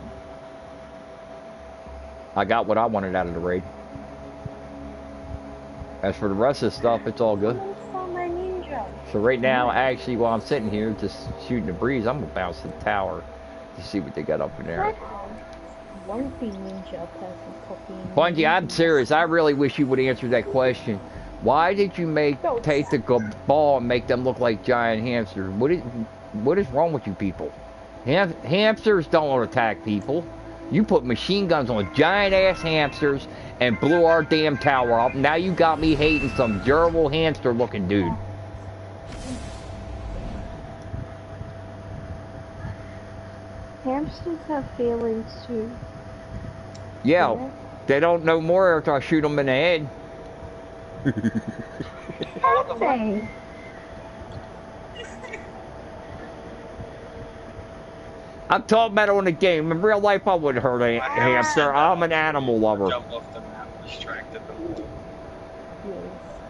I got what I wanted out of the raid. As for the rest of the stuff, it's all good. So right now, actually, while I'm sitting here just shooting the breeze, I'm gonna bounce to the tower to see what they got up in there. Won't be ninja person copying. Bungie, I'm serious. I really wish you would answer that question. Why did you take the ball and make them look like giant hamsters? What is wrong with you people? Hamsters don't attack people. You put machine guns on giant ass hamsters and blew our damn tower up. Now you got me hating some durable hamster looking dude. Hamsters have feelings too. Yeah, they don't know more after I shoot them in the head. Anything. I'm talking about on the game. In real life, I wouldn't hurt a hamster. I'm an animal lover. Jump off the map, distracted them. Yes,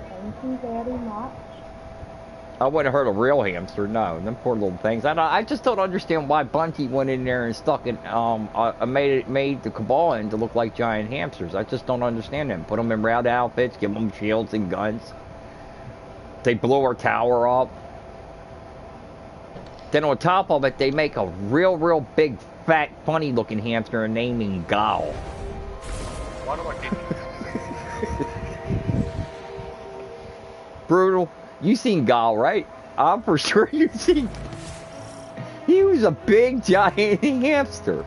thank you very much. I wouldn't hurt a real hamster, no. Them poor little things. I just don't understand why Bungie went in there and stuck it, made the Cabal in to look like giant hamsters. I just don't understand them. Put them in round outfits, give them shields and guns. They blow our tower up. Then on top of it, they make a real big, fat, funny-looking hamster and name him Gal. Why do I get Brutal. You seen Gal, right? I'm for sure you seen. He was a big, giant hamster.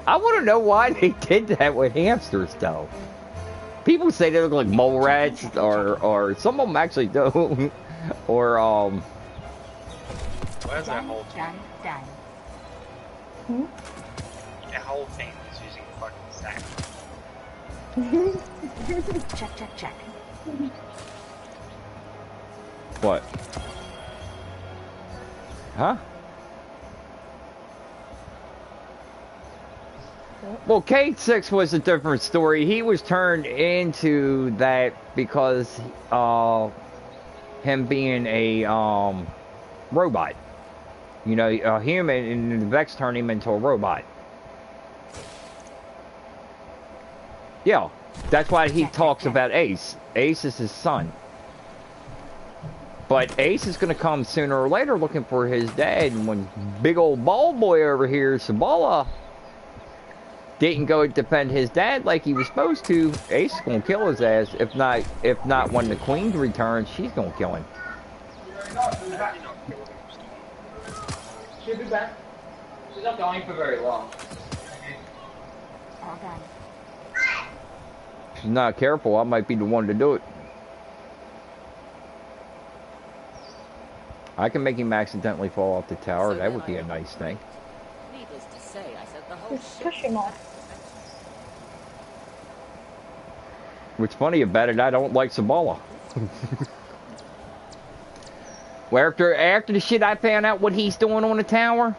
I want to know why they did that with hamsters, though. People say they look like mole rats, or some of them actually do, or Where's that whole thing? Hmm? That whole thing is using a fucking sack. Check. What? Huh? Well, K6 was a different story. He was turned into that because him being a robot. You know, a human, and the Vex turned him into a robot. Yeah, that's why he talks about Ace. Ace is his son. But Ace is going to come sooner or later looking for his dad. And when big old bald boy over here, Sabala, didn't go defend his dad like he was supposed to, Ace is going to kill his ass. If not when the Queen returns, she's going to kill him. She'll be back. She's not going for very long. All done. If she's not careful, I might be the one to do it. I can make him accidentally fall off the tower. That would be a nice thing. Needless to say, I said the whole Just push him off. What's funny about it, I don't like Sabala. Well, after the shit I found out what he's doing on the tower,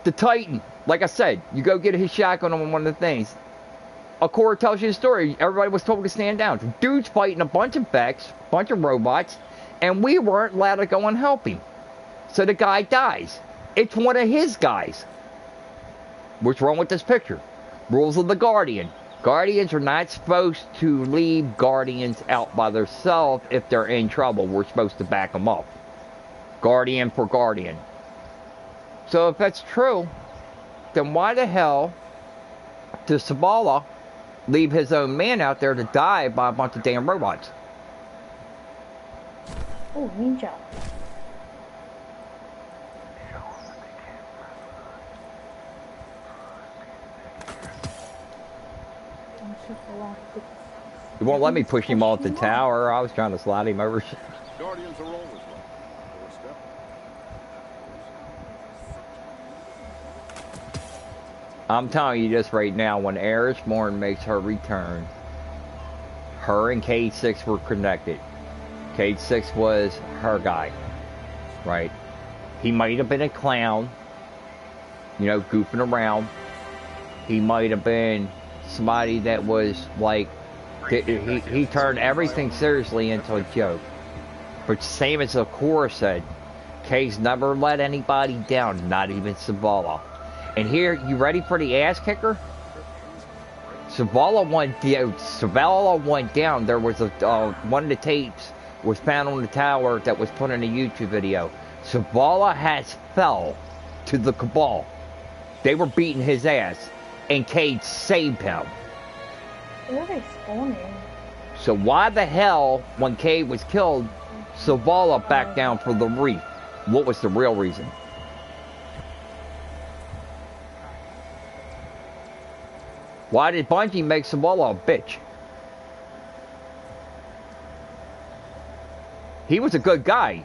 the Titan, like I said, you go get his shotgun on one of the things. A core tells you the story. Everybody was told to stand down. Dude's fighting a bunch of Becks, bunch of robots, and we weren't allowed to go and help him. So the guy dies. It's one of his guys. What's wrong with this picture? Rules of the Guardian. Guardians are not supposed to leave Guardians out by themselves if they're in trouble. We're supposed to back them up. Guardian for Guardian. So if that's true, then why the hell does Sabala leave his own man out there to die by a bunch of damn robots? Oh, ninja. He won't let me push him off the tower. I was trying to slide him over. Guardians are always welcome. I'm telling you this right now, when Erisborn makes her return, her and Cade 6 were connected. Cade 6 was her guy, right? He might have been a clown, you know, goofing around. He might have been somebody that was like, he turned everything seriously into a joke. But same as Akora said, Cade's never let anybody down, not even Sabala. And here, you ready for the ass kicker? Sabala went down. There was one of the tapes was found on the tower that was put in a YouTube video. Sabala has fell to the Cabal. They were beating his ass, and Cade saved him. Where are they spawning? So why the hell, when Cade was killed, Sabala backed down for the reef? What was the real reason? Why did Bungie make Sabala a bitch? He was a good guy.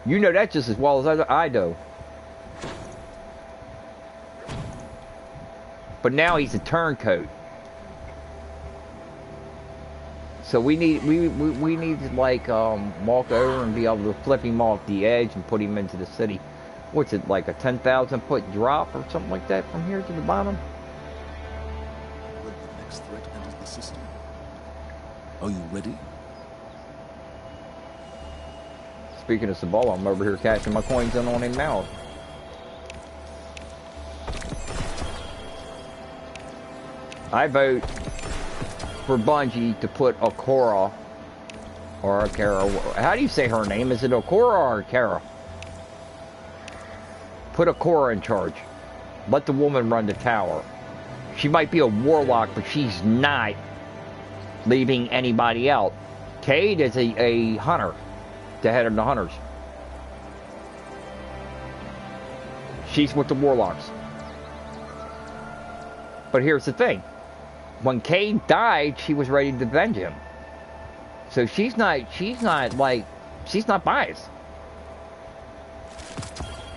You know that just as well as I do. But now he's a turncoat. So we need to like walk over and be able to flip him off the edge and put him into the city. What's it, like a 10,000 foot drop or something like that from here to the bottom? When the next threat enters the system, are you ready? Speaking of Sabala, I'm over here cashing my coins in on him now. I vote for Bungie to put Akora or Akara. How do you say her name? Is it Akora or Akara? Put Akora in charge. Let the woman run the tower. She might be a warlock, but she's not leaving anybody out. Cade is a hunter. The head of the hunters. She's with the warlocks. But here's the thing. When Cade died, she was ready to avenge him. So she's not biased.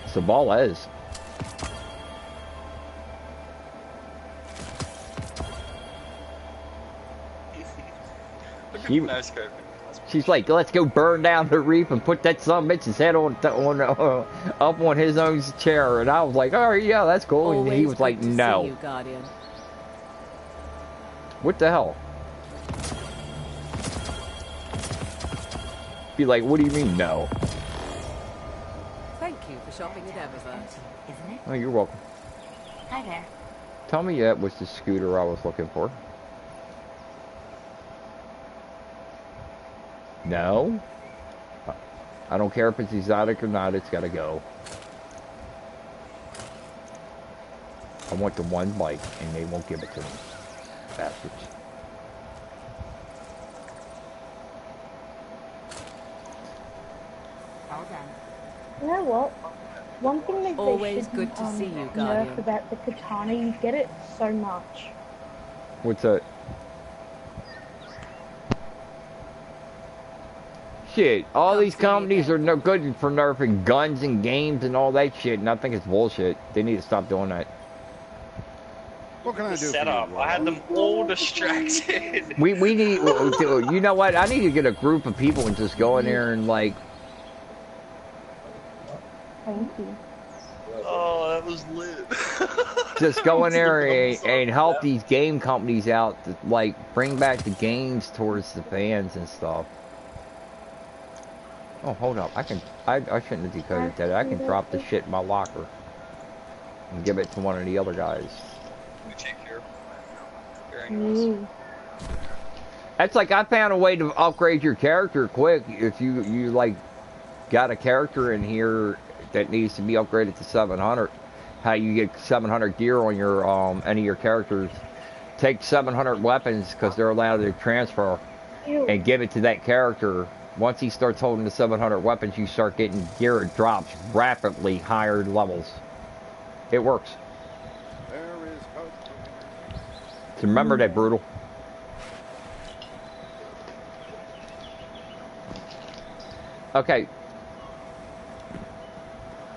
Sabala is. She's like, let's go burn down the reef and put that son of a bitch's head up on his own chair. And I was like, oh yeah, that's cool. And he was like, no. You, Guardian. What the hell? Be like, what do you mean no? Thank you for shopping at Eververse. Isn't it? Oh, you're welcome. Hi there. Tell me that was the scooter I was looking for. No. I don't care if it's exotic or not, it's gotta go. I want the one bike and they won't give it to me. Bastards. All done. You know what? One thing that Always they should good to see you, nerf Guardian. about the katana, you get it so much. What's that? Shit, all these companies are no good for nerfing guns and games and all that shit, and I think it's bullshit. They need to stop doing that. What can I do for you, setup. I had them all distracted. We need, you know what? I need to get a group of people and just go in there and like. Thank you. Oh, that was lit. Just go in there and help these game companies out to like bring back the games towards the fans and stuff. Oh, hold up. I shouldn't have decoded that. I can drop the shit in my locker and give it to one of the other guys. That's like, I found a way to upgrade your character quick. If you like got a character in here that needs to be upgraded to 700, how you get 700 gear on your any of your characters. Take 700 weapons because they're allowed to transfer and give it to that character. Once he starts holding the 700 weapons, you start getting gear. It drops rapidly higher levels. It works. So remember that, Brutal. Okay.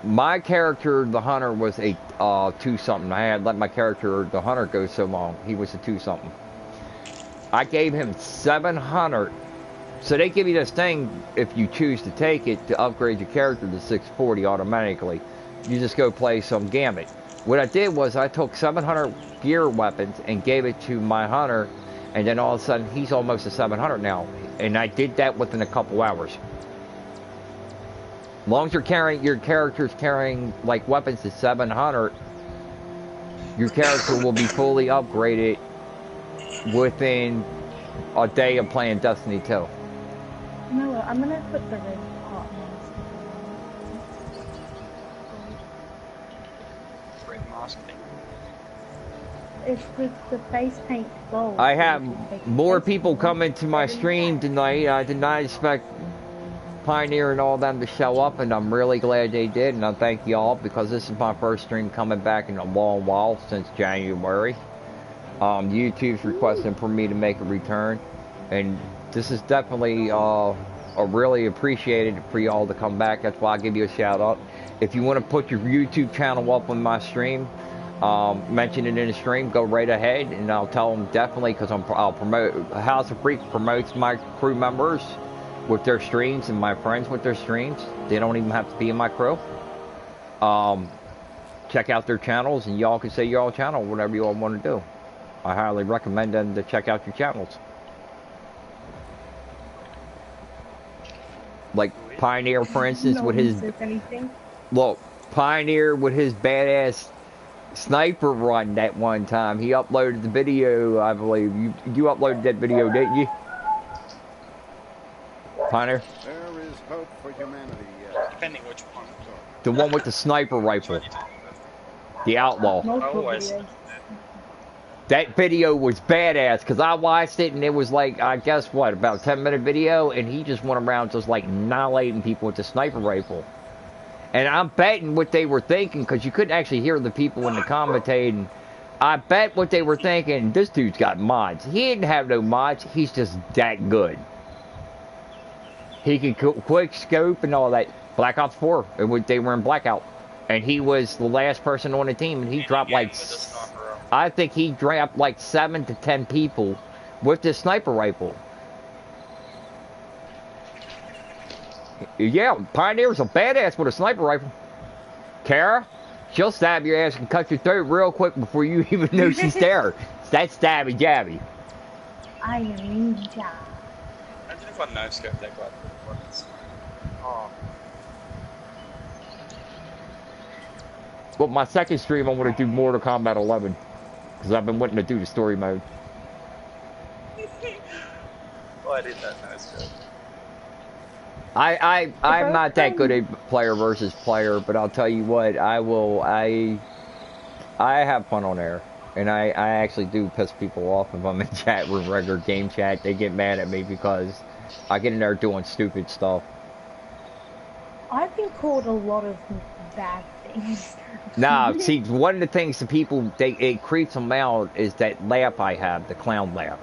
My character, the hunter, was a 2-something. I had let my character, the hunter, go so long. He was a 2-something. I gave him 700. So they give you this thing, if you choose to take it, to upgrade your character to 640 automatically. You just go play some Gambit. What I did was I took 700 gear weapons and gave it to my hunter, and then all of a sudden he's almost a 700 now. And I did that within a couple hours. As long as you're carrying, your character's carrying like weapons to 700, your character will be fully upgraded within a day of playing Destiny 2. You know what? I'm gonna put the red part on. Red mask thing. It's the face paint gold. I have more people coming to my stream tonight. I did not expect Pioneer and all them to show up, and I'm really glad they did, and I thank y'all because this is my first stream coming back in a long while, since January. YouTube's requesting for me to make a return, and this is definitely really appreciated for y'all to come back. That's why I give you a shout out. If you want to put your YouTube channel up on my stream, mention it in the stream, go right ahead, and I'll tell them definitely, because I'll promote. House of Freak promotes my crew members with their streams and my friends with their streams. They don't even have to be in my crew. Check out their channels, and y'all can say your channel, whatever you all want to do. I highly recommend them to check out your channels. Like Pioneer, for instance, with his... Look, Pioneer with his badass sniper run that one time. He uploaded the video, I believe. You uploaded that video, didn't you? Pioneer? There is hope for humanity. Depending which one. The one with the sniper rifle. The outlaw. That video was badass because I watched it and it was like, I guess what, about a 10-minute video, and he just went around just like annihilating people with the sniper rifle. And I'm betting what they were thinking, because you couldn't actually hear the people in the commentating. I bet what they were thinking, this dude's got mods. He didn't have no mods, he's just that good. He could quick scope and all that. Black Ops 4, they were in Blackout. And he was the last person on the team, and he dropped like, I think he dropped like 7 to 10 people with this sniper rifle. Yeah, Pioneer's a badass with a sniper rifle. Kara, she'll stab your ass and cut your throat real quick before you even know she's there. That's stabby jabby. I am ninja. Imagine if I no-scoped that guy. Oh. Well, my second stream, I want to do Mortal Kombat 11. Because I've been wanting to do the story mode. Well, I did that no-scope. I'm not that good a player versus player, but I'll tell you what, I have fun on air. And I actually do piss people off if I'm in chat with regular game chat. They get mad at me because I get in there doing stupid stuff. I've been called a lot of bad things. Nah, see, one of the things the people, it creeps them out is that laugh I have, the clown laugh.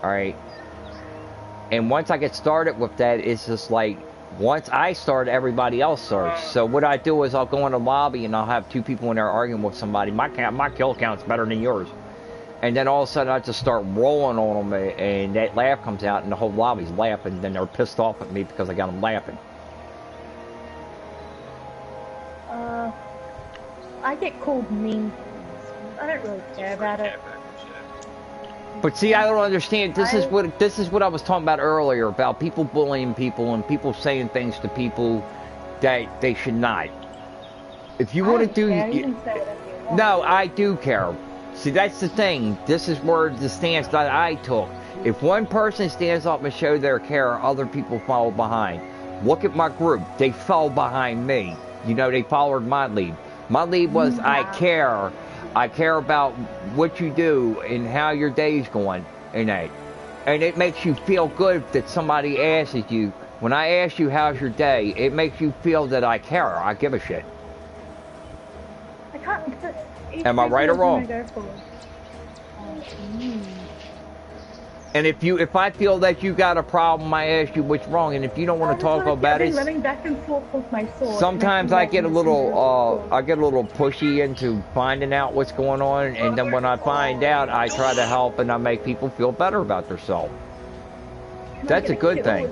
Alright? And once I get started with that, it's just like, Once I start, everybody else starts. So what I do is I'll go in the lobby and I'll have two people in there arguing with somebody. My kill count's better than yours. And then all of a sudden I just start rolling on them and that laugh comes out and the whole lobby's laughing. And then they're pissed off at me because I got them laughing. I get called mean things. I don't really care about it. But see, I don't understand. This is what I was talking about earlier about people bullying people and people saying things to people that they should not. If you want to do, no, I do care. See, that's the thing. This is where the stance that I took. If one person stands up and shows their care, other people follow behind. Look at my group. They fell behind me. You know, they followed my lead. My lead was I care. I care about what you do and how your day's going and that. And it makes you feel good that somebody asks you. When I ask you how's your day, it makes you feel that I care. I give a shit. I can't. Am I right or wrong? And if I feel that you got a problem, I ask you what's wrong. And if you don't want to talk about it, running back and forth with my sword. Sometimes I get a little pushy into finding out what's going on, and then when I find out, I try to help and I make people feel better about themselves. That's a good thing.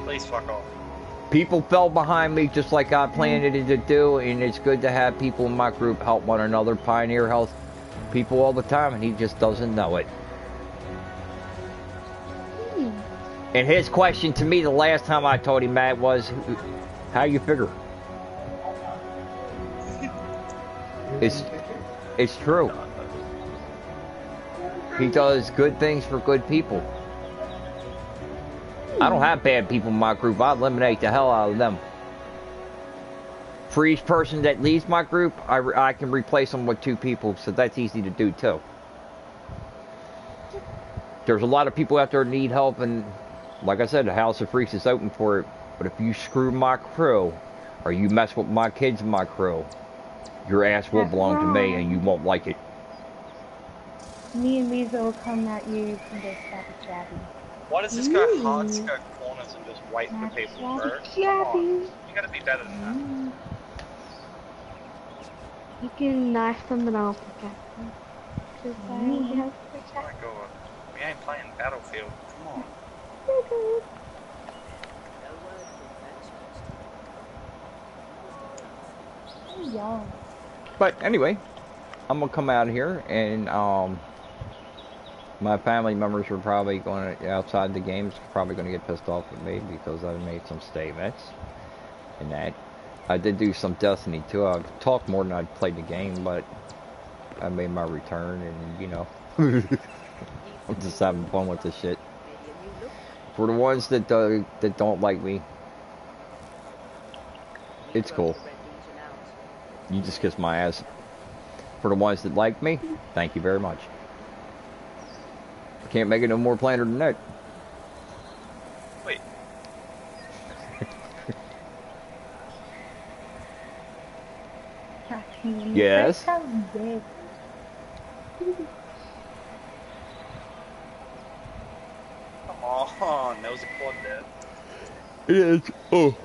Please fuck off. People fell behind me just like I planned it to do, and it's good to have people in my group help one another. Pioneer helps people all the time, and he just doesn't know it. And his question to me the last time I told him that was, how you figure? It's true. He does good things for good people. I don't have bad people in my group. I eliminate the hell out of them. For each person that leaves my group, I can replace them with 2 people, so that's easy to do too. There's a lot of people out there that need help, and like I said, the House of Freaks is open for it. But if you screw my crew, or you mess with my kids in my crew, your ass will belong to me, and you won't like it. Me and Lisa will come at you from the stabby jabby. Why does this go hard scope corners and just wait for people, bro? Come on. You gotta be better than that. You can knife them and I'll protect them. Oh my god. We ain't playing Battlefield. Come on. But anyway, I'm gonna come out here and my family members are probably going to, outside the games, probably going to get pissed off at me because I made some statements and that. I did do some Destiny too. I've talked more than I played the game, but I made my return and, you know, I'm just having fun with this shit. For the ones that don't like me, it's cool. You just kiss my ass. For the ones that like me, thank you very much. I can't make it no more plainer than that. Wait. Yes. Come on, there was a quad there. It is. Oh,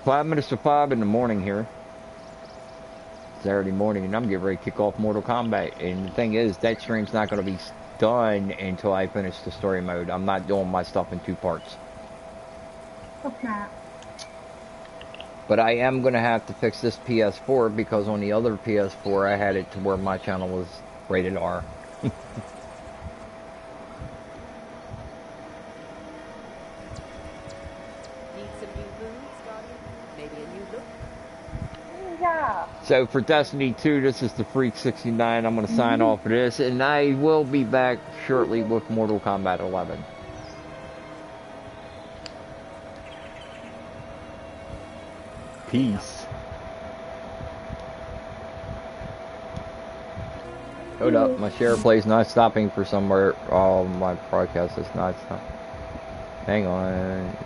5 minutes to 5 in the morning here. Saturday morning, and I'm getting ready to kick off Mortal Kombat. And the thing is, that stream's not going to be done until I finish the story mode. I'm not doing my stuff in 2 parts. Okay. But I am going to have to fix this PS4 because on the other PS4 I had it to where my channel was rated R. Need some new moves, Guardian? Maybe a new look? Yeah. So for Destiny 2, this is TheFreek69. I'm going to sign off for this, and I will be back shortly with Mortal Kombat 11. Peace. Hold up, my share play's not stopping for somewhere. Oh, my broadcast is not stopping. Hang on.